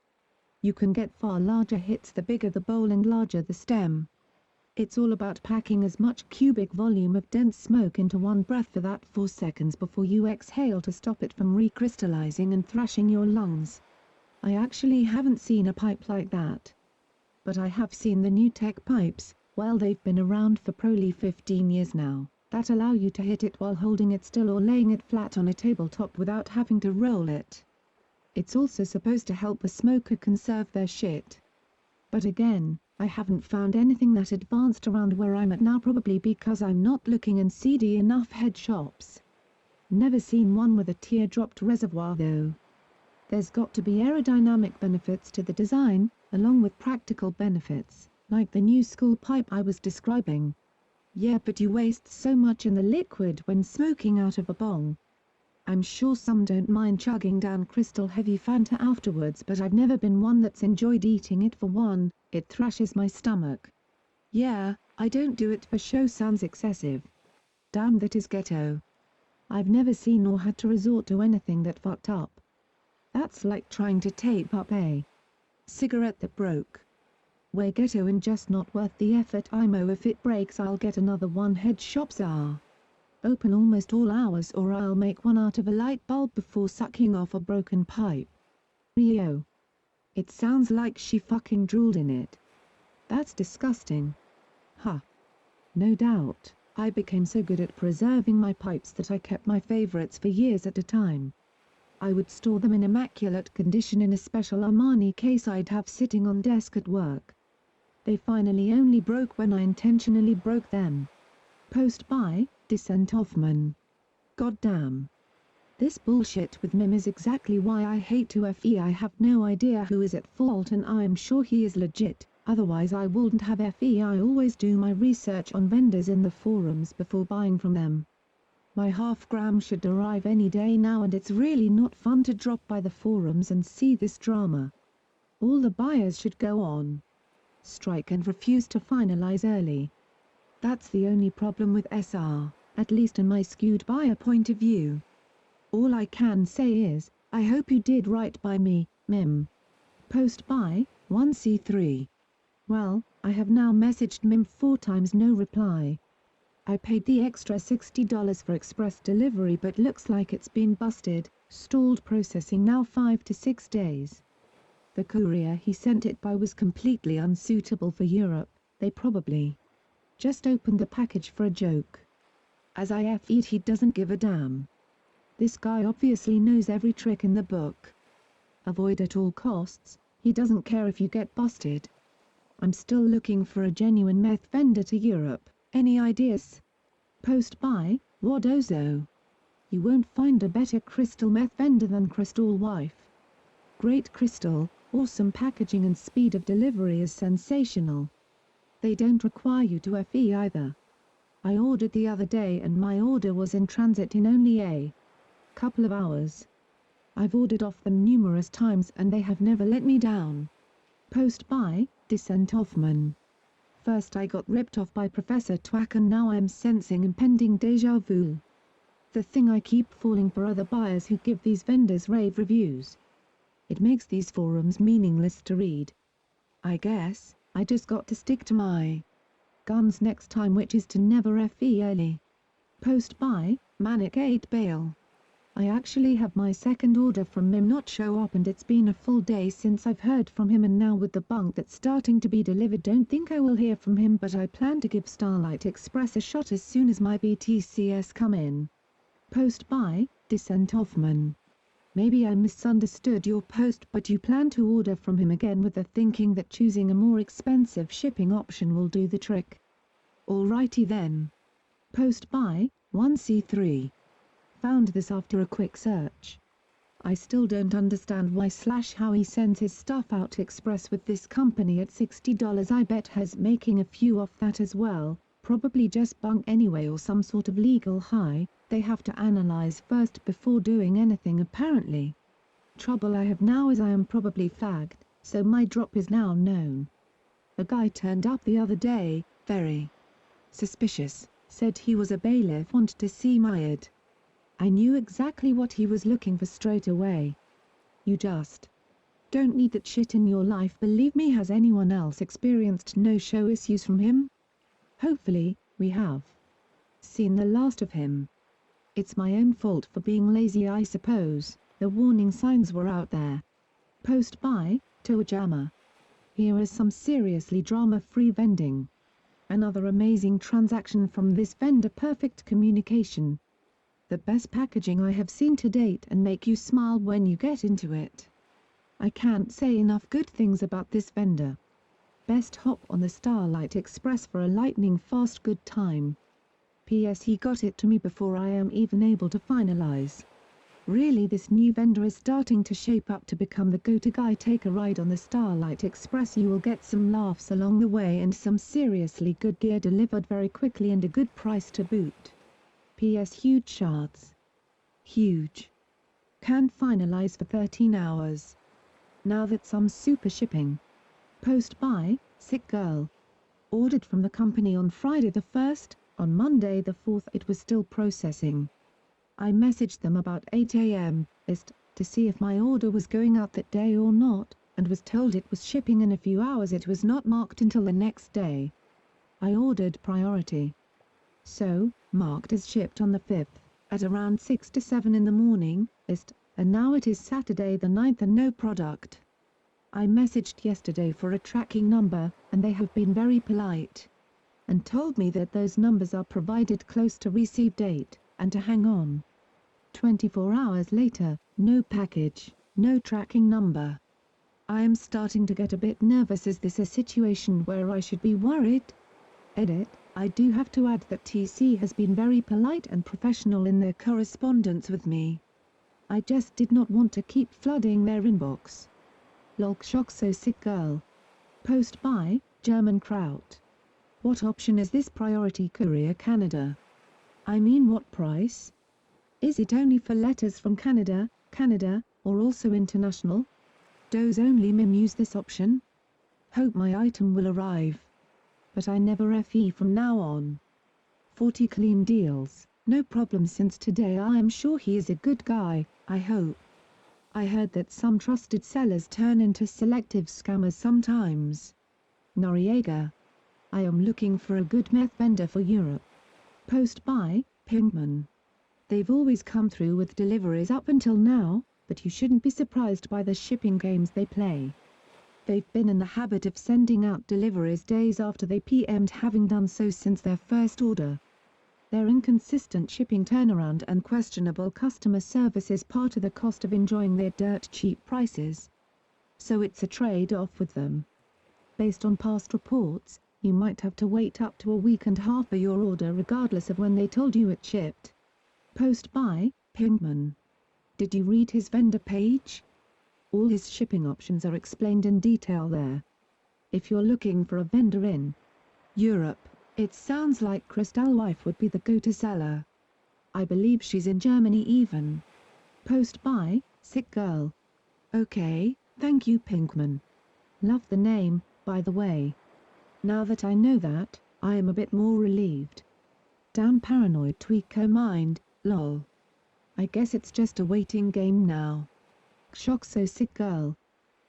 You can get far larger hits the bigger the bowl and larger the stem. It's all about packing as much cubic volume of dense smoke into one breath for that 4 seconds before you exhale to stop it from recrystallizing and thrashing your lungs. I actually haven't seen a pipe like that. But I have seen the new tech pipes, well they've been around for probably 15 years now, that allow you to hit it while holding it still or laying it flat on a tabletop without having to roll it. It's also supposed to help a smoker conserve their shit. But again, I haven't found anything that advanced around where I'm at now, probably because I'm not looking in seedy enough head shops. Never seen one with a teardropped reservoir though. There's got to be aerodynamic benefits to the design, along with practical benefits, like the new school pipe I was describing. Yeah, but you waste so much in the liquid when smoking out of a bong. I'm sure some don't mind chugging down crystal heavy Fanta afterwards, but I've never been one that's enjoyed eating it. For one, it thrashes my stomach. Yeah, I don't do it for show, sounds excessive. Damn, that is ghetto. I've never seen or had to resort to anything that fucked up. That's like trying to tape up a cigarette that broke. Way ghetto and just not worth the effort. IMO, if it breaks I'll get another one. Head shops are open almost all hours, or I'll make one out of a light bulb before sucking off a broken pipe. Rio. It sounds like she fucking drooled in it. That's disgusting. Huh. No doubt, I became so good at preserving my pipes that I kept my favorites for years at a time. I would store them in immaculate condition in a special Armani case I'd have sitting on desk at work. They finally only broke when I intentionally broke them. Post by Dissent Hoffman. Goddamn. This bullshit with Mim is exactly why I hate 2FE. I have no idea who is at fault, and I am sure he is legit, otherwise I wouldn't have FE. I always do my research on vendors in the forums before buying from them. My half-gram should arrive any day now, and it's really not fun to drop by the forums and see this drama. All the buyers should go on strike and refuse to finalize early. That's the only problem with SR, at least in my skewed buyer point of view. All I can say is, I hope you did right by me, Mim. Post by 1C3. Well, I have now messaged Mim 4 times, no reply. I paid the extra $60 for express delivery, but looks like it's been busted, stalled processing now 5 to 6 days. The courier he sent it by was completely unsuitable for Europe. They probably just opened the package for a joke. As I FE'd, he doesn't give a damn. This guy obviously knows every trick in the book. Avoid at all costs, he doesn't care if you get busted. I'm still looking for a genuine meth vendor to Europe. Any ideas? Post by Wadozo. You won't find a better crystal meth vendor than Crystal Wife. Great crystal, awesome packaging, and speed of delivery is sensational. They don't require you to FE either. I ordered the other day and my order was in transit in only a couple of hours. I've ordered off them numerous times and they have never let me down. Post by Dissent Hoffman. First I got ripped off by Professor Twack, and now I'm sensing impending deja vu. The thing, I keep falling for other buyers who give these vendors rave reviews. It makes these forums meaningless to read. I guess I just got to stick to my guns next time, which is to never FE early. Post by Manic 8 Bale. I actually have my second order from Mim not show up, and it's been a full day since I've heard from him, and now with the bunk that's starting to be delivered, don't think I will hear from him, but I plan to give Starlight Express a shot as soon as my BTCS come in. Post by Dissent Hoffman. Maybe I misunderstood your post, but you plan to order from him again with the thinking that choosing a more expensive shipping option will do the trick. Alrighty then. Post by 1C3. Found this after a quick search. I still don't understand why/how he sends his stuff out to Express with this company at $60. I bet has making a few off that as well, probably just bunk anyway or some sort of legal high. They have to analyze first before doing anything apparently. Trouble I have now is I am probably flagged, so my drop is now known. A guy turned up the other day, very suspicious, said he was a bailiff, wanted to see my ad. I knew exactly what he was looking for straight away. You just don't need that shit in your life, believe me. Has anyone else experienced no-show issues from him? Hopefully, we have seen the last of him. It's my own fault for being lazy, I suppose. The warning signs were out there. Post by Toajama. Here is some seriously drama-free vending. Another amazing transaction from this vendor, perfect communication. The best packaging I have seen to date, and make you smile when you get into it. I can't say enough good things about this vendor. Best hop on the Starlight Express for a lightning fast good time. P.S. He got it to me before I am even able to finalize. Really, this new vendor is starting to shape up to become the go-to guy. Take a ride on the Starlight Express, you will get some laughs along the way and some seriously good gear delivered very quickly and a good price to boot. P.S. Huge shards. Huge. Can finalize for 13 hours. Now that some super shipping. Post by Sick Girl. Ordered from the company on Friday the 1st, on Monday the 4th it was still processing. I messaged them about 8 a.m. to see if my order was going out that day or not, and was told it was shipping in a few hours. It was not marked until the next day. I ordered priority. So, marked as shipped on the 5th, at around 6 to 7 in the morning, and now it is Saturday the 9th and no product. I messaged yesterday for a tracking number, and they have been very polite. And told me that those numbers are provided close to receive date, and to hang on. 24 hours later, no package, no tracking number. I am starting to get a bit nervous. Is this a situation where I should be worried? Edit, I do have to add that TC has been very polite and professional in their correspondence with me. I just did not want to keep flooding their inbox. Lol, shock, so sick girl. Post by German Kraut. What option is this priority courier Canada? I mean, what price? Is it only for letters from Canada, or also international? Does only MIM use this option? Hope my item will arrive. But I never FE from now on. 40 clean deals, no problem since today. I am sure he is a good guy, I hope. I heard that some trusted sellers turn into selective scammers sometimes. Noriega. I am looking for a good meth vendor for Europe. Post by Pinkman. They've always come through with deliveries up until now, but you shouldn't be surprised by the shipping games they play. They've been in the habit of sending out deliveries days after they PM'd, having done so since their first order. Their inconsistent shipping turnaround and questionable customer service is part of the cost of enjoying their dirt cheap prices. So it's a trade-off with them. Based on past reports, you might have to wait up to a week and a half for your order regardless of when they told you it shipped. Post by Pinkman. Did you read his vendor page? All his shipping options are explained in detail there. If you're looking for a vendor in Europe, it sounds like Crystal Wife would be the go-to seller. I believe she's in Germany even. Post by Sick Girl. Okay, thank you Pinkman. Love the name, by the way. Now that I know that, I am a bit more relieved. Damn paranoid tweako mind, lol. I guess it's just a waiting game now. Shock, so sick girl.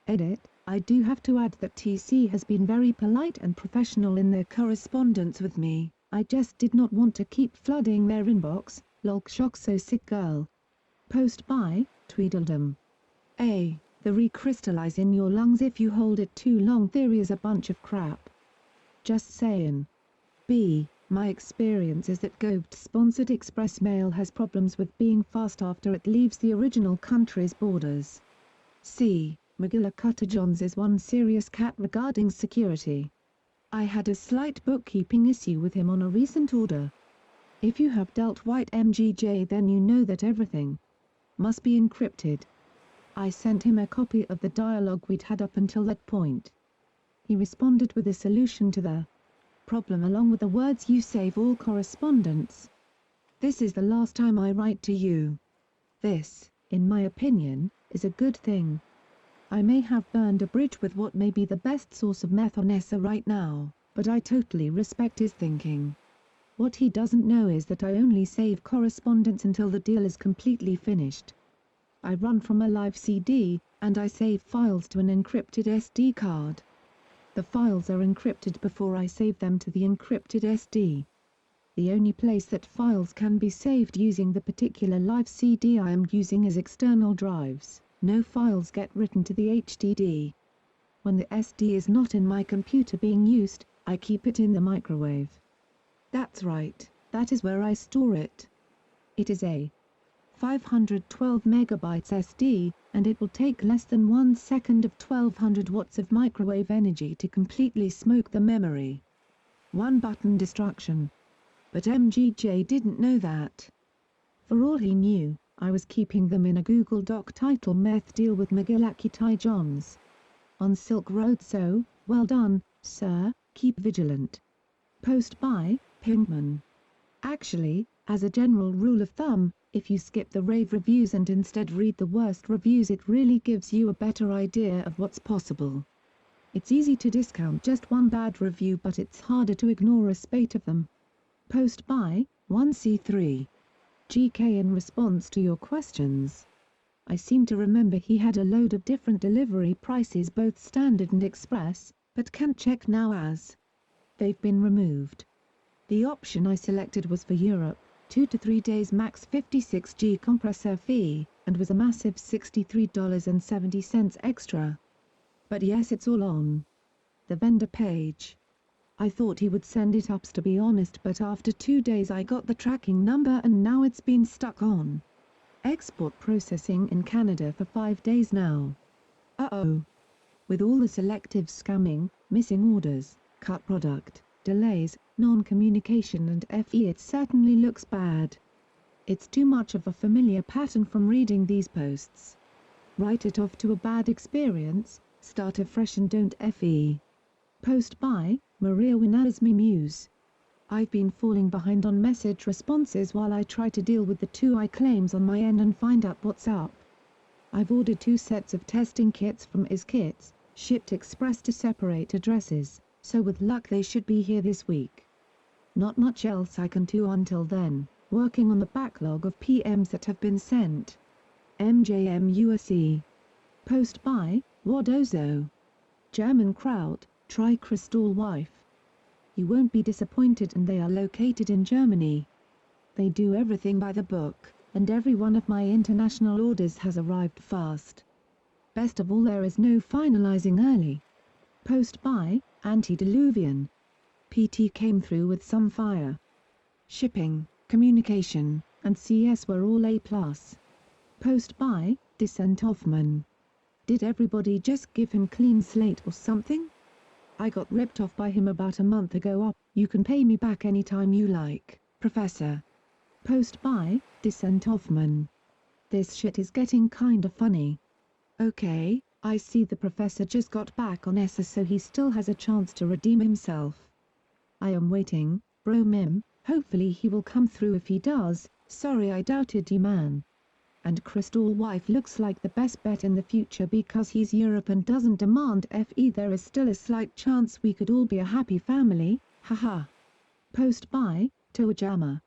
Edit, I do have to add that TC has been very polite and professional in their correspondence with me. I just did not want to keep flooding their inbox. Lol, shock, so sick girl. Post by Tweedledum. A. The recrystallize in your lungs if you hold it too long theory is a bunch of crap. Just saying. B. My experience is that Govt-sponsored express mail has problems with being fast after it leaves the original country's borders. C. McGillicuddy-Johns is one serious cat regarding security. I had a slight bookkeeping issue with him on a recent order. If you have dealt white MGJ, then you know that everything must be encrypted. I sent him a copy of the dialogue we'd had up until that point. He responded with a solution to the problem along with the words, "You save all correspondence. This is the last time I write to you." This, in my opinion, is a good thing. I may have burned a bridge with what may be the best source of meth on ESA right now, but I totally respect his thinking. What he doesn't know is that I only save correspondence until the deal is completely finished. I run from a live CD, and I save files to an encrypted SD card. The files are encrypted before I save them to the encrypted SD. The only place that files can be saved using the particular live CD I am using is external drives. No files get written to the HDD. When the SD is not in my computer being used, I keep it in the microwave. That's right, that is where I store it. It is a 512 megabytes SD, and it will take less than 1 second of 1200 watts of microwave energy to completely smoke the memory. One button destruction. But MGJ didn't know that. For all he knew, I was keeping them in a Google Doc title meth deal with McGillicuddy-Johns. On Silk Road. So, well done, sir, keep vigilant. Post by Pinkman. Actually, as a general rule of thumb, if you skip the rave reviews and instead read the worst reviews, it really gives you a better idea of what's possible. It's easy to discount just one bad review, but it's harder to ignore a spate of them. Post by 1C3. GK, in response to your questions, I seem to remember he had a load of different delivery prices, both standard and express, but can't check now as they've been removed. The option I selected was for Europe, 2 to 3 days max 56G compressor fee, and was a massive $63.70 extra. But yes, it's all on the vendor page. I thought he would send it up to be honest, but after 2 days I got the tracking number and now it's been stuck on export processing in Canada for 5 days now. Uh-oh. With all the selective scamming, missing orders, cut product, delays, non-communication and FE, it certainly looks bad. It's too much of a familiar pattern from reading these posts. Write it off to a bad experience, start afresh and don't FE. Post by Maria Winalsme Muse. I've been falling behind on message responses while I try to deal with the 2 claims on my end and find out what's up. I've ordered 2 sets of testing kits from IS-Kits, shipped express to separate addresses, so with luck they should be here this week. Not much else I can do until then, working on the backlog of PMs that have been sent. MJM USE. Post by Wodozo. German Kraut, try Crystal Wife. You won't be disappointed, and they are located in Germany. They do everything by the book, and every one of my international orders has arrived fast. Best of all, there is no finalizing early. Post by Antediluvian. PT came through with some fire. Shipping, communication, and CS were all A+. Post by Dissent Hoffman. Did everybody just give him clean slate or something? I got ripped off by him about a month ago. You can pay me back anytime you like, Professor. Post by Dissent Hoffman. This shit is getting kinda funny. Okay, I see the professor just got back on ESA, so he still has a chance to redeem himself. I am waiting, bro Mim, hopefully he will come through. If he does, sorry I doubted you, man. And Crystal Wife looks like the best bet in the future because he's Europe and doesn't demand FE. There is still a slight chance we could all be a happy family, haha. Post by Toajama.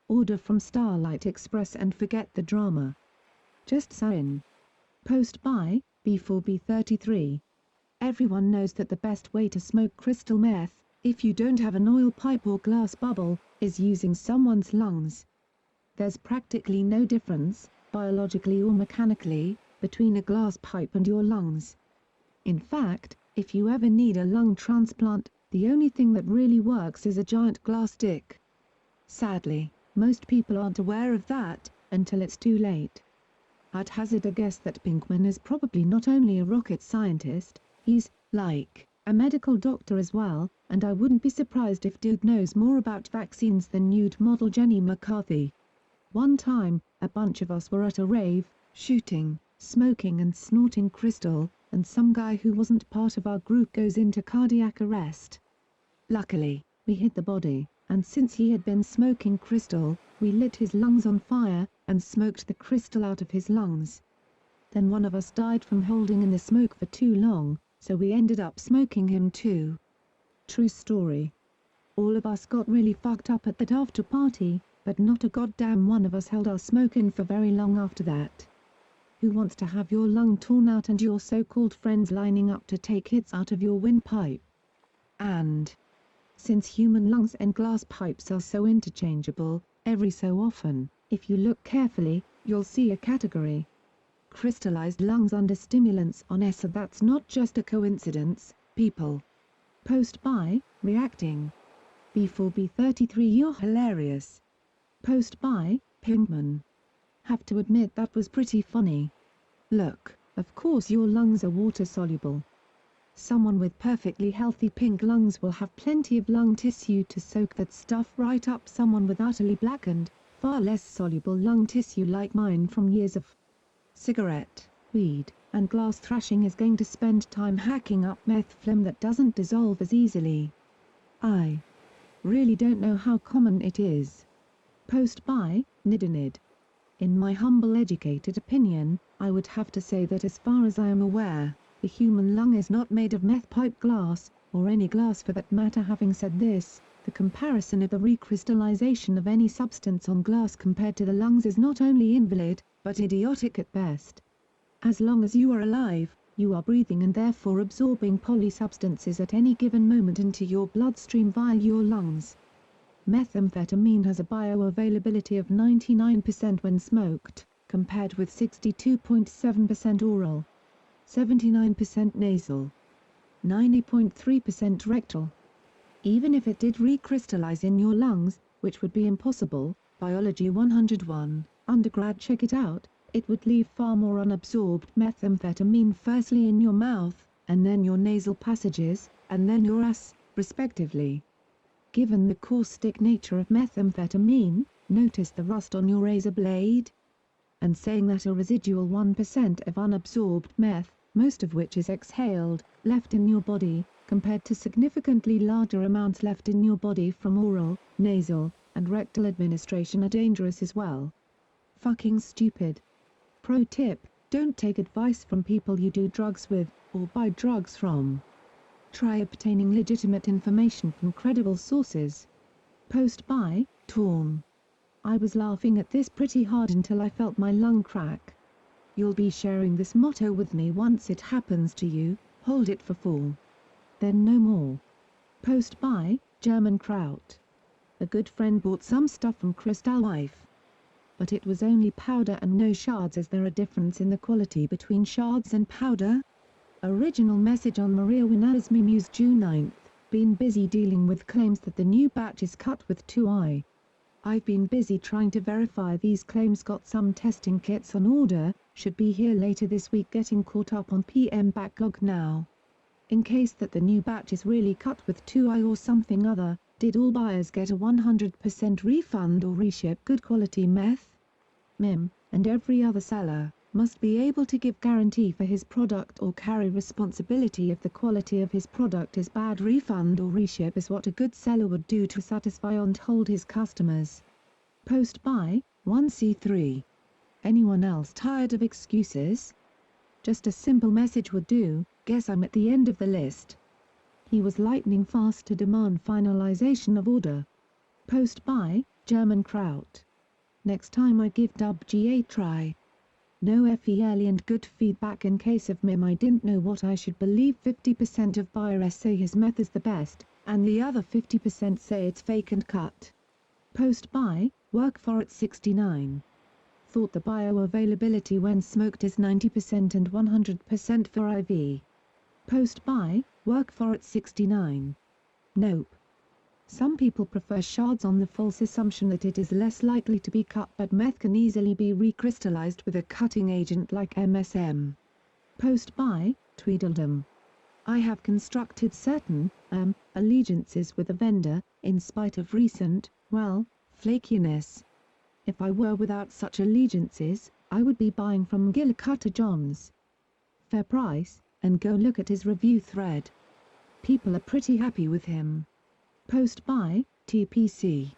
Order from Starlight Express and forget the drama. Just saying. Post by B4B33. Everyone knows that the best way to smoke crystal meth, if you don't have an oil pipe or glass bubble, is using someone's lungs. There's practically no difference, biologically or mechanically, between a glass pipe and your lungs. In fact, if you ever need a lung transplant, the only thing that really works is a giant glass dick. Sadly, most people aren't aware of that, until it's too late. I'd hazard a guess that Pinkman is probably not only a rocket scientist, he's, like, a medical doctor as well, and I wouldn't be surprised if dude knows more about vaccines than nude model Jenny McCarthy. One time, a bunch of us were at a rave, shooting, smoking and snorting crystal, and some guy who wasn't part of our group goes into cardiac arrest. Luckily, we hid the body, and since he had been smoking crystal, we lit his lungs on fire, and smoked the crystal out of his lungs. Then one of us died from holding in the smoke for too long, so we ended up smoking him too. True story. All of us got really fucked up at that after party, but not a goddamn one of us held our smoke in for very long after that. Who wants to have your lung torn out and your so-called friends lining up to take hits out of your windpipe? And since human lungs and glass pipes are so interchangeable, every so often, if you look carefully, you'll see a category. Crystallized lungs under stimulants on ESA. That's not just a coincidence, people. Post by Reacting. B4B33. You're hilarious. Post by Pinkman. Have to admit that was pretty funny. Look, of course your lungs are water soluble. Someone with perfectly healthy pink lungs will have plenty of lung tissue to soak that stuff right up. Someone with utterly blackened, far less soluble lung tissue like mine from years of cigarette, weed, and glass thrashing is going to spend time hacking up meth phlegm that doesn't dissolve as easily. I really don't know how common it is. Post by Nidinid. In my humble educated opinion, I would have to say that as far as I am aware, the human lung is not made of meth pipe glass, or any glass for that matter. Having said this, the comparison of the recrystallization of any substance on glass compared to the lungs is not only invalid, but idiotic at best. As long as you are alive, you are breathing and therefore absorbing polysubstances at any given moment into your bloodstream via your lungs. Methamphetamine has a bioavailability of 99% when smoked, compared with 62.7% oral, 79% nasal, 90.3% rectal. Even if it did recrystallize in your lungs, which would be impossible, Biology 101, undergrad check it out, it would leave far more unabsorbed methamphetamine firstly in your mouth, and then your nasal passages, and then your ass, respectively. Given the caustic nature of methamphetamine, notice the rust on your razor blade? And saying that a residual 1% of unabsorbed meth, most of which is exhaled, left in your body, compared to significantly larger amounts left in your body from oral, nasal, and rectal administration are dangerous as well. Fucking stupid. Pro tip, don't take advice from people you do drugs with, or buy drugs from. Try obtaining legitimate information from credible sources. Post by, Torn. I was laughing at this pretty hard until I felt my lung crack. You'll be sharing this motto with me once it happens to you, hold it for 4. Then no more. Post by, German Kraut. A good friend bought some stuff from Crystal Wife. But it was only powder and no shards. Is there a difference in the quality between shards and powder? Original message on Maria Winner's Muse June 9. Been busy dealing with claims that the new batch is cut with 2i. I've been busy trying to verify these claims. Got some testing kits on order, should be here later this week. Getting caught up on PM backlog now. In case that the new batch is really cut with 2i or something other, did all buyers get a 100% refund or reship good quality meth? MIM, and every other seller, must be able to give guarantee for his product or carry responsibility if the quality of his product is bad. Refund or reship is what a good seller would do to satisfy and hold his customers. Post by, 1C3. Anyone else tired of excuses? Just a simple message would do, guess I'm at the end of the list. He was lightning fast to demand finalization of order. Post by, German Kraut. Next time I give WG a try. No FE early and good feedback. In case of MIM I didn't know what I should believe. 50% of buyers say his meth is the best, and the other 50% say it's fake and cut. Post by, Work for it 69. Thought the bioavailability when smoked is 90% and 100% for IV. Post by, Work for it 69. Nope. Some people prefer shards on the false assumption that it is less likely to be cut, but meth can easily be recrystallized with a cutting agent like MSM. Post by, Tweedledum. I have constructed certain, allegiances with a vendor, in spite of recent, flakiness. If I were without such allegiances, I would be buying from Gilcutter Johns. Fair price, and go look at his review thread. People are pretty happy with him. Post by, TPC.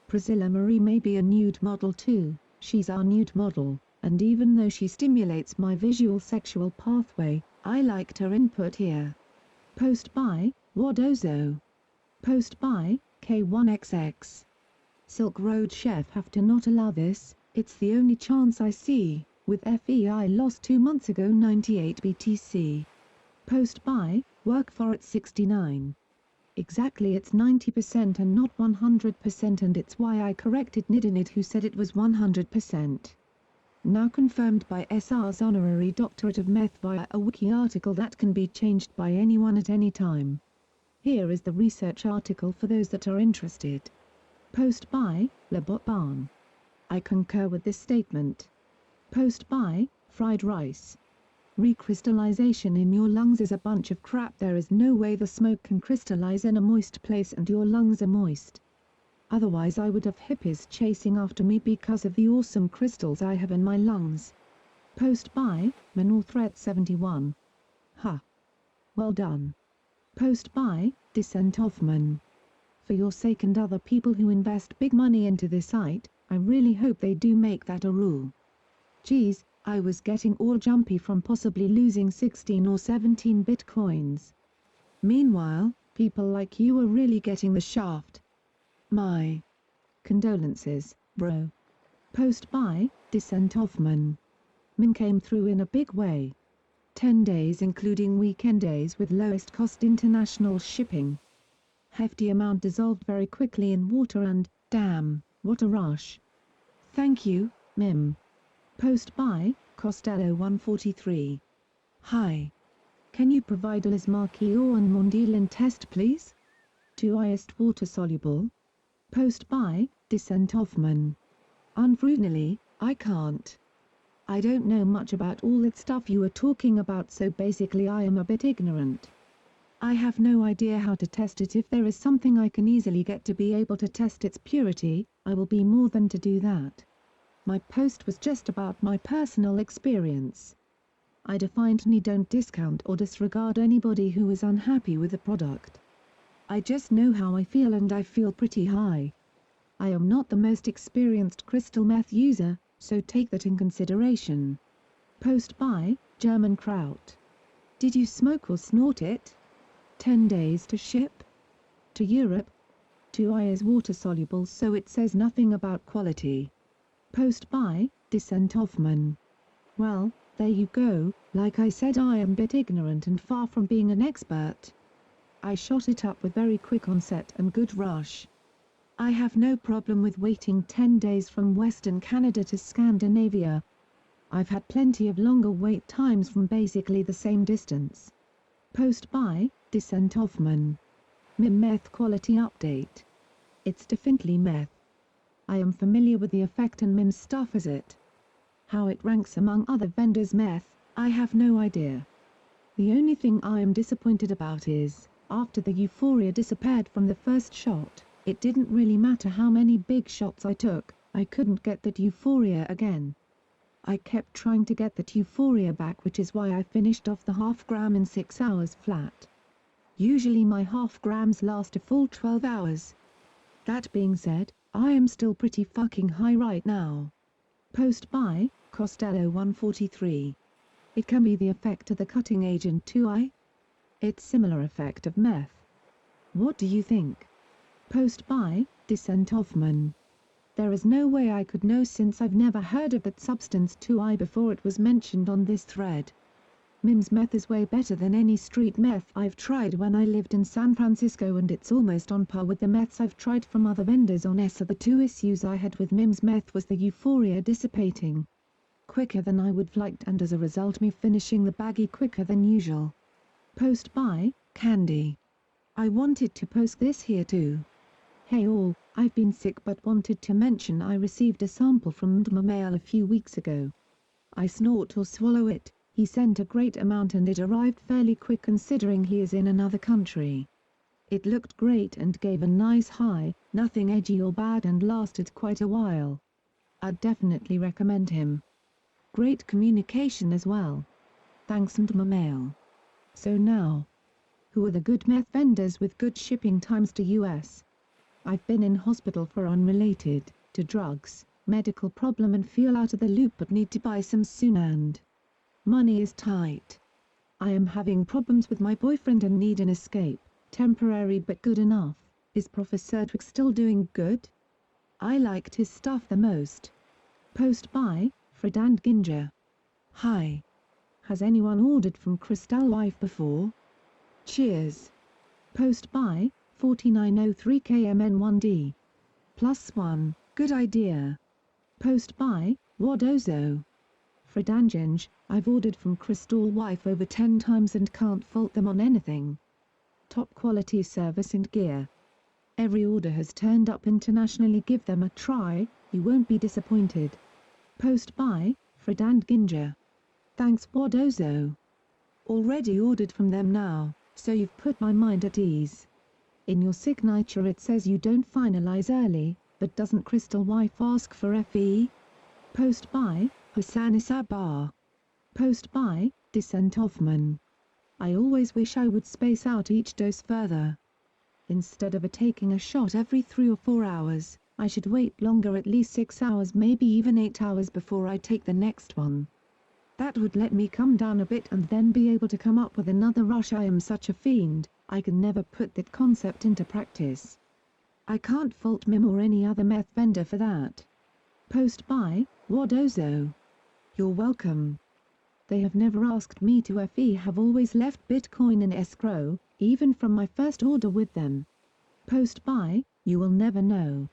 Priscilla Marie may be a nude model too, she's our nude model, and even though she stimulates my visual sexual pathway, I liked her input here. Post by, Wadozo. Post by, K1XX. Silk Road Chef have to not allow this, it's the only chance I see, with FEI lost 2 months ago 98 BTC. Post by, Work for it 69. Exactly, it's 90% and not 100%, and it's why I corrected Nidinid who said it was 100%. Now confirmed by SR's honorary doctorate of meth via a wiki article that can be changed by anyone at any time. Here is the research article for those that are interested. Post by, Labot Barn. I concur with this statement. Post by, Fried Rice. Recrystallization in your lungs is a bunch of crap. There is no way the smoke can crystallize in a moist place and your lungs are moist. Otherwise I would have hippies chasing after me because of the awesome crystals I have in my lungs. Post by, Manor Threat 71. Ha. Well done. Post by, Dissent Hoffman. For your sake and other people who invest big money into this site, I really hope they do make that a rule. Geez, I was getting all jumpy from possibly losing 16 or 17 bitcoins. Meanwhile, people like you are really getting the shaft. My condolences, bro. Post by, Dissent Hoffman. Min came through in a big way. 10 days including weekend days with lowest cost international shipping. Hefty amount dissolved very quickly in water and, damn, what a rush. Thank you, Mim. Post by, Costello 143. Hi. Can you provide a Lismarchio and Mondilin test please? 2 ist water soluble. Post by, Descent Hoffman. Unfortunately, I can't. I don't know much about all that stuff you were talking about, so basically I am a bit ignorant. I have no idea how to test it. If there is something I can easily get to be able to test its purity, I will be more than to do that. My post was just about my personal experience. I definitely don't discount or disregard anybody who is unhappy with the product. I just know how I feel, and I feel pretty high. I am not the most experienced crystal meth user, so take that in consideration. Post by, German Kraut. Did you smoke or snort it? 10 days to ship? To Europe? 2I is water soluble, so it says nothing about quality. Post by, Descent Hoffman. Well, there you go. Like I said, I am a bit ignorant and far from being an expert. I shot it up with very quick onset and good rush. I have no problem with waiting 10 days from Western Canada to Scandinavia. I've had plenty of longer wait times from basically the same distance. Post by, Descent Hoffman. Mim meth quality update. It's definitely meth. I am familiar with the effect and Mim stuff as it. How it ranks among other vendors' meth, I have no idea. The only thing I am disappointed about is, after the euphoria disappeared from the first shot, it didn't really matter how many big shots I took, I couldn't get that euphoria again. I kept trying to get that euphoria back, which is why I finished off the half gram in 6 hours flat. Usually my half grams last a full 12 hours. That being said, I am still pretty fucking high right now. Post by, Costello 143. It can be the effect of the cutting agent 2I? It's similar effect of meth. What do you think? Post by, Descent Hoffman. There is no way I could know since I've never heard of that substance 2I before it was mentioned on this thread. Mim's meth is way better than any street meth I've tried when I lived in San Francisco, and it's almost on par with the meths I've tried from other vendors on ESA. The two issues I had with Mim's meth was the euphoria dissipating quicker than I would liked, and as a result me finishing the baggie quicker than usual. Post by, Candy. I wanted to post this here too. Hey all, I've been sick but wanted to mention I received a sample from Ndma mail a few weeks ago. I snort or swallow it. He sent a great amount and it arrived fairly quick considering he is in another country. It looked great and gave a nice high, nothing edgy or bad, and lasted quite a while. I'd definitely recommend him. Great communication as well. Thanks Ndma mail. So now, who are the good meth vendors with good shipping times to US? I've been in hospital for unrelated to drugs, medical problem and feel out of the loop but need to buy some soon, and money is tight. I am having problems with my boyfriend and need an escape, temporary but good enough. Is Professor Twig still doing good? I liked his stuff the most. Post by, Fred and Ginger. Hi. Has anyone ordered from Crystal Wife before? Cheers. Post by, 4903KMN1D. +1, good idea. Post by, Wadozo. Fred and Ginge, I've ordered from Crystal Wife over 10 times and can't fault them on anything. Top quality service and gear. Every order has turned up internationally. Give them a try, you won't be disappointed. Post by, Fred and Ginger. Thanks Wadozo. Already ordered from them now, so you've put my mind at ease. In your signature it says you don't finalize early, but doesn't Crystal Wife ask for FE? Post by, Hussain Sabah. Post by, Descent Hoffman. I always wish I would space out each dose further. Instead of taking a shot every 3 or 4 hours, I should wait longer, at least 6 hours, maybe even 8 hours before I take the next one. That would let me come down a bit and then be able to come up with another rush. I am such a fiend, I can never put that concept into practice. I can't fault Mim or any other meth vendor for that. Post by, Wadozo. You're welcome. They have never asked me to have always left Bitcoin in escrow, even from my first order with them. Post buy, you will never know.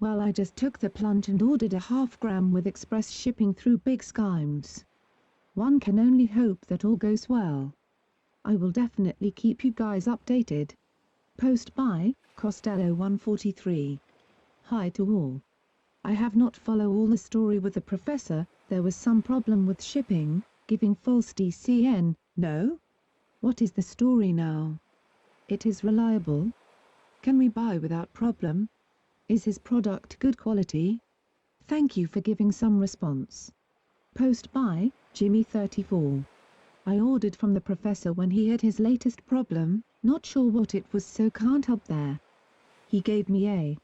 Well, I just took the plunge and ordered a half-gram with express shipping through Big Skimes. One can only hope that all goes well. I will definitely keep you guys updated. Post by, Costello 143. Hi to all. I have not followed all the story with the professor. There was some problem with shipping, giving false DCN, no? What is the story now? It is reliable? Can we buy without problem? Is his product good quality? Thank you for giving some response. Post by, Jimmy 34. I ordered from the professor when he had his latest problem, not sure what it was, so can't help there. He gave me a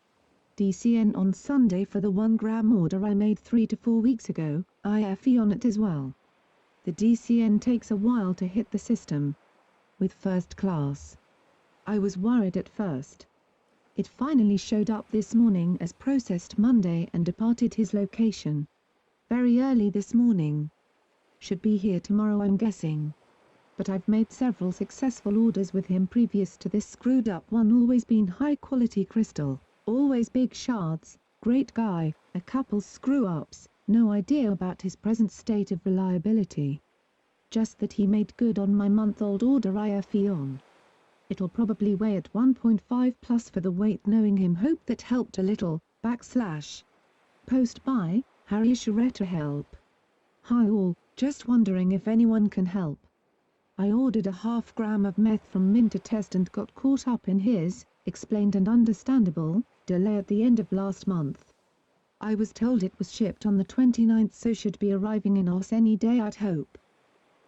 DCN on Sunday for the 1 gram order I made 3 to 4 weeks ago, IFE on it as well. The DCN takes a while to hit the system. With first class. I was worried at first. It finally showed up this morning as processed Monday and departed his location. Very early this morning. Should be here tomorrow, I'm guessing. But I've made several successful orders with him previous to this screwed up one. Always been high quality crystal, always big shards, great guy, a couple screw ups, no idea about his present state of reliability. Just that he made good on my month-old order IFE on. It'll probably weigh at 1.5 plus for the weight, knowing him. Hope that helped a little, / Post by, Harry Sharetta help. Hi all, just wondering if anyone can help. I ordered a half-gram of meth from Mint to test and got caught up in his, explained and understandable, delay at the end of last month. I was told it was shipped on the 29th, so should be arriving in OS any day, I'd hope.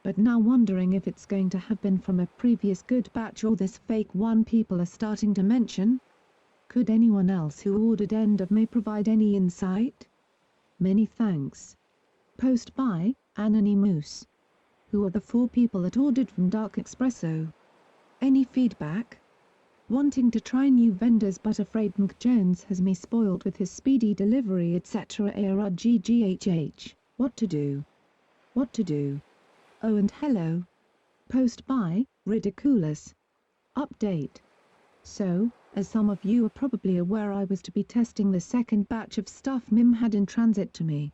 But now wondering if it's going to have been from a previous good batch or this fake one people are starting to mention. Could anyone else who ordered end of May provide any insight? Many thanks. Post by, Anonymous. Who are the 4 people that ordered from Dark Espresso? Any feedback? Wanting to try new vendors but afraid Mc Jones has me spoiled with his speedy delivery etc. ARGGHH. What to do? What to do? Oh, and hello. Post by, Ridiculous. Update. So, as some of you are probably aware, I was to be testing the second batch of stuff Mim had in transit to me.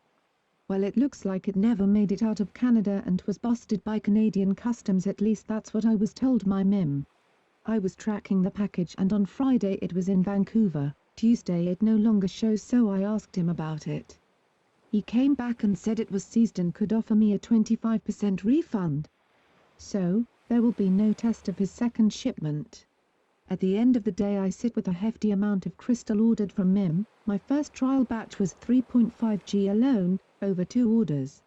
Well, it looks like it never made it out of Canada and was busted by Canadian customs, at least that's what I was told by Mim. I was tracking the package and on Friday it was in Vancouver, Tuesday it no longer shows, so I asked him about it. He came back and said it was seized and could offer me a 25% refund. So, there will be no test of his second shipment. At the end of the day I sit with a hefty amount of crystal ordered from Mim. My first trial batch was 3.5 G alone, over 2 orders.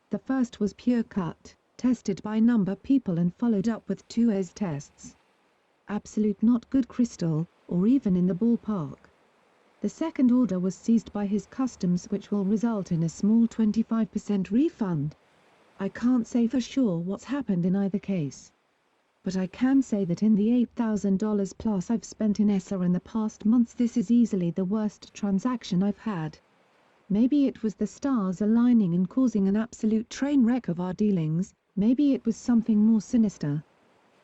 The first was pure cut, tested by number people and followed up with 2 AS tests. Absolute not good crystal, or even in the ballpark. The second order was seized by his customs, which will result in a small 25% refund. I can't say for sure what's happened in either case. But I can say that in the $8,000 plus I've spent in ESA in the past months, this is easily the worst transaction I've had. Maybe it was the stars aligning and causing an absolute train wreck of our dealings, maybe it was something more sinister.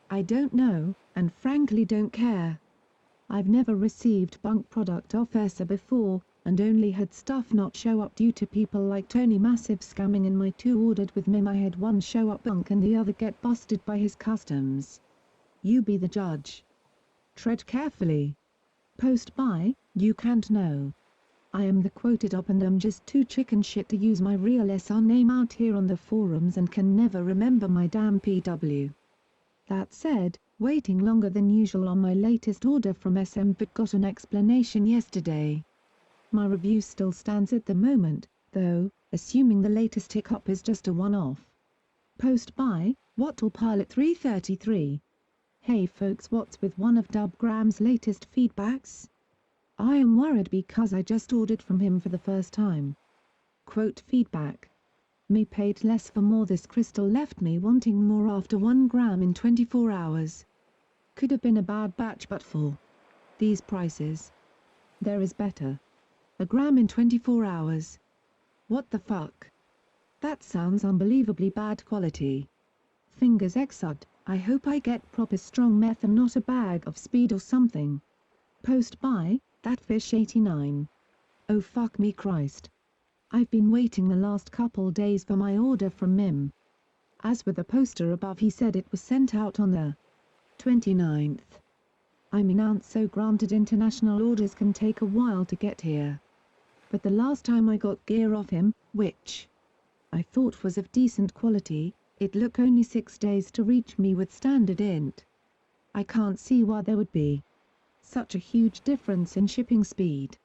I don't know, and frankly don't care. I've never received bunk product off ESA before, and only had stuff not show up due to people like Tony Massive scamming. In my 2 ordered with Mim, I had one show up bunk and the other get busted by his customs. You be the judge. Tread carefully. Post by, you can't know. I am the quoted op and I'm just too chicken shit to use my real SR name out here on the forums and can never remember my damn PW. That said, waiting longer than usual on my latest order from SM but got an explanation yesterday. My review still stands at the moment, though, assuming the latest hiccup is just a one-off. Post by, Wattle Pilot 333. Hey folks, what's with one of Dub Graham's latest feedbacks? I am worried because I just ordered from him for the first time. Quote feedback. Me paid less for more. This crystal left me wanting more after 1 gram in 24 hours. Could have been a bad batch but for these prices. There is better. A gram in 24 hours. What the fuck? That sounds unbelievably bad quality. Fingers exud, I hope I get proper strong meth and not a bag of speed or something. Post by, that fish 89. Oh fuck me Christ. I've been waiting the last couple days for my order from Mim. As with the poster above, he said it was sent out on the 29th. I mean, so granted international orders can take a while to get here. But the last time I got gear off him, which I thought was of decent quality, it took only 6 days to reach me with standard int. I can't see why there would be such a huge difference in shipping speed.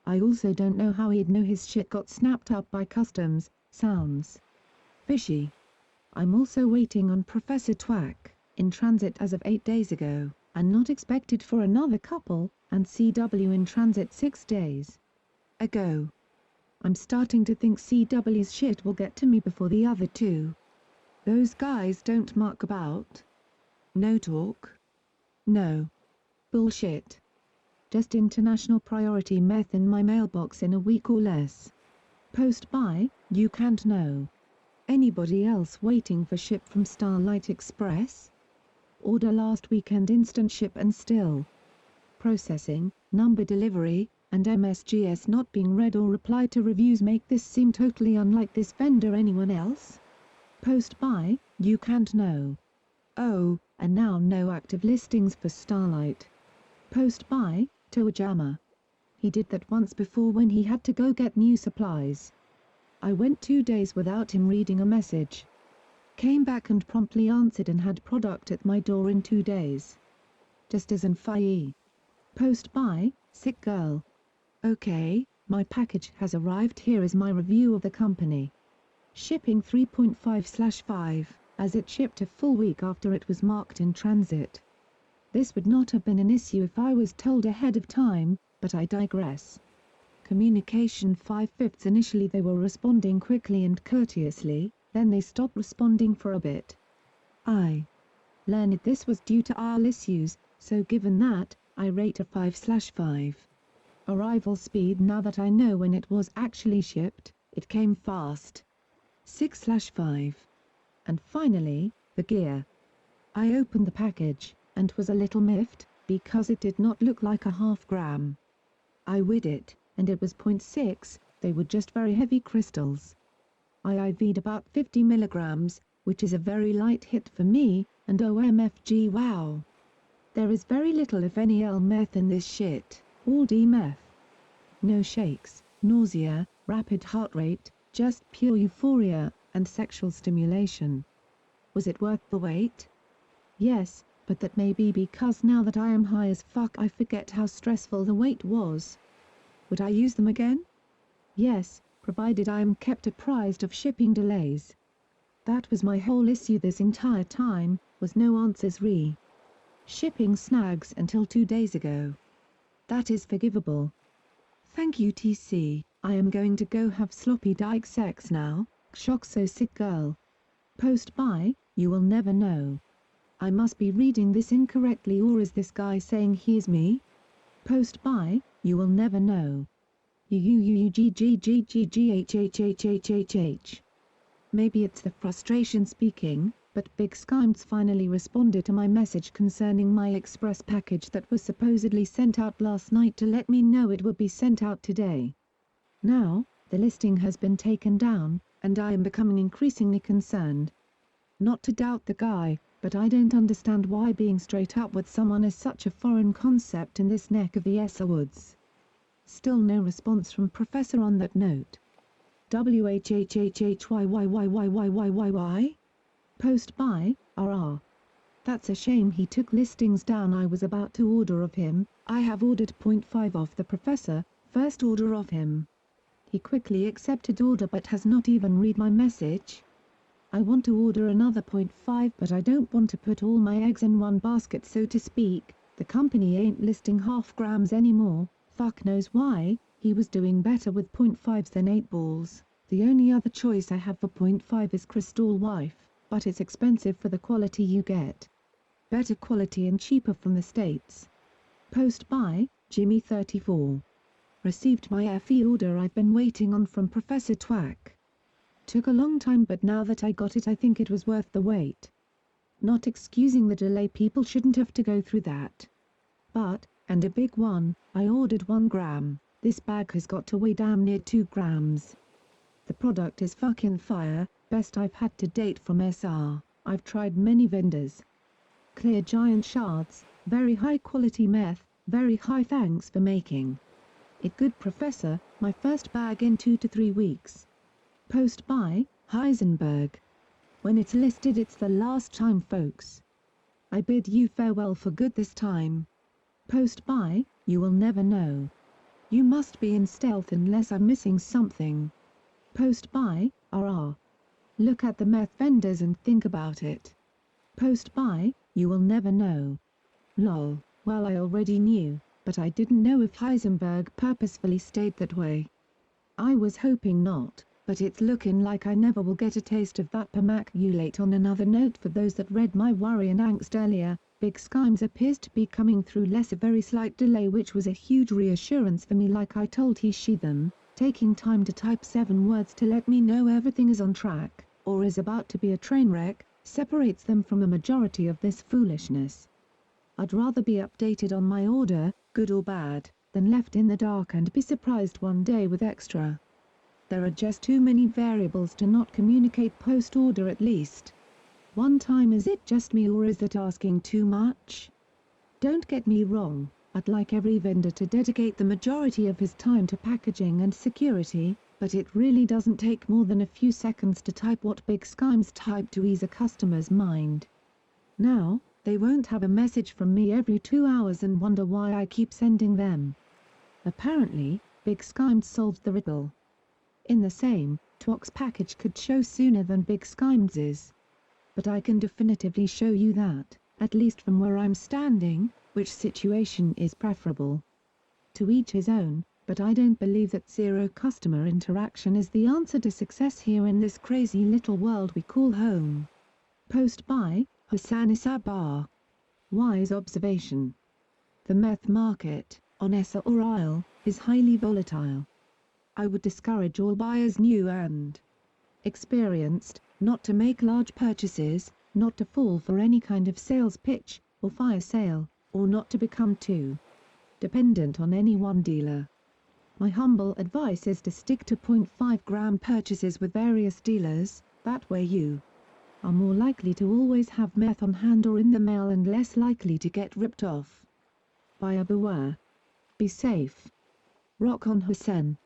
I also don't know how he'd know his shit got snapped up by customs. Sounds fishy. I'm also waiting on Professor Twack, in transit as of 8 days ago, and not expected for another couple, and CW in transit 6 days ago. I'm starting to think CW's shit will get to me before the other two. Those guys don't muck about. No talk. No bullshit. Just international priority meth in my mailbox in a week or less. Post by, you can't know. Anybody else waiting for ship from Starlight Express? Order last weekend, instant ship and still processing. Number delivery, and MSGS not being read or replied to reviews make this seem totally unlike this vendor. Anyone else? Post by, you can't know. Oh, and now no active listings for Starlight. Post by, Toajama. He did that once before when he had to go get new supplies. I went 2 days without him reading a message. Came back and promptly answered and had product at my door in 2 days. Just as in FIE. Post by, sick girl. Okay, my package has arrived. Here is my review of the company. Shipping 3.5/5, as it shipped a full week after it was marked in transit. This would not have been an issue if I was told ahead of time, but I digress. Communication 5/5. Initially they were responding quickly and courteously, then they stopped responding for a bit. I learned this was due to IL issues, so given that, I rate a 5/5. Arrival speed. Now that I know when it was actually shipped, it came fast. 6/5. And finally, the gear. I opened the package, and was a little miffed, because it did not look like a half gram. I weighed it, and it was 0.6, they were just very heavy crystals. I IV'd about 50 milligrams, which is a very light hit for me, and OMFG wow. There is very little if any L-meth in this shit, all D-meth. No shakes, nausea, rapid heart rate, just pure euphoria, and sexual stimulation. Was it worth the wait? Yes, but that may be because now that I am high as fuck I forget how stressful the wait was. Would I use them again? Yes, provided I am kept apprised of shipping delays. That was my whole issue this entire time, was no answers re. Shipping snags until 2 days ago. That is forgivable. Thank you TC, I am going to go have sloppy dyke sex now, shock so sick girl. Post by, you will never know. I must be reading this incorrectly, or is this guy saying he's me? Post by, you will never know. UUUGGGGGHHHHHH. Maybe it's the frustration speaking, but Big Skimes finally responded to my message concerning my express package that was supposedly sent out last night to let me know it would be sent out today. Now, the listing has been taken down, and I am becoming increasingly concerned. Not to doubt the guy, but I don't understand why being straight up with someone is such a foreign concept in this neck of the Essex woods. Still no response from Professor on that note. WHHHHYYYYYYYY? Post by, RR. That's a shame he took listings down. I was about to order of him. I have ordered 0.5 off the Professor, first order of him. He quickly accepted order but has not even read my message. I want to order another 0.5 but I don't want to put all my eggs in one basket, so to speak. The company ain't listing half grams anymore, fuck knows why. He was doing better with 0.5s than 8 balls. The only other choice I have for 0.5 is Crystal Wife, but it's expensive for the quality you get. Better quality and cheaper from the States. Post by, Jimmy 34. Received my FE order I've been waiting on from Professor Twack. Took a long time, but now that I got it I think it was worth the wait. Not excusing the delay, people shouldn't have to go through that. But, and a big one, I ordered 1 gram, this bag has got to weigh damn near 2 grams. The product is fucking fire, best I've had to date from SR, I've tried many vendors. Clear giant shards, very high quality meth, very high, thanks for making it good, Professor, my first bag in 2 to 3 weeks. Post by Heisenberg. When it's listed it's the last time, folks. I bid you farewell for good this time. Post by, you will never know. You must be in stealth unless I'm missing something. Post by, RR. Look at the meth vendors and think about it. Post by, you will never know. Lol, well I already knew, but I didn't know if Heisenberg purposefully stayed that way. I was hoping not, but it's looking like I never will get a taste of that permaculate. On another note, for those that read my worry and angst earlier, Big Skimes appears to be coming through less, a very slight delay, which was a huge reassurance for me, like I told he them, taking time to type 7 words to let me know everything is on track, or is about to be a train wreck, separates them from a majority of this foolishness. I'd rather be updated on my order, good or bad, than left in the dark and be surprised one day with extra. There are just too many variables to not communicate post-order at least. One time, is it just me or is that asking too much? Don't get me wrong, I'd like every vendor to dedicate the majority of his time to packaging and security, but it really doesn't take more than a few seconds to type what Big Skimes type to ease a customer's mind. Now, they won't have a message from me every 2 hours and wonder why I keep sending them. Apparently, Big Skimes solved the riddle. In the same, Twox package could show sooner than Big Skimes's. But I can definitively show you that, at least from where I'm standing, which situation is preferable. To each his own, but I don't believe that zero customer interaction is the answer to success here in this crazy little world we call home. Post by Hussain Sabar. Wise observation. The meth market, on ESA or ISLE, is highly volatile. I would discourage all buyers new and experienced, not to make large purchases, not to fall for any kind of sales pitch, or fire sale, or not to become too dependent on any one dealer. My humble advice is to stick to 0.5 gram purchases with various dealers, that way you are more likely to always have meth on hand or in the mail and less likely to get ripped off. Buyer beware. Be safe. Rock on Hussein.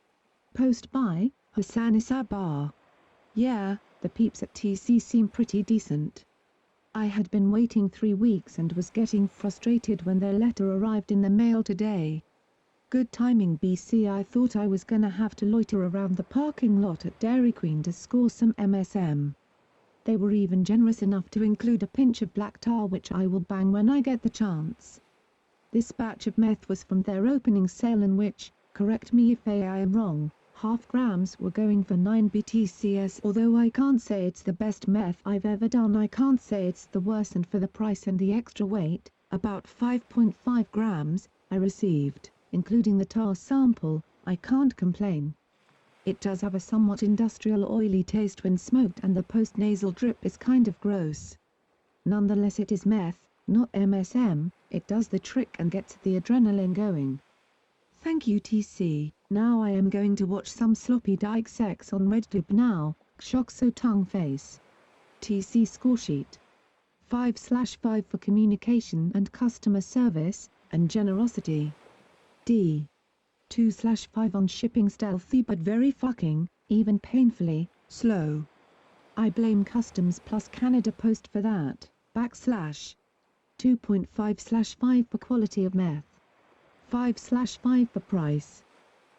Post by Hussain Sabar. Yeah, the peeps at TC seem pretty decent. I had been waiting 3 weeks and was getting frustrated when their letter arrived in the mail today. Good timing, BC. I thought I was gonna have to loiter around the parking lot at Dairy Queen to score some MSM. They were even generous enough to include a pinch of black tar, which I will bang when I get the chance. This batch of meth was from their opening sale, in which, correct me if I am wrong, half grams were going for 9 BTCs. Although I can't say it's the best meth I've ever done, I can't say it's the worst, and for the price and the extra weight, about 5.5 grams, I received, including the tar sample, I can't complain. It does have a somewhat industrial oily taste when smoked, and the post-nasal drip is kind of gross. Nonetheless, it is meth, not MSM, it does the trick and gets the adrenaline going. Thank you, TC. Now I am going to watch some sloppy dyke sex on RedTube now, shock so tongue face. TC scoresheet. 5/5 for communication and customer service, and generosity. D. 2/5 on shipping, stealthy but very fucking, even painfully, slow. I blame Customs plus Canada Post for that, /. 2.5/5 for quality of meth. 5/5 for price.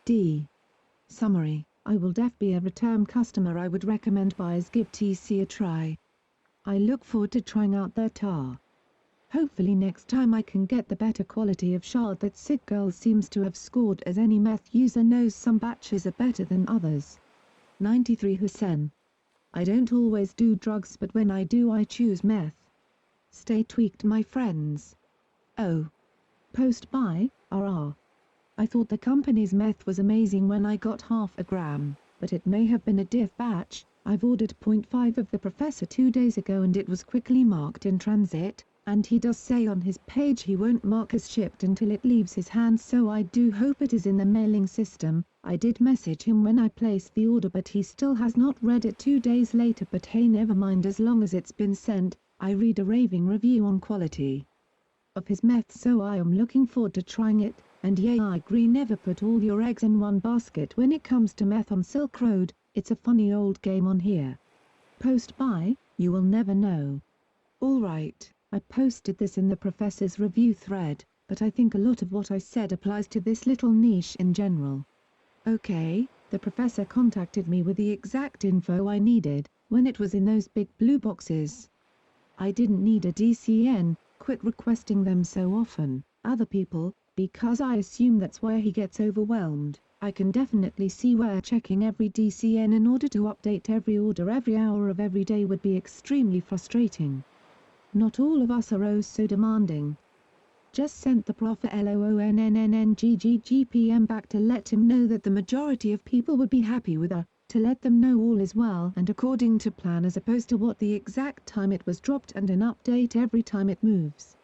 D. Summary, I will be a return customer. I would recommend buyers give TC a try. I look forward to trying out their tar. Hopefully next time I can get the better quality of shard that Sick Girl seems to have scored, as any meth user knows some batches are better than others. 93 Hussein. I don't always do drugs, but when I do I choose meth. Stay tweaked, my friends. Oh. Post by RR. I thought the company's meth was amazing when I got half a gram, but it may have been a diff batch, I've ordered point 5 of the Professor 2 days ago and it was quickly marked in transit, and he does say on his page he won't mark as shipped until it leaves his hands, so I do hope it is in the mailing system. I did message him when I placed the order but he still has not read it 2 days later, but hey, never mind, as long as it's been sent. I read a raving review on quality of his meth, so I am looking forward to trying it. And yeah, I agree, never put all your eggs in one basket when it comes to meth on Silk Road. It's a funny old game on here. Post by, you will never know. Alright, I posted this in the Professor's review thread, but I think a lot of what I said applies to this little niche in general. Okay, the Professor contacted me with the exact info I needed, when it was in those big blue boxes. I didn't need a DCN, quit requesting them so often. Other people, because I assume that's where he gets overwhelmed. I can definitely see where checking every DCN in order to update every order every hour of every day would be extremely frustrating. Not all of us are oh so demanding. Just sent the Prof LOONNNNGGGPM back to let him know that the majority of people would be happy with to let them know all is well and according to plan, as opposed to what the exact time it was dropped and an update every time it moves.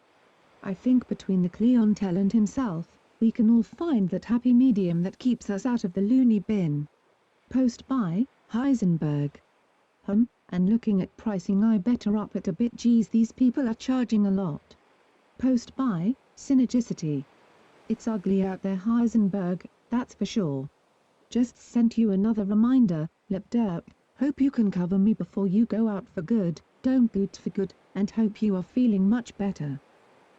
I think between the clientele and himself, we can all find that happy medium that keeps us out of the loony bin. Post by, Heisenberg. And looking at pricing, I better up it a bit, geez, these people are charging a lot. Post by, Synergicity. It's ugly out there, Heisenberg, that's for sure. Just sent you another reminder, lip derp, hope you can cover me before you go out for good, don't boot for good, and hope you are feeling much better.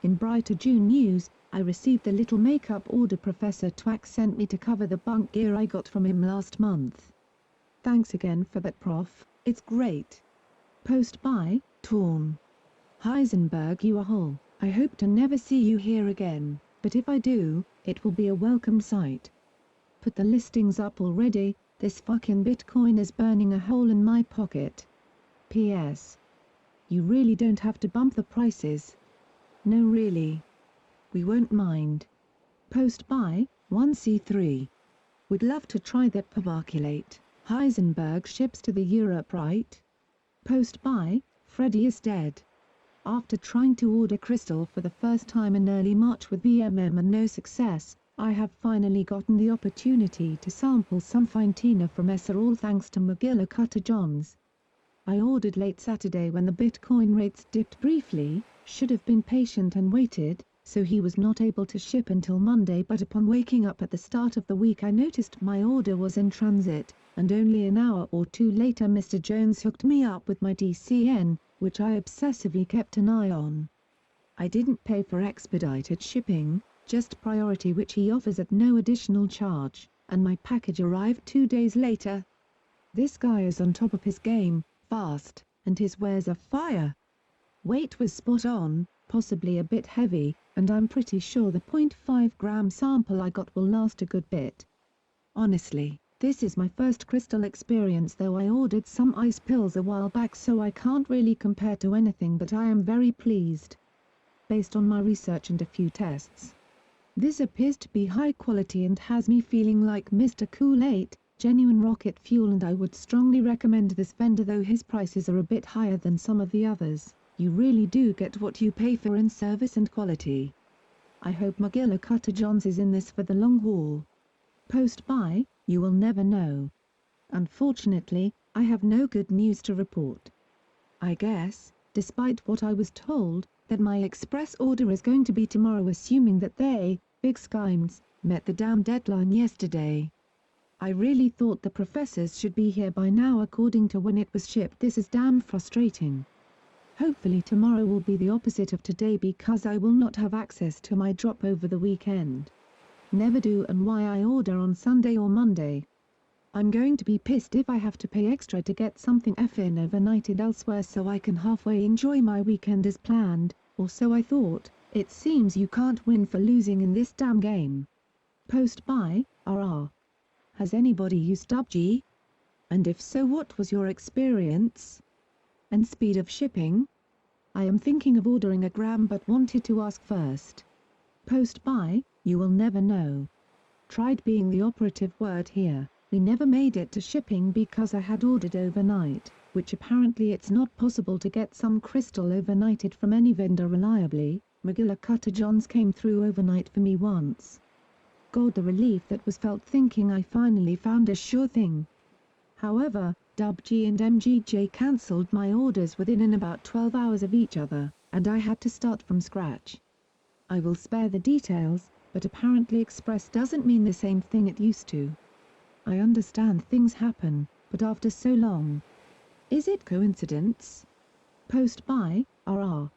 In brighter June news, I received the little makeup order Professor Twack sent me to cover the bunk gear I got from him last month. Thanks again for that, Prof, it's great. Post by, Torn. Heisenberg, you a hole. I hope to never see you here again, but if I do, it will be a welcome sight. Put the listings up already, this fucking Bitcoin is burning a hole in my pocket. P.S. You really don't have to bump the prices. No really. We won't mind. Post by, 1C3. Would love to try that Pavarculate. Heisenberg ships to the Europe, right? Post by, Freddy is dead. After trying to order crystal for the first time in early March with VMM and no success, I have finally gotten the opportunity to sample some fine tina from Esser, all thanks to McGillicuddy-Johns. I ordered late Saturday when the Bitcoin rates dipped briefly, should have been patient and waited, so he was not able to ship until Monday, but upon waking up at the start of the week I noticed my order was in transit, and only an hour or two later Mr. Jones hooked me up with my DCN, which I obsessively kept an eye on. I didn't pay for expedited shipping, just priority, which he offers at no additional charge, and my package arrived 2 days later. This guy is on top of his game, fast, and his wares are fire. Weight was spot on, possibly a bit heavy, and I'm pretty sure the 0.5 gram sample I got will last a good bit. Honestly, this is my first crystal experience, though I ordered some ice pills a while back, so I can't really compare to anything, but I am very pleased. Based on my research and a few tests, this appears to be high quality and has me feeling like Mr. Kool-Aid, genuine rocket fuel, and I would strongly recommend this vendor, though his prices are a bit higher than some of the others. You really do get what you pay for in service and quality. I hope McGillicuddy-Johns is in this for the long haul. Post by, you will never know. Unfortunately, I have no good news to report. I guess, despite what I was told, that my express order is going to be tomorrow, assuming that they, big skimes, met the damn deadline yesterday. I really thought the professors should be here by now according to when it was shipped. This is damn frustrating. Hopefully tomorrow will be the opposite of today, because I will not have access to my drop over the weekend. Never do, and why I order on Sunday or Monday. I'm going to be pissed if I have to pay extra to get something effing overnighted elsewhere so I can halfway enjoy my weekend as planned, or so I thought. It seems you can't win for losing in this damn game. Post by, RR. Has anybody used WG? And if so, what was your experience? And speed of shipping? I am thinking of ordering a gram but wanted to ask first. Post by, you will never know. Tried being the operative word here. We never made it to shipping because I had ordered overnight, which apparently it's not possible to get some crystal overnighted from any vendor reliably. Regular Cutter Johns came through overnight for me once. God, the relief that was felt thinking I finally found a sure thing. However, WG and MGJ cancelled my orders within about 12 hours of each other, and I had to start from scratch. I will spare the details, but apparently Express doesn't mean the same thing it used to. I understand things happen, but after so long. Is it coincidence? Post by, RR.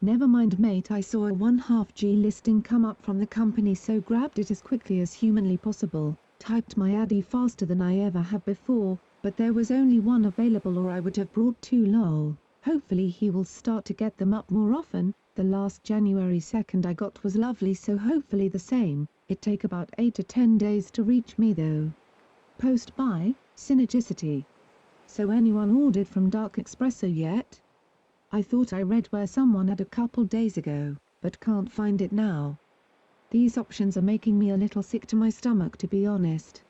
Never mind mate, I saw a 1/2G listing come up from the company, so grabbed it as quickly as humanly possible, typed my addy faster than I ever have before, but there was only one available or I would have brought two lol. Hopefully he will start to get them up more often. The last January 2nd I got was lovely, so hopefully the same. It take about 8 to 10 days to reach me though. Post by, Synergicity. So anyone ordered from Dark Espresso yet? I thought I read where someone had a couple days ago, but can't find it now. These options are making me a little sick to my stomach, to be honest.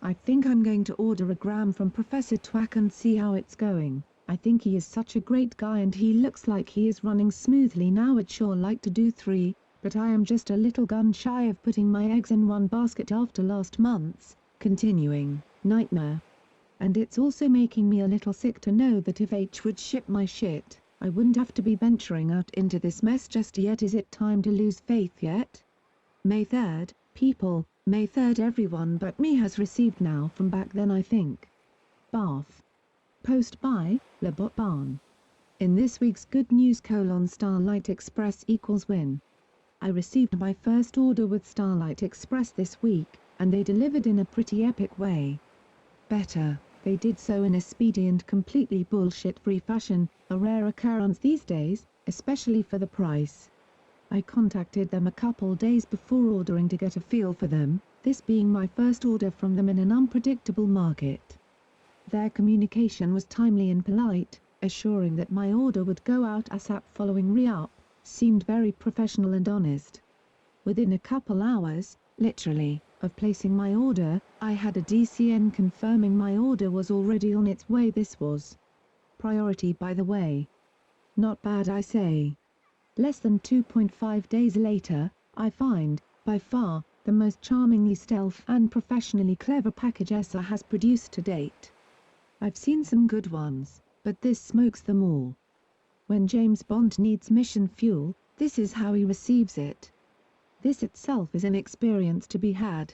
I think I'm going to order a gram from Professor Twack and see how it's going. I think he is such a great guy and he looks like he is running smoothly now. I'd sure like to do 3, but I am just a little gun shy of putting my eggs in one basket after last month's continuing nightmare. And it's also making me a little sick to know that if H would ship my shit, I wouldn't have to be venturing out into this mess just yet. Is it time to lose faith yet? May 3rd, people, May 3rd everyone but me has received now from back then I think. Bath. Post by, Labot Barn. In this week's Good News: Starlight Express equals win. I received my first order with Starlight Express this week, and they delivered in a pretty epic way. Better, they did so in a speedy and completely bullshit-free fashion, a rare occurrence these days, especially for the price. I contacted them a couple days before ordering to get a feel for them, this being my first order from them in an unpredictable market. Their communication was timely and polite, assuring that my order would go out ASAP following re-up, seemed very professional and honest. Within a couple hours, literally, of placing my order, I had a DCN confirming my order was already on its way. This was priority, by the way. Not bad, I say. Less than 2.5 days later, I find, by far, the most charmingly stealth and professionally clever package ESA has produced to date. I've seen some good ones, but this smokes them all. When James Bond needs mission fuel, this is how he receives it. This itself is an experience to be had.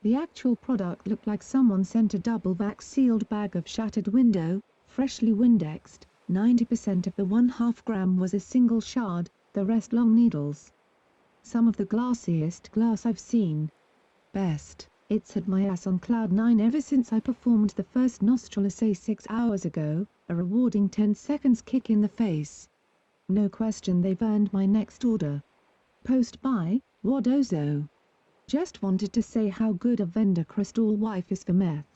The actual product looked like someone sent a double-vac sealed bag of shattered window, freshly Windexed. 90% of the 1/2 gram was a single shard, the rest long needles. Some of the glassiest glass I've seen. Best, it's had my ass on cloud 9 ever since I performed the first nostril assay 6 hours ago, a rewarding 10 seconds kick in the face. No question they've earned my next order. Post by, Wadozo. Just wanted to say how good a vendor Crystal Wife is for meth.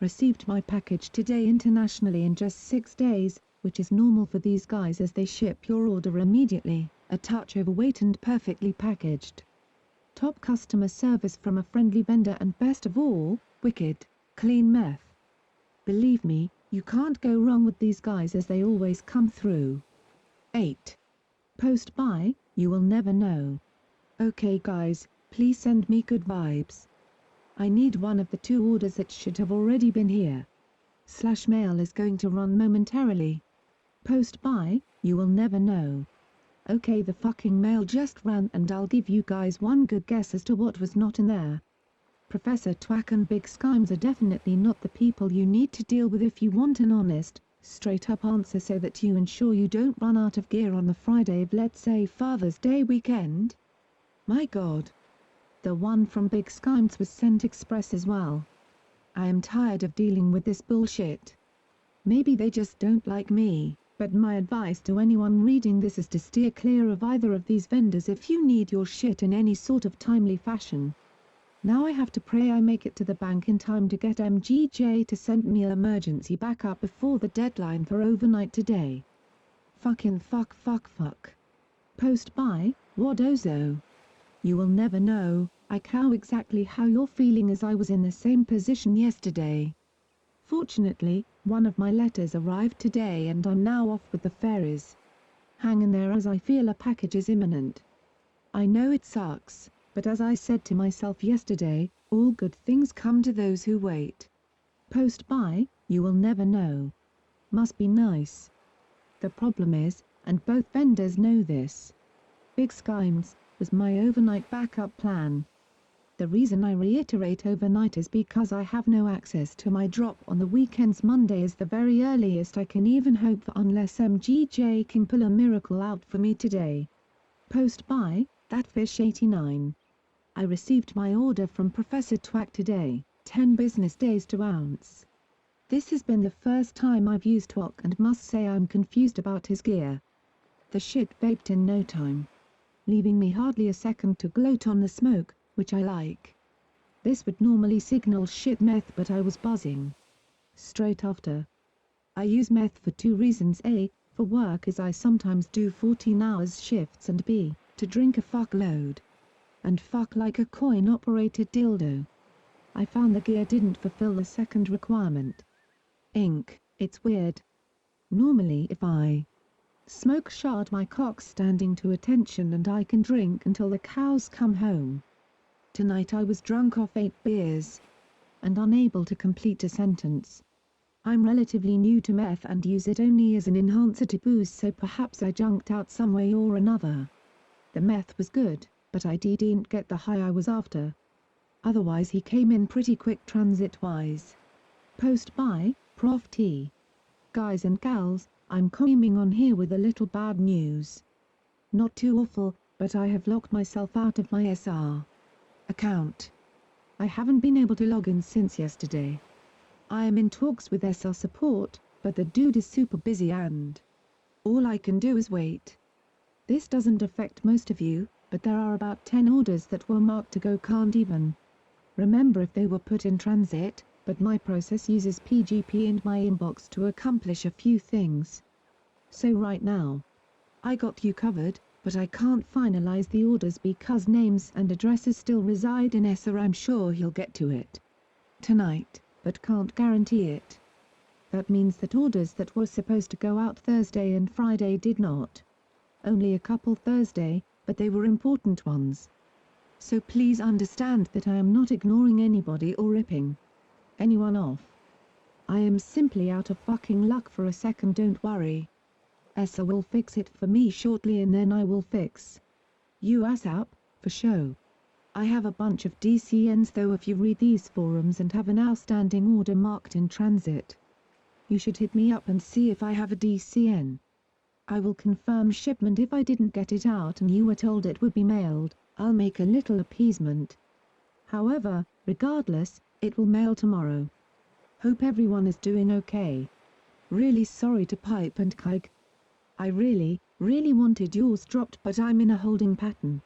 Received my package today internationally in just 6 days, which is normal for these guys as they ship your order immediately, a touch overweight and perfectly packaged. Top customer service from a friendly vendor and best of all, wicked, clean meth. Believe me, you can't go wrong with these guys as they always come through. 8. Post by, you will never know. Okay guys, please send me good vibes. I need one of the 2 orders that should have already been here. /mail is going to run momentarily. Post by, you will never know. Okay, the fucking mail just ran and I'll give you guys one good guess as to what was not in there. Professor Twack and Big Skimes are definitely not the people you need to deal with if you want an honest, straight-up answer so that you ensure you don't run out of gear on the Friday of, let's say, Father's Day weekend. My God. The one from Big Skimes was sent express as well. I am tired of dealing with this bullshit. Maybe they just don't like me, but my advice to anyone reading this is to steer clear of either of these vendors if you need your shit in any sort of timely fashion. Now I have to pray I make it to the bank in time to get MGJ to send me an emergency backup before the deadline for overnight today. Fucking fuck. Post by, Wadozo. You will never know, I know exactly how you're feeling, as I was in the same position yesterday. Fortunately, one of my letters arrived today and I'm now off with the ferries. Hang in there, as I feel a package is imminent. I know it sucks, but as I said to myself yesterday, all good things come to those who wait. Post by, you will never know. Must be nice. The problem is, and both vendors know this, Big Skimes was my overnight backup plan. The reason I reiterate overnight is because I have no access to my drop on the weekends. Monday is the very earliest I can even hope for, unless MGJ can pull a miracle out for me today. Post by, that fish 89. I received my order from Professor Twack today, 10 business days to ounce. This has been the first time I've used Twack and must say I'm confused about his gear. The shit vaped in no time, leaving me hardly a second to gloat on the smoke, which I like. This would normally signal shit meth, but I was buzzing. Straight after. I use meth for 2 reasons: A, for work, as I sometimes do 14 hours shifts, and B, to drink a fuckload. And fuck like a coin-operated dildo. I found the gear didn't fulfill the second requirement. It's weird. Normally if I smoke shard, my cock's standing to attention and I can drink until the cows come home. Tonight I was drunk off 8 beers. And unable to complete a sentence. I'm relatively new to meth and use it only as an enhancer to booze, so perhaps I junked out some way or another. The meth was good, but I didn't get the high I was after. Otherwise he came in pretty quick transit-wise. Post by, Prof T. Guys and gals, I'm coming on here with a little bad news. Not too awful, but I have locked myself out of my SR account. I haven't been able to log in since yesterday. I am in talks with SR support, but the dude is super busy and all I can do is wait. This doesn't affect most of you, but there are about 10 orders that were marked to go, can't even remember if they were put in transit, but my process uses PGP and my inbox to accomplish a few things. So right now, I got you covered, but I can't finalize the orders because names and addresses still reside in SR. I'm sure he'll get to it tonight, but can't guarantee it. That means that orders that were supposed to go out Thursday and Friday did not. Only a couple Thursday, but they were important ones. So please understand that I am not ignoring anybody or ripping anyone off. I am simply out of fucking luck for a second, don't worry. ESSA will fix it for me shortly and then I will fix you ASAP, for show. I have a bunch of DCNs though. If you read these forums and have an outstanding order marked in transit, you should hit me up and see if I have a DCN. I will confirm shipment. If I didn't get it out and you were told it would be mailed, I'll make a little appeasement. However, regardless, it will mail tomorrow. Hope everyone is doing okay. Really sorry to Pipe and Kike. I really wanted yours dropped, but I'm in a holding pattern.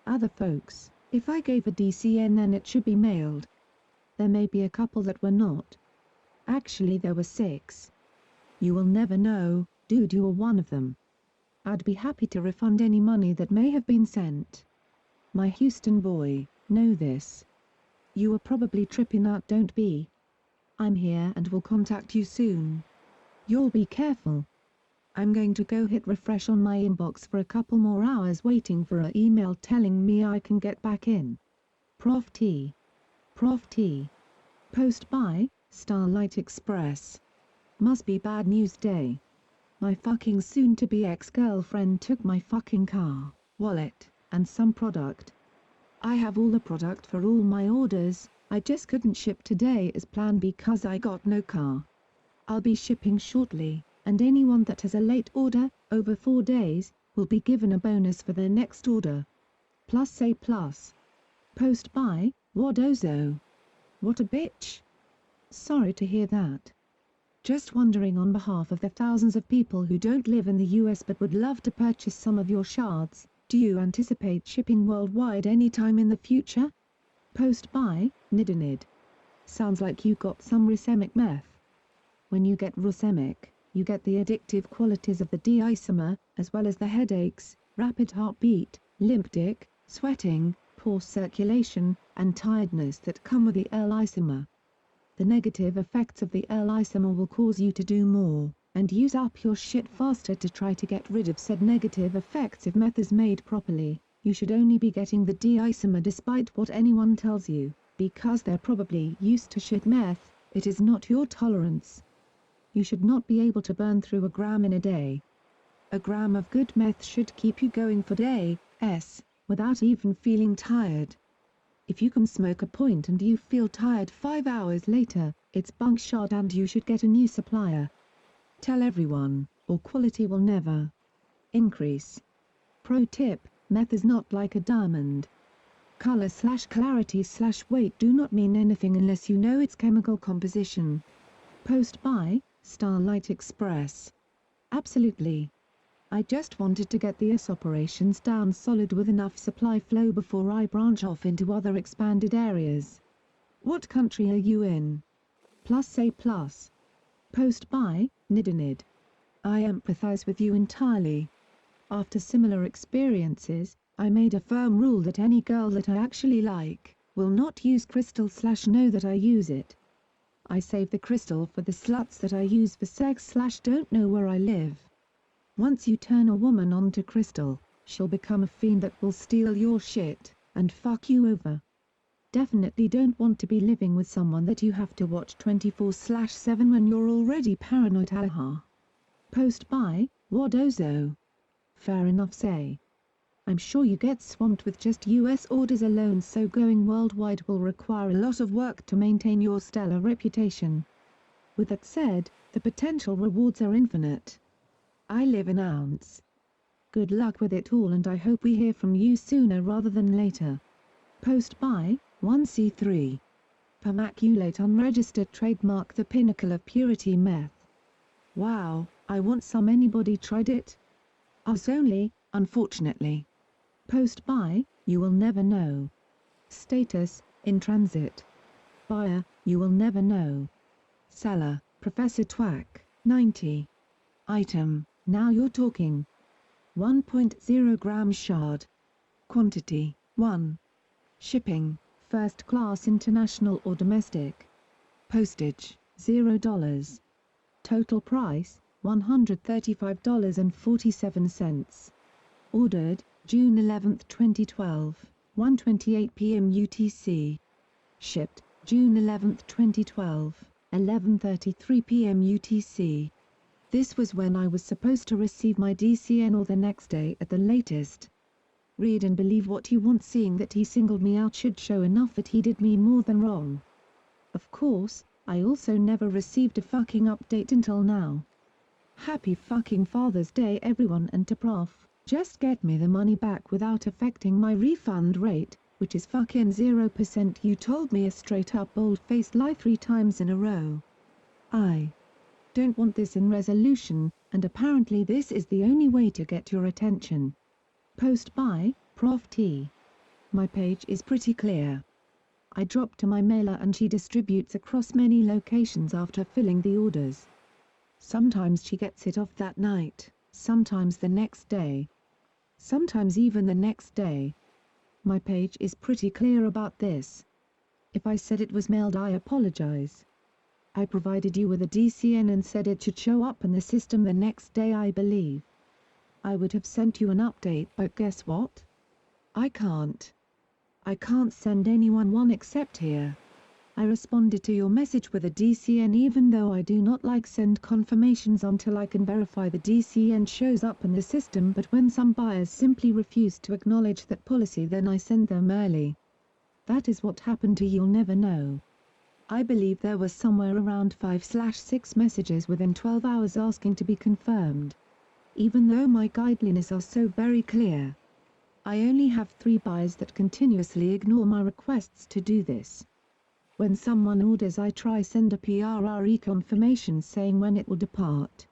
Other folks, if I gave a DCN then it should be mailed. There may be a couple that were not. Actually there were 6. You will never know, dude, you were one of them. I'd be happy to refund any money that may have been sent. My Houston boy, know this. You are probably tripping out, don't be. I'm here and will contact you soon. You'll be careful. I'm going to go hit refresh on my inbox for a couple more hours waiting for an email telling me I can get back in. Prof T. Post by, Starlight Express. Must be bad news day. My fucking soon-to-be ex-girlfriend took my fucking car, wallet, and some product. I have all the product for all my orders, I just couldn't ship today as planned because I got no car. I'll be shipping shortly, and anyone that has a late order, over 4 days, will be given a bonus for their next order. Plus say plus. Post by, Wadozo. What a bitch. Sorry to hear that. Just wondering, on behalf of the thousands of people who don't live in the US but would love to purchase some of your shards, do you anticipate shipping worldwide anytime in the future? Post by, Nidinid. Sounds like you got some racemic meth. When you get racemic, you get the addictive qualities of the D-isomer, as well as the headaches, rapid heartbeat, limp dick, sweating, poor circulation, and tiredness that come with the L-isomer. The negative effects of the L-isomer will cause you to do more, and use up your shit faster to try to get rid of said negative effects. If meth is made properly, you should only be getting the D-isomer despite what anyone tells you, because they're probably used to shit meth. It is not your tolerance. You should not be able to burn through a gram in a day. A gram of good meth should keep you going for days, without even feeling tired. If you can smoke a point and you feel tired 5 hours later, it's buckshot and you should get a new supplier. Tell everyone, or quality will never increase. Pro tip: meth is not like a diamond. Color/clarity/weight do not mean anything unless you know its chemical composition. Post by Starlight Express. Absolutely. I just wanted to get the operations down solid with enough supply flow before I branch off into other expanded areas. What country are you in? Plus say plus. Post by Nidinid. I empathize with you entirely. After similar experiences, I made a firm rule that any girl that I actually like, will not use crystal/know that I use it. I save the crystal for the sluts that I use for sex/don't know where I live. Once you turn a woman onto crystal, she'll become a fiend that will steal your shit, and fuck you over. Definitely don't want to be living with someone that you have to watch 24/7 when you're already paranoid. Haha. Post by Wadozo. Fair enough say. I'm sure you get swamped with just US orders alone, so going worldwide will require a lot of work to maintain your stellar reputation. With that said, the potential rewards are infinite. I live in ounce. Good luck with it all and I hope we hear from you sooner rather than later. Post by 1C3. Permaculate unregistered trademark, the pinnacle of purity meth. Wow, I want some. Anybody tried it? Us only, unfortunately. Post by You Will Never Know. Status, in transit. Buyer, You Will Never Know. Seller, Professor Twack, 90. Item, Now You're Talking. 1.0 gram shard. Quantity, 1. Shipping, first class international or domestic. Postage, $0. Total price, $135.47. Ordered, June 11, 2012, 1:28 p.m. UTC. Shipped, June 11, 2012, 11:33 p.m. UTC. This was when I was supposed to receive my DCN, or the next day at the latest. Read and believe what you want. Seeing that he singled me out should show enough that he did me more than wrong. Of course, I also never received a fucking update until now. Happy fucking Father's Day everyone, and to Prof, just get me the money back without affecting my refund rate, which is fucking 0%. You told me a straight up bold-faced lie 3 times in a row. I don't want this in resolution, and apparently this is the only way to get your attention. Post by Prof T. My page is pretty clear. I drop to my mailer and she distributes across many locations after filling the orders. Sometimes she gets it off that night, sometimes the next day. Sometimes even the next day. My page is pretty clear about this. If I said it was mailed, I apologize. I provided you with a DCN and said it should show up in the system the next day, I believe. I would have sent you an update, but guess what? I can't. I can't send anyone one except here. I responded to your message with a DCN even though I do not like send confirmations until I can verify the DCN shows up in the system, but when some buyers simply refuse to acknowledge that policy, then I send them early. That is what happened to You'll Never Know. I believe there was somewhere around 5/6 messages within 12 hours asking to be confirmed. Even though my guidelines are so very clear. I only have 3 buyers that continuously ignore my requests to do this. When someone orders, I try send a PRRE confirmation saying when it will depart.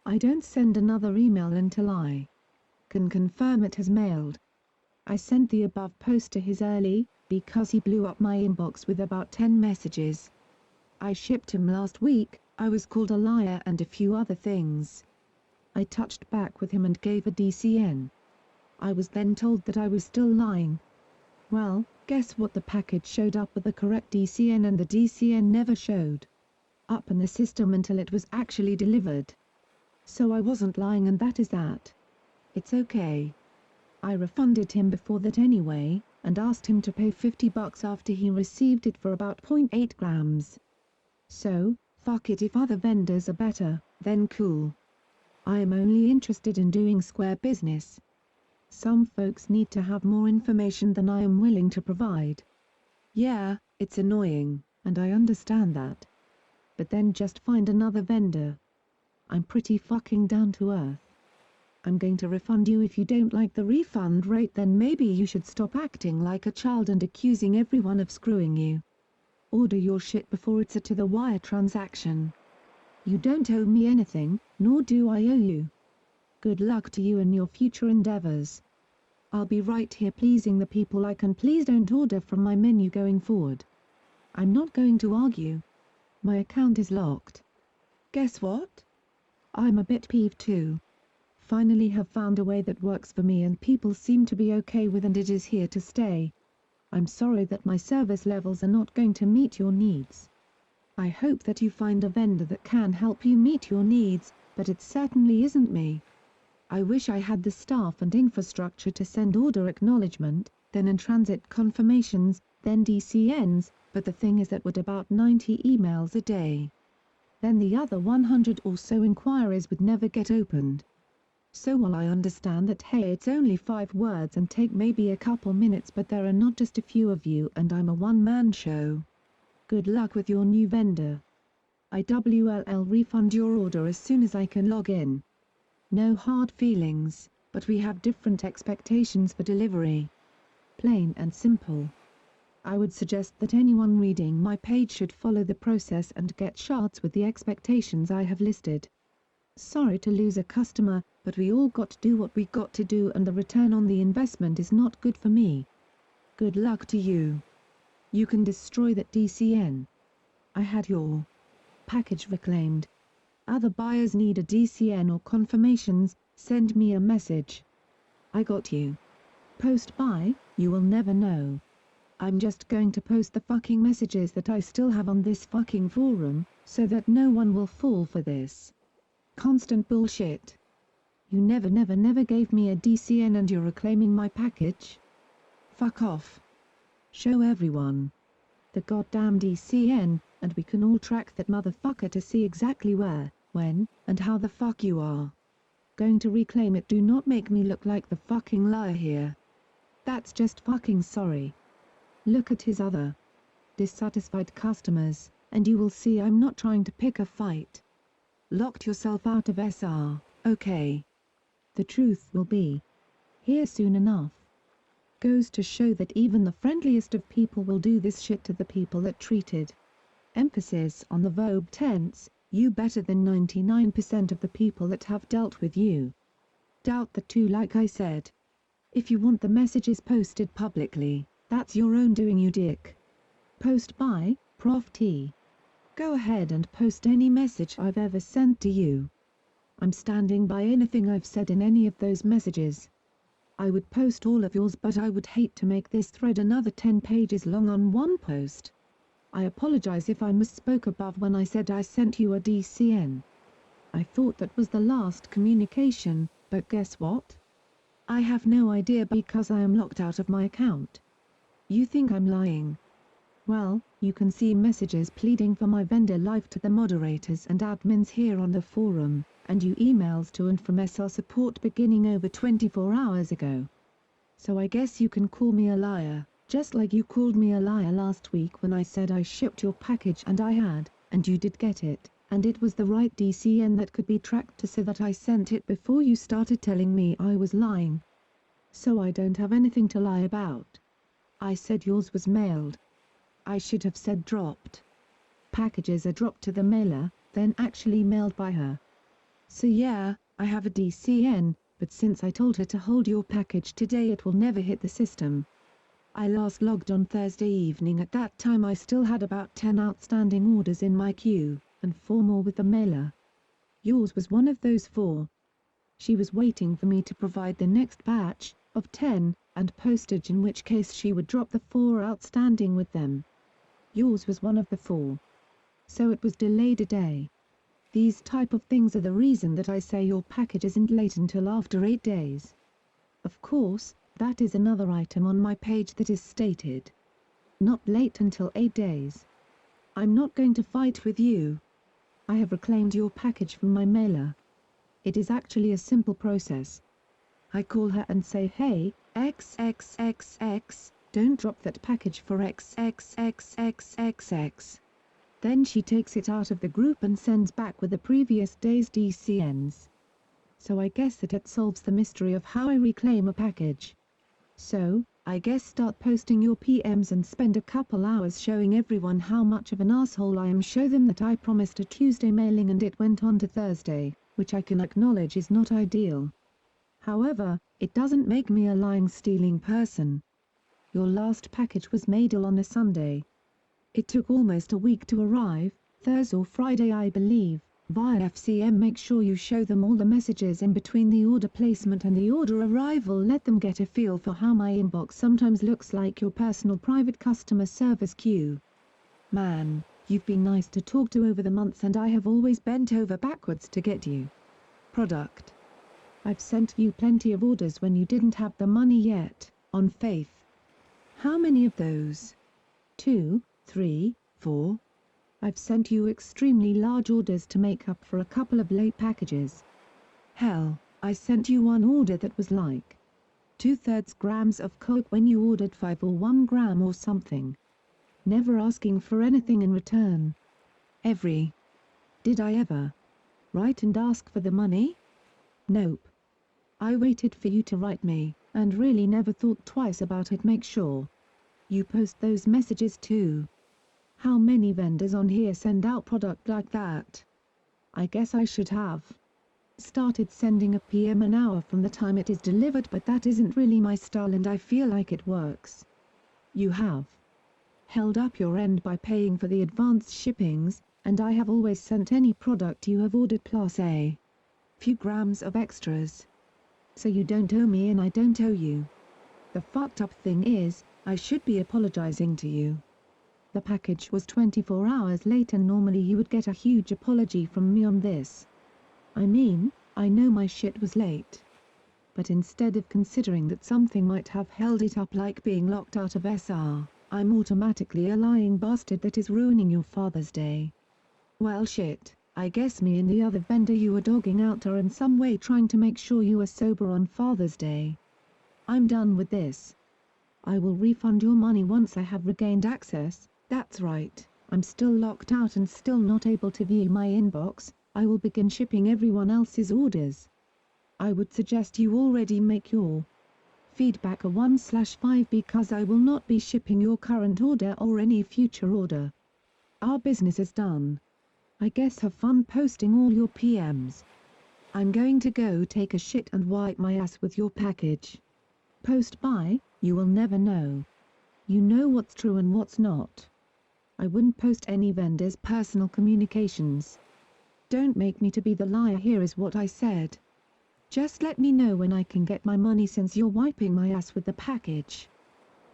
I don't send another email until I can confirm it has mailed. I sent the above post to his early, because he blew up my inbox with about 10 messages. I shipped him last week. I was called a liar and a few other things. I touched back with him and gave a DCN. I was then told that I was still lying. Well, guess what, the package showed up with the correct DCN and the DCN never showed up in the system until it was actually delivered. So I wasn't lying, and that is that. It's okay. I refunded him before that anyway, and asked him to pay $50 after he received it for about 0.8 grams. So, fuck it, if other vendors are better, then cool. I am only interested in doing square business. Some folks need to have more information than I am willing to provide. Yeah, it's annoying, and I understand that. But then just find another vendor. I'm pretty fucking down to earth. I'm going to refund you. If you don't like the refund rate, then maybe you should stop acting like a child and accusing everyone of screwing you. Order your shit before it's a to-the-wire transaction. You don't owe me anything, nor do I owe you. Good luck to you in your future endeavors. I'll be right here pleasing the people like, and please don't order from my menu going forward. I'm not going to argue. My account is locked. Guess what? I'm a bit peeved too. Finally have found a way that works for me and people seem to be okay with, and it is here to stay. I'm sorry that my service levels are not going to meet your needs. I hope that you find a vendor that can help you meet your needs, but it certainly isn't me. I wish I had the staff and infrastructure to send order acknowledgement, then in-transit confirmations, then DCNs, but the thing is that would about 90 emails a day. Then the other 100 or so inquiries would never get opened. So while I understand that hey, it's only 5 words and take maybe a couple minutes, but there are not just a few of you and I'm a one-man show. Good luck with your new vendor. IWLL refund your order as soon as I can log in. No hard feelings, but we have different expectations for delivery. Plain and simple. I would suggest that anyone reading my page should follow the process and get shards with the expectations I have listed. Sorry to lose a customer, but we all got to do what we got to do, and the return on the investment is not good for me. Good luck to you. You can destroy that DCN. I had your package reclaimed. Other buyers need a DCN or confirmations, send me a message. I got you. Post buy, you will never know. I'm just going to post the fucking messages that I still have on this fucking forum, so that no one will fall for this constant bullshit. You never gave me a DCN and you're reclaiming my package? Fuck off. Show everyone the goddamn DCN, and we can all track that motherfucker to see exactly where, when, and how the fuck you are going to reclaim it. Do not make me look like the fucking liar here. That's just fucking sorry. Look at his other dissatisfied customers, and you will see I'm not trying to pick a fight. Locked yourself out of SR, okay. The truth will be here soon enough. Goes to show that even the friendliest of people will do this shit to the people that treated. Emphasis on the verb tense, you better than 99% of the people that have dealt with you. Doubt the two, like I said. If you want the messages posted publicly, that's your own doing, you dick. Post by, Prof T. Go ahead and post any message I've ever sent to you. I'm standing by anything I've said in any of those messages. I would post all of yours, but I would hate to make this thread another 10 pages long on one post. I apologize if I misspoke above when I said I sent you a DCN. I thought that was the last communication, but guess what? I have no idea because I am locked out of my account. You think I'm lying? Well, you can see messages pleading for my vendor live to the moderators and admins here on the forum, and you emails to and from SR support beginning over 24 hours ago. So I guess you can call me a liar, just like you called me a liar last week when I said I shipped your package, and I had, and you did get it, and it was the right DCN that could be tracked to, so that I sent it before you started telling me I was lying. So I don't have anything to lie about. I said yours was mailed. I should have said dropped. Packages are dropped to the mailer, then actually mailed by her. So yeah, I have a DCN, but since I told her to hold your package today, it will never hit the system. I last logged on Thursday evening. At that time I still had about 10 outstanding orders in my queue, and 4 more with the mailer. Yours was one of those 4. She was waiting for me to provide the next batch of 10, and postage, in which case she would drop the 4 outstanding with them. Yours was one of the 4. So it was delayed a day. These type of things are the reason that I say your package isn't late until after 8 days. Of course, that is another item on my page that is stated. Not late until 8 days. I'm not going to fight with you. I have reclaimed your package from my mailer. It is actually a simple process. I call her and say, hey, XXXX, don't drop that package for XXXXXX. Then she takes it out of the group and sends back with the previous day's DCNs. So I guess that it solves the mystery of how I reclaim a package. So, I guess start posting your PMs and spend a couple hours showing everyone how much of an asshole I am. Show them that I promised a Tuesday mailing and it went on to Thursday, which I can acknowledge is not ideal. However, it doesn't make me a lying, stealing person. Your last package was made on a Sunday. It took almost a week to arrive, Thursday or Friday I believe, via FCM. Make sure you show them all the messages in between the order placement and the order arrival. Let them get a feel for how my inbox sometimes looks like your personal private customer service queue. Man, you've been nice to talk to over the months and I have always bent over backwards to get you product. I've sent you plenty of orders when you didn't have the money yet, on faith. How many of those? 2, 3, 4. I've sent you extremely large orders to make up for a couple of late packages. Hell, I sent you one order that was like 2/3 grams of coke when you ordered 5 or 1 gram or something. Never asking for anything in return. Did I ever write and ask for the money? Nope. I waited for you to write me, and really never thought twice about it. Make sure you post those messages too. How many vendors on here send out product like that? I guess I should have started sending a PM an hour from the time it is delivered, but that isn't really my style and I feel like it works. You have held up your end by paying for the advanced shippings, and I have always sent any product you have ordered plus a few grams of extras. So you don't owe me and I don't owe you. The fucked up thing is, I should be apologizing to you. The package was 24 hours late and normally you would get a huge apology from me on this. I mean, I know my shit was late. But instead of considering that something might have held it up like being locked out of SR, I'm automatically a lying bastard that is ruining your Father's Day. Well shit, I guess me and the other vendor you were dogging out are in some way trying to make sure you are sober on Father's Day. I'm done with this. I will refund your money once I have regained access. That's right, I'm still locked out and still not able to view my inbox. I will begin shipping everyone else's orders. I would suggest you already make your feedback a 1/5 because I will not be shipping your current order or any future order. Our business is done. I guess have fun posting all your PMs. I'm going to go take a shit and wipe my ass with your package. Post by, you will never know. You know what's true and what's not. I wouldn't post any vendor's personal communications. Don't make me to be the liar, here is what I said. Just let me know when I can get my money since you're wiping my ass with the package.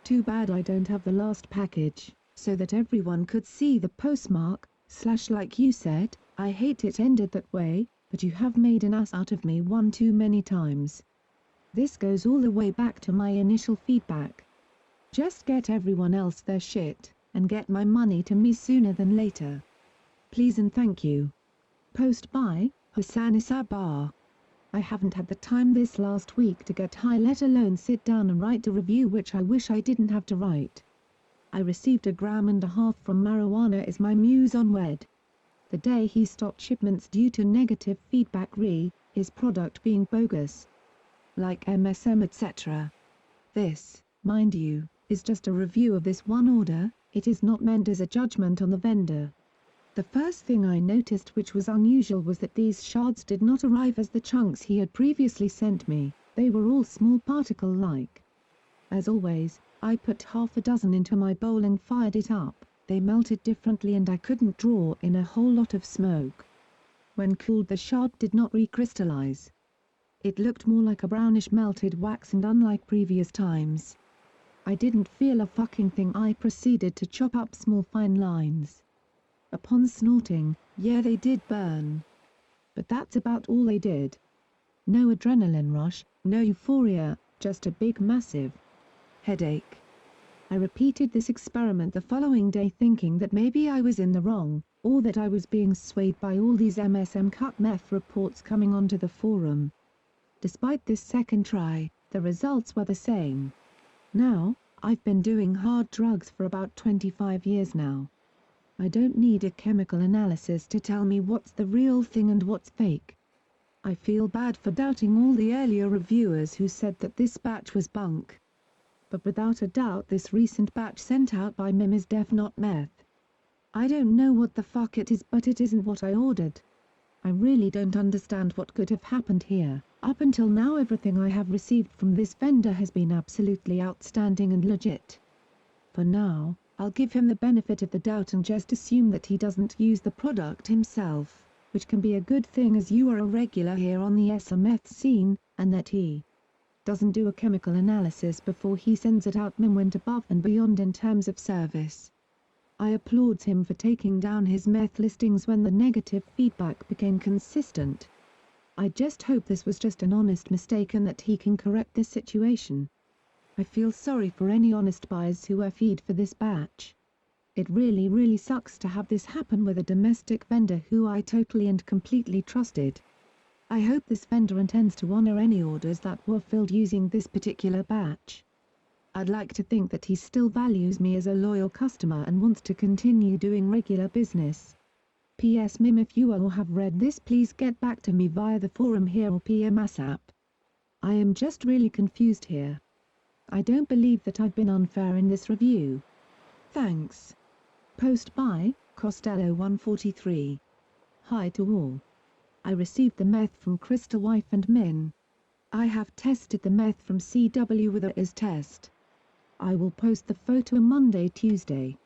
Too bad I don't have the last package, so that everyone could see the postmark, / like you said, I hate it ended that way, but you have made an ass out of me one too many times. This goes all the way back to my initial feedback. Just get everyone else their shit, and get my money to me sooner than later. Please and thank you. Post by, Hassan Isabar. I haven't had the time this last week to get high, let alone sit down and write a review, which I wish I didn't have to write. I received 1.5 grams from marijuana is my muse on WED. The day he stopped shipments due to negative feedback his product being bogus. Like MSM etc. This, mind you, is just a review of this one order, it is not meant as a judgment on the vendor. The first thing I noticed which was unusual was that these shards did not arrive as the chunks he had previously sent me, they were all small particle-like. As always, I put half a dozen into my bowl and fired it up, they melted differently and I couldn't draw in a whole lot of smoke. When cooled the shard did not recrystallize. It looked more like a brownish melted wax, and unlike previous times, I didn't feel a fucking thing. I proceeded to chop up small fine lines. Upon snorting, yeah, they did burn. But that's about all they did. No adrenaline rush, no euphoria, just a big massive headache. I repeated this experiment the following day, thinking that maybe I was in the wrong, or that I was being swayed by all these MSM cut meth reports coming onto the forum. Despite this second try, the results were the same. Now, I've been doing hard drugs for about 25 years now. I don't need a chemical analysis to tell me what's the real thing and what's fake. I feel bad for doubting all the earlier reviewers who said that this batch was bunk. But without a doubt this recent batch sent out by MIM is def not meth. I don't know what the fuck it is, but it isn't what I ordered. I really don't understand what could have happened here. Up until now everything I have received from this vendor has been absolutely outstanding and legit. For now, I'll give him the benefit of the doubt and just assume that he doesn't use the product himself, which can be a good thing as you are a regular here on the meth scene, and that he doesn't do a chemical analysis before he sends it out. MIM went above and beyond in terms of service. I applaud him for taking down his meth listings when the negative feedback became consistent. I just hope this was just an honest mistake and that he can correct this situation. I feel sorry for any honest buyers who were feed for this batch. It really sucks to have this happen with a domestic vendor who I totally and completely trusted. I hope this vendor intends to honor any orders that were filled using this particular batch. I'd like to think that he still values me as a loyal customer and wants to continue doing regular business. P.S. MIM, if you or have read this, please get back to me via the forum here or PM ASAP. I am just really confused here. I don't believe that I've been unfair in this review. Thanks. Post by Costello 143. Hi to all. I received the meth from Crystal Wife and Min. I have tested the meth from CW with a IS test. I will post the photo Monday, Tuesday.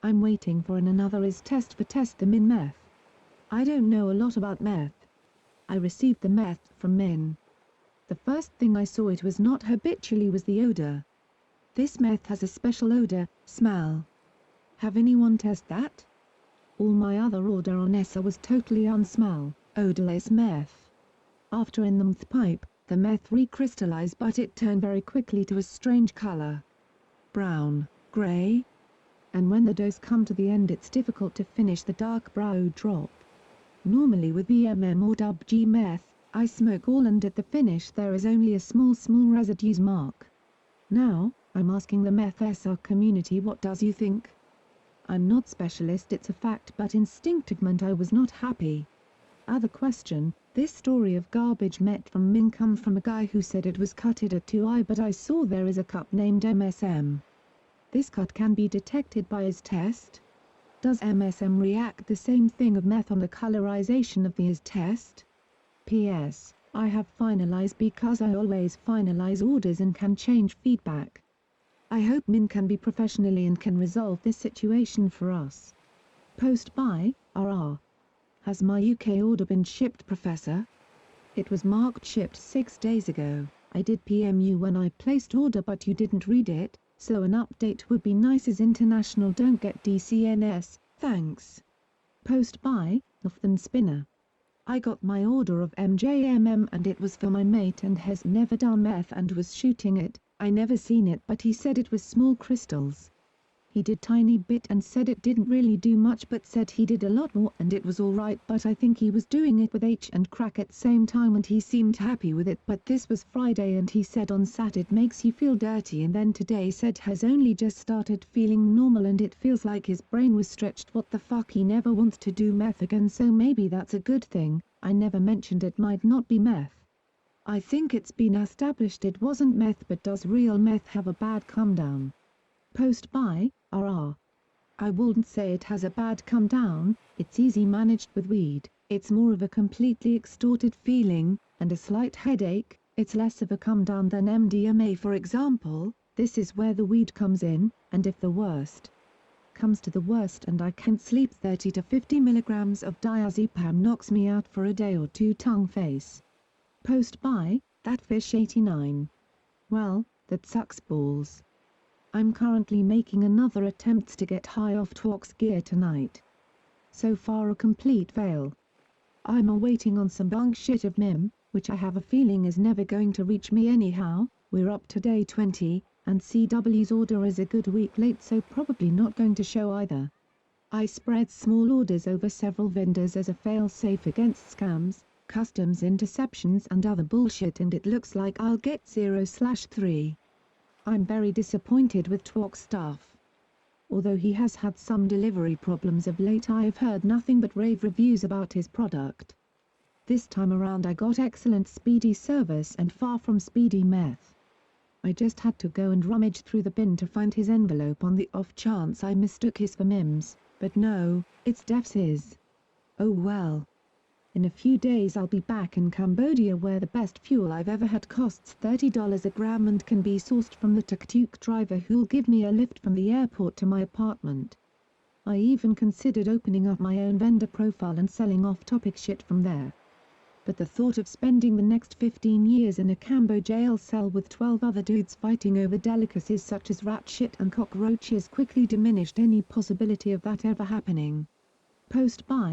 I'm waiting for another IS test for test the Min meth. I don't know a lot about meth. I received the meth from Min. The first thing I saw it was not habitually was the odor. This meth has a special odor, smell. Have anyone test that? All my other order on ESA was totally unsmell, odorless meth. After in the mth pipe, the meth recrystallized, but it turned very quickly to a strange color. Brown, gray. And when the dose come to the end it's difficult to finish the dark brow drop. Normally with BMM or WG meth, I smoke all and at the finish there is only a small residues mark. Now, I'm asking the meth SR community, what does you think? I'm not specialist, it's a fact, but instinctively I was not happy. Other question, this story of garbage met from Min come from a guy who said it was cutted at 2i, but I saw there is a cup named MSM. This cut can be detected by his test? Does MSM react the same thing of meth on the colorization of the his test? P.S. I have finalized because I always finalize orders and can change feedback. I hope Min can be professionally and can resolve this situation for us. Post by RR. Has my UK order been shipped, Professor? It was marked shipped 6 days ago. I did PM you when I placed order but you didn't read it, so an update would be nice as international don't get DCNS, thanks. Post by Nathan Spinner. I got my order of MJMM and it was for my mate and has never done meth and was shooting it. I never seen it but he said it was small crystals. He did tiny bit and said it didn't really do much but said he did a lot more and it was alright, but I think he was doing it with H and crack at same time and he seemed happy with it, but this was Friday and he said on Sat it makes you feel dirty and then today said has only just started feeling normal and it feels like his brain was stretched. What the fuck, he never wants to do meth again, so maybe that's a good thing. I never mentioned it might not be meth. I think it's been established it wasn't meth, but does real meth have a bad come down? Post by RR. I wouldn't say it has a bad come down, it's easy managed with weed, it's more of a completely extorted feeling, and a slight headache, it's less of a come down than MDMA for example. This is where the weed comes in, and if the worst comes to the worst and I can't sleep, 30 to 50 milligrams of diazepam knocks me out for a day or two. Tongue face. Post by, that fish 89. Well, that sucks balls. I'm currently making another attempt to get high off Twork's gear tonight. So far a complete fail. I'm awaiting on some bunk shit of Mim, which I have a feeling is never going to reach me anyhow. We're up to day 20, and CW's order is a good week late, so probably not going to show either. I spread small orders over several vendors as a fail-safe against scams, customs interceptions and other bullshit, and it looks like I'll get 0/3. I'm very disappointed with Twork's stuff. Although he has had some delivery problems of late, I have heard nothing but rave reviews about his product. This time around I got excellent speedy service and far from speedy meth. I just had to go and rummage through the bin to find his envelope on the off chance I mistook his for Mim's, but no, it's Def's his. Oh well. In a few days I'll be back in Cambodia, where the best fuel I've ever had costs $30 a gram and can be sourced from the tuk-tuk driver who'll give me a lift from the airport to my apartment. I even considered opening up my own vendor profile and selling off-topic shit from there. But the thought of spending the next 15 years in a Cambo jail cell with 12 other dudes fighting over delicacies such as rat shit and cockroaches quickly diminished any possibility of that ever happening. Post by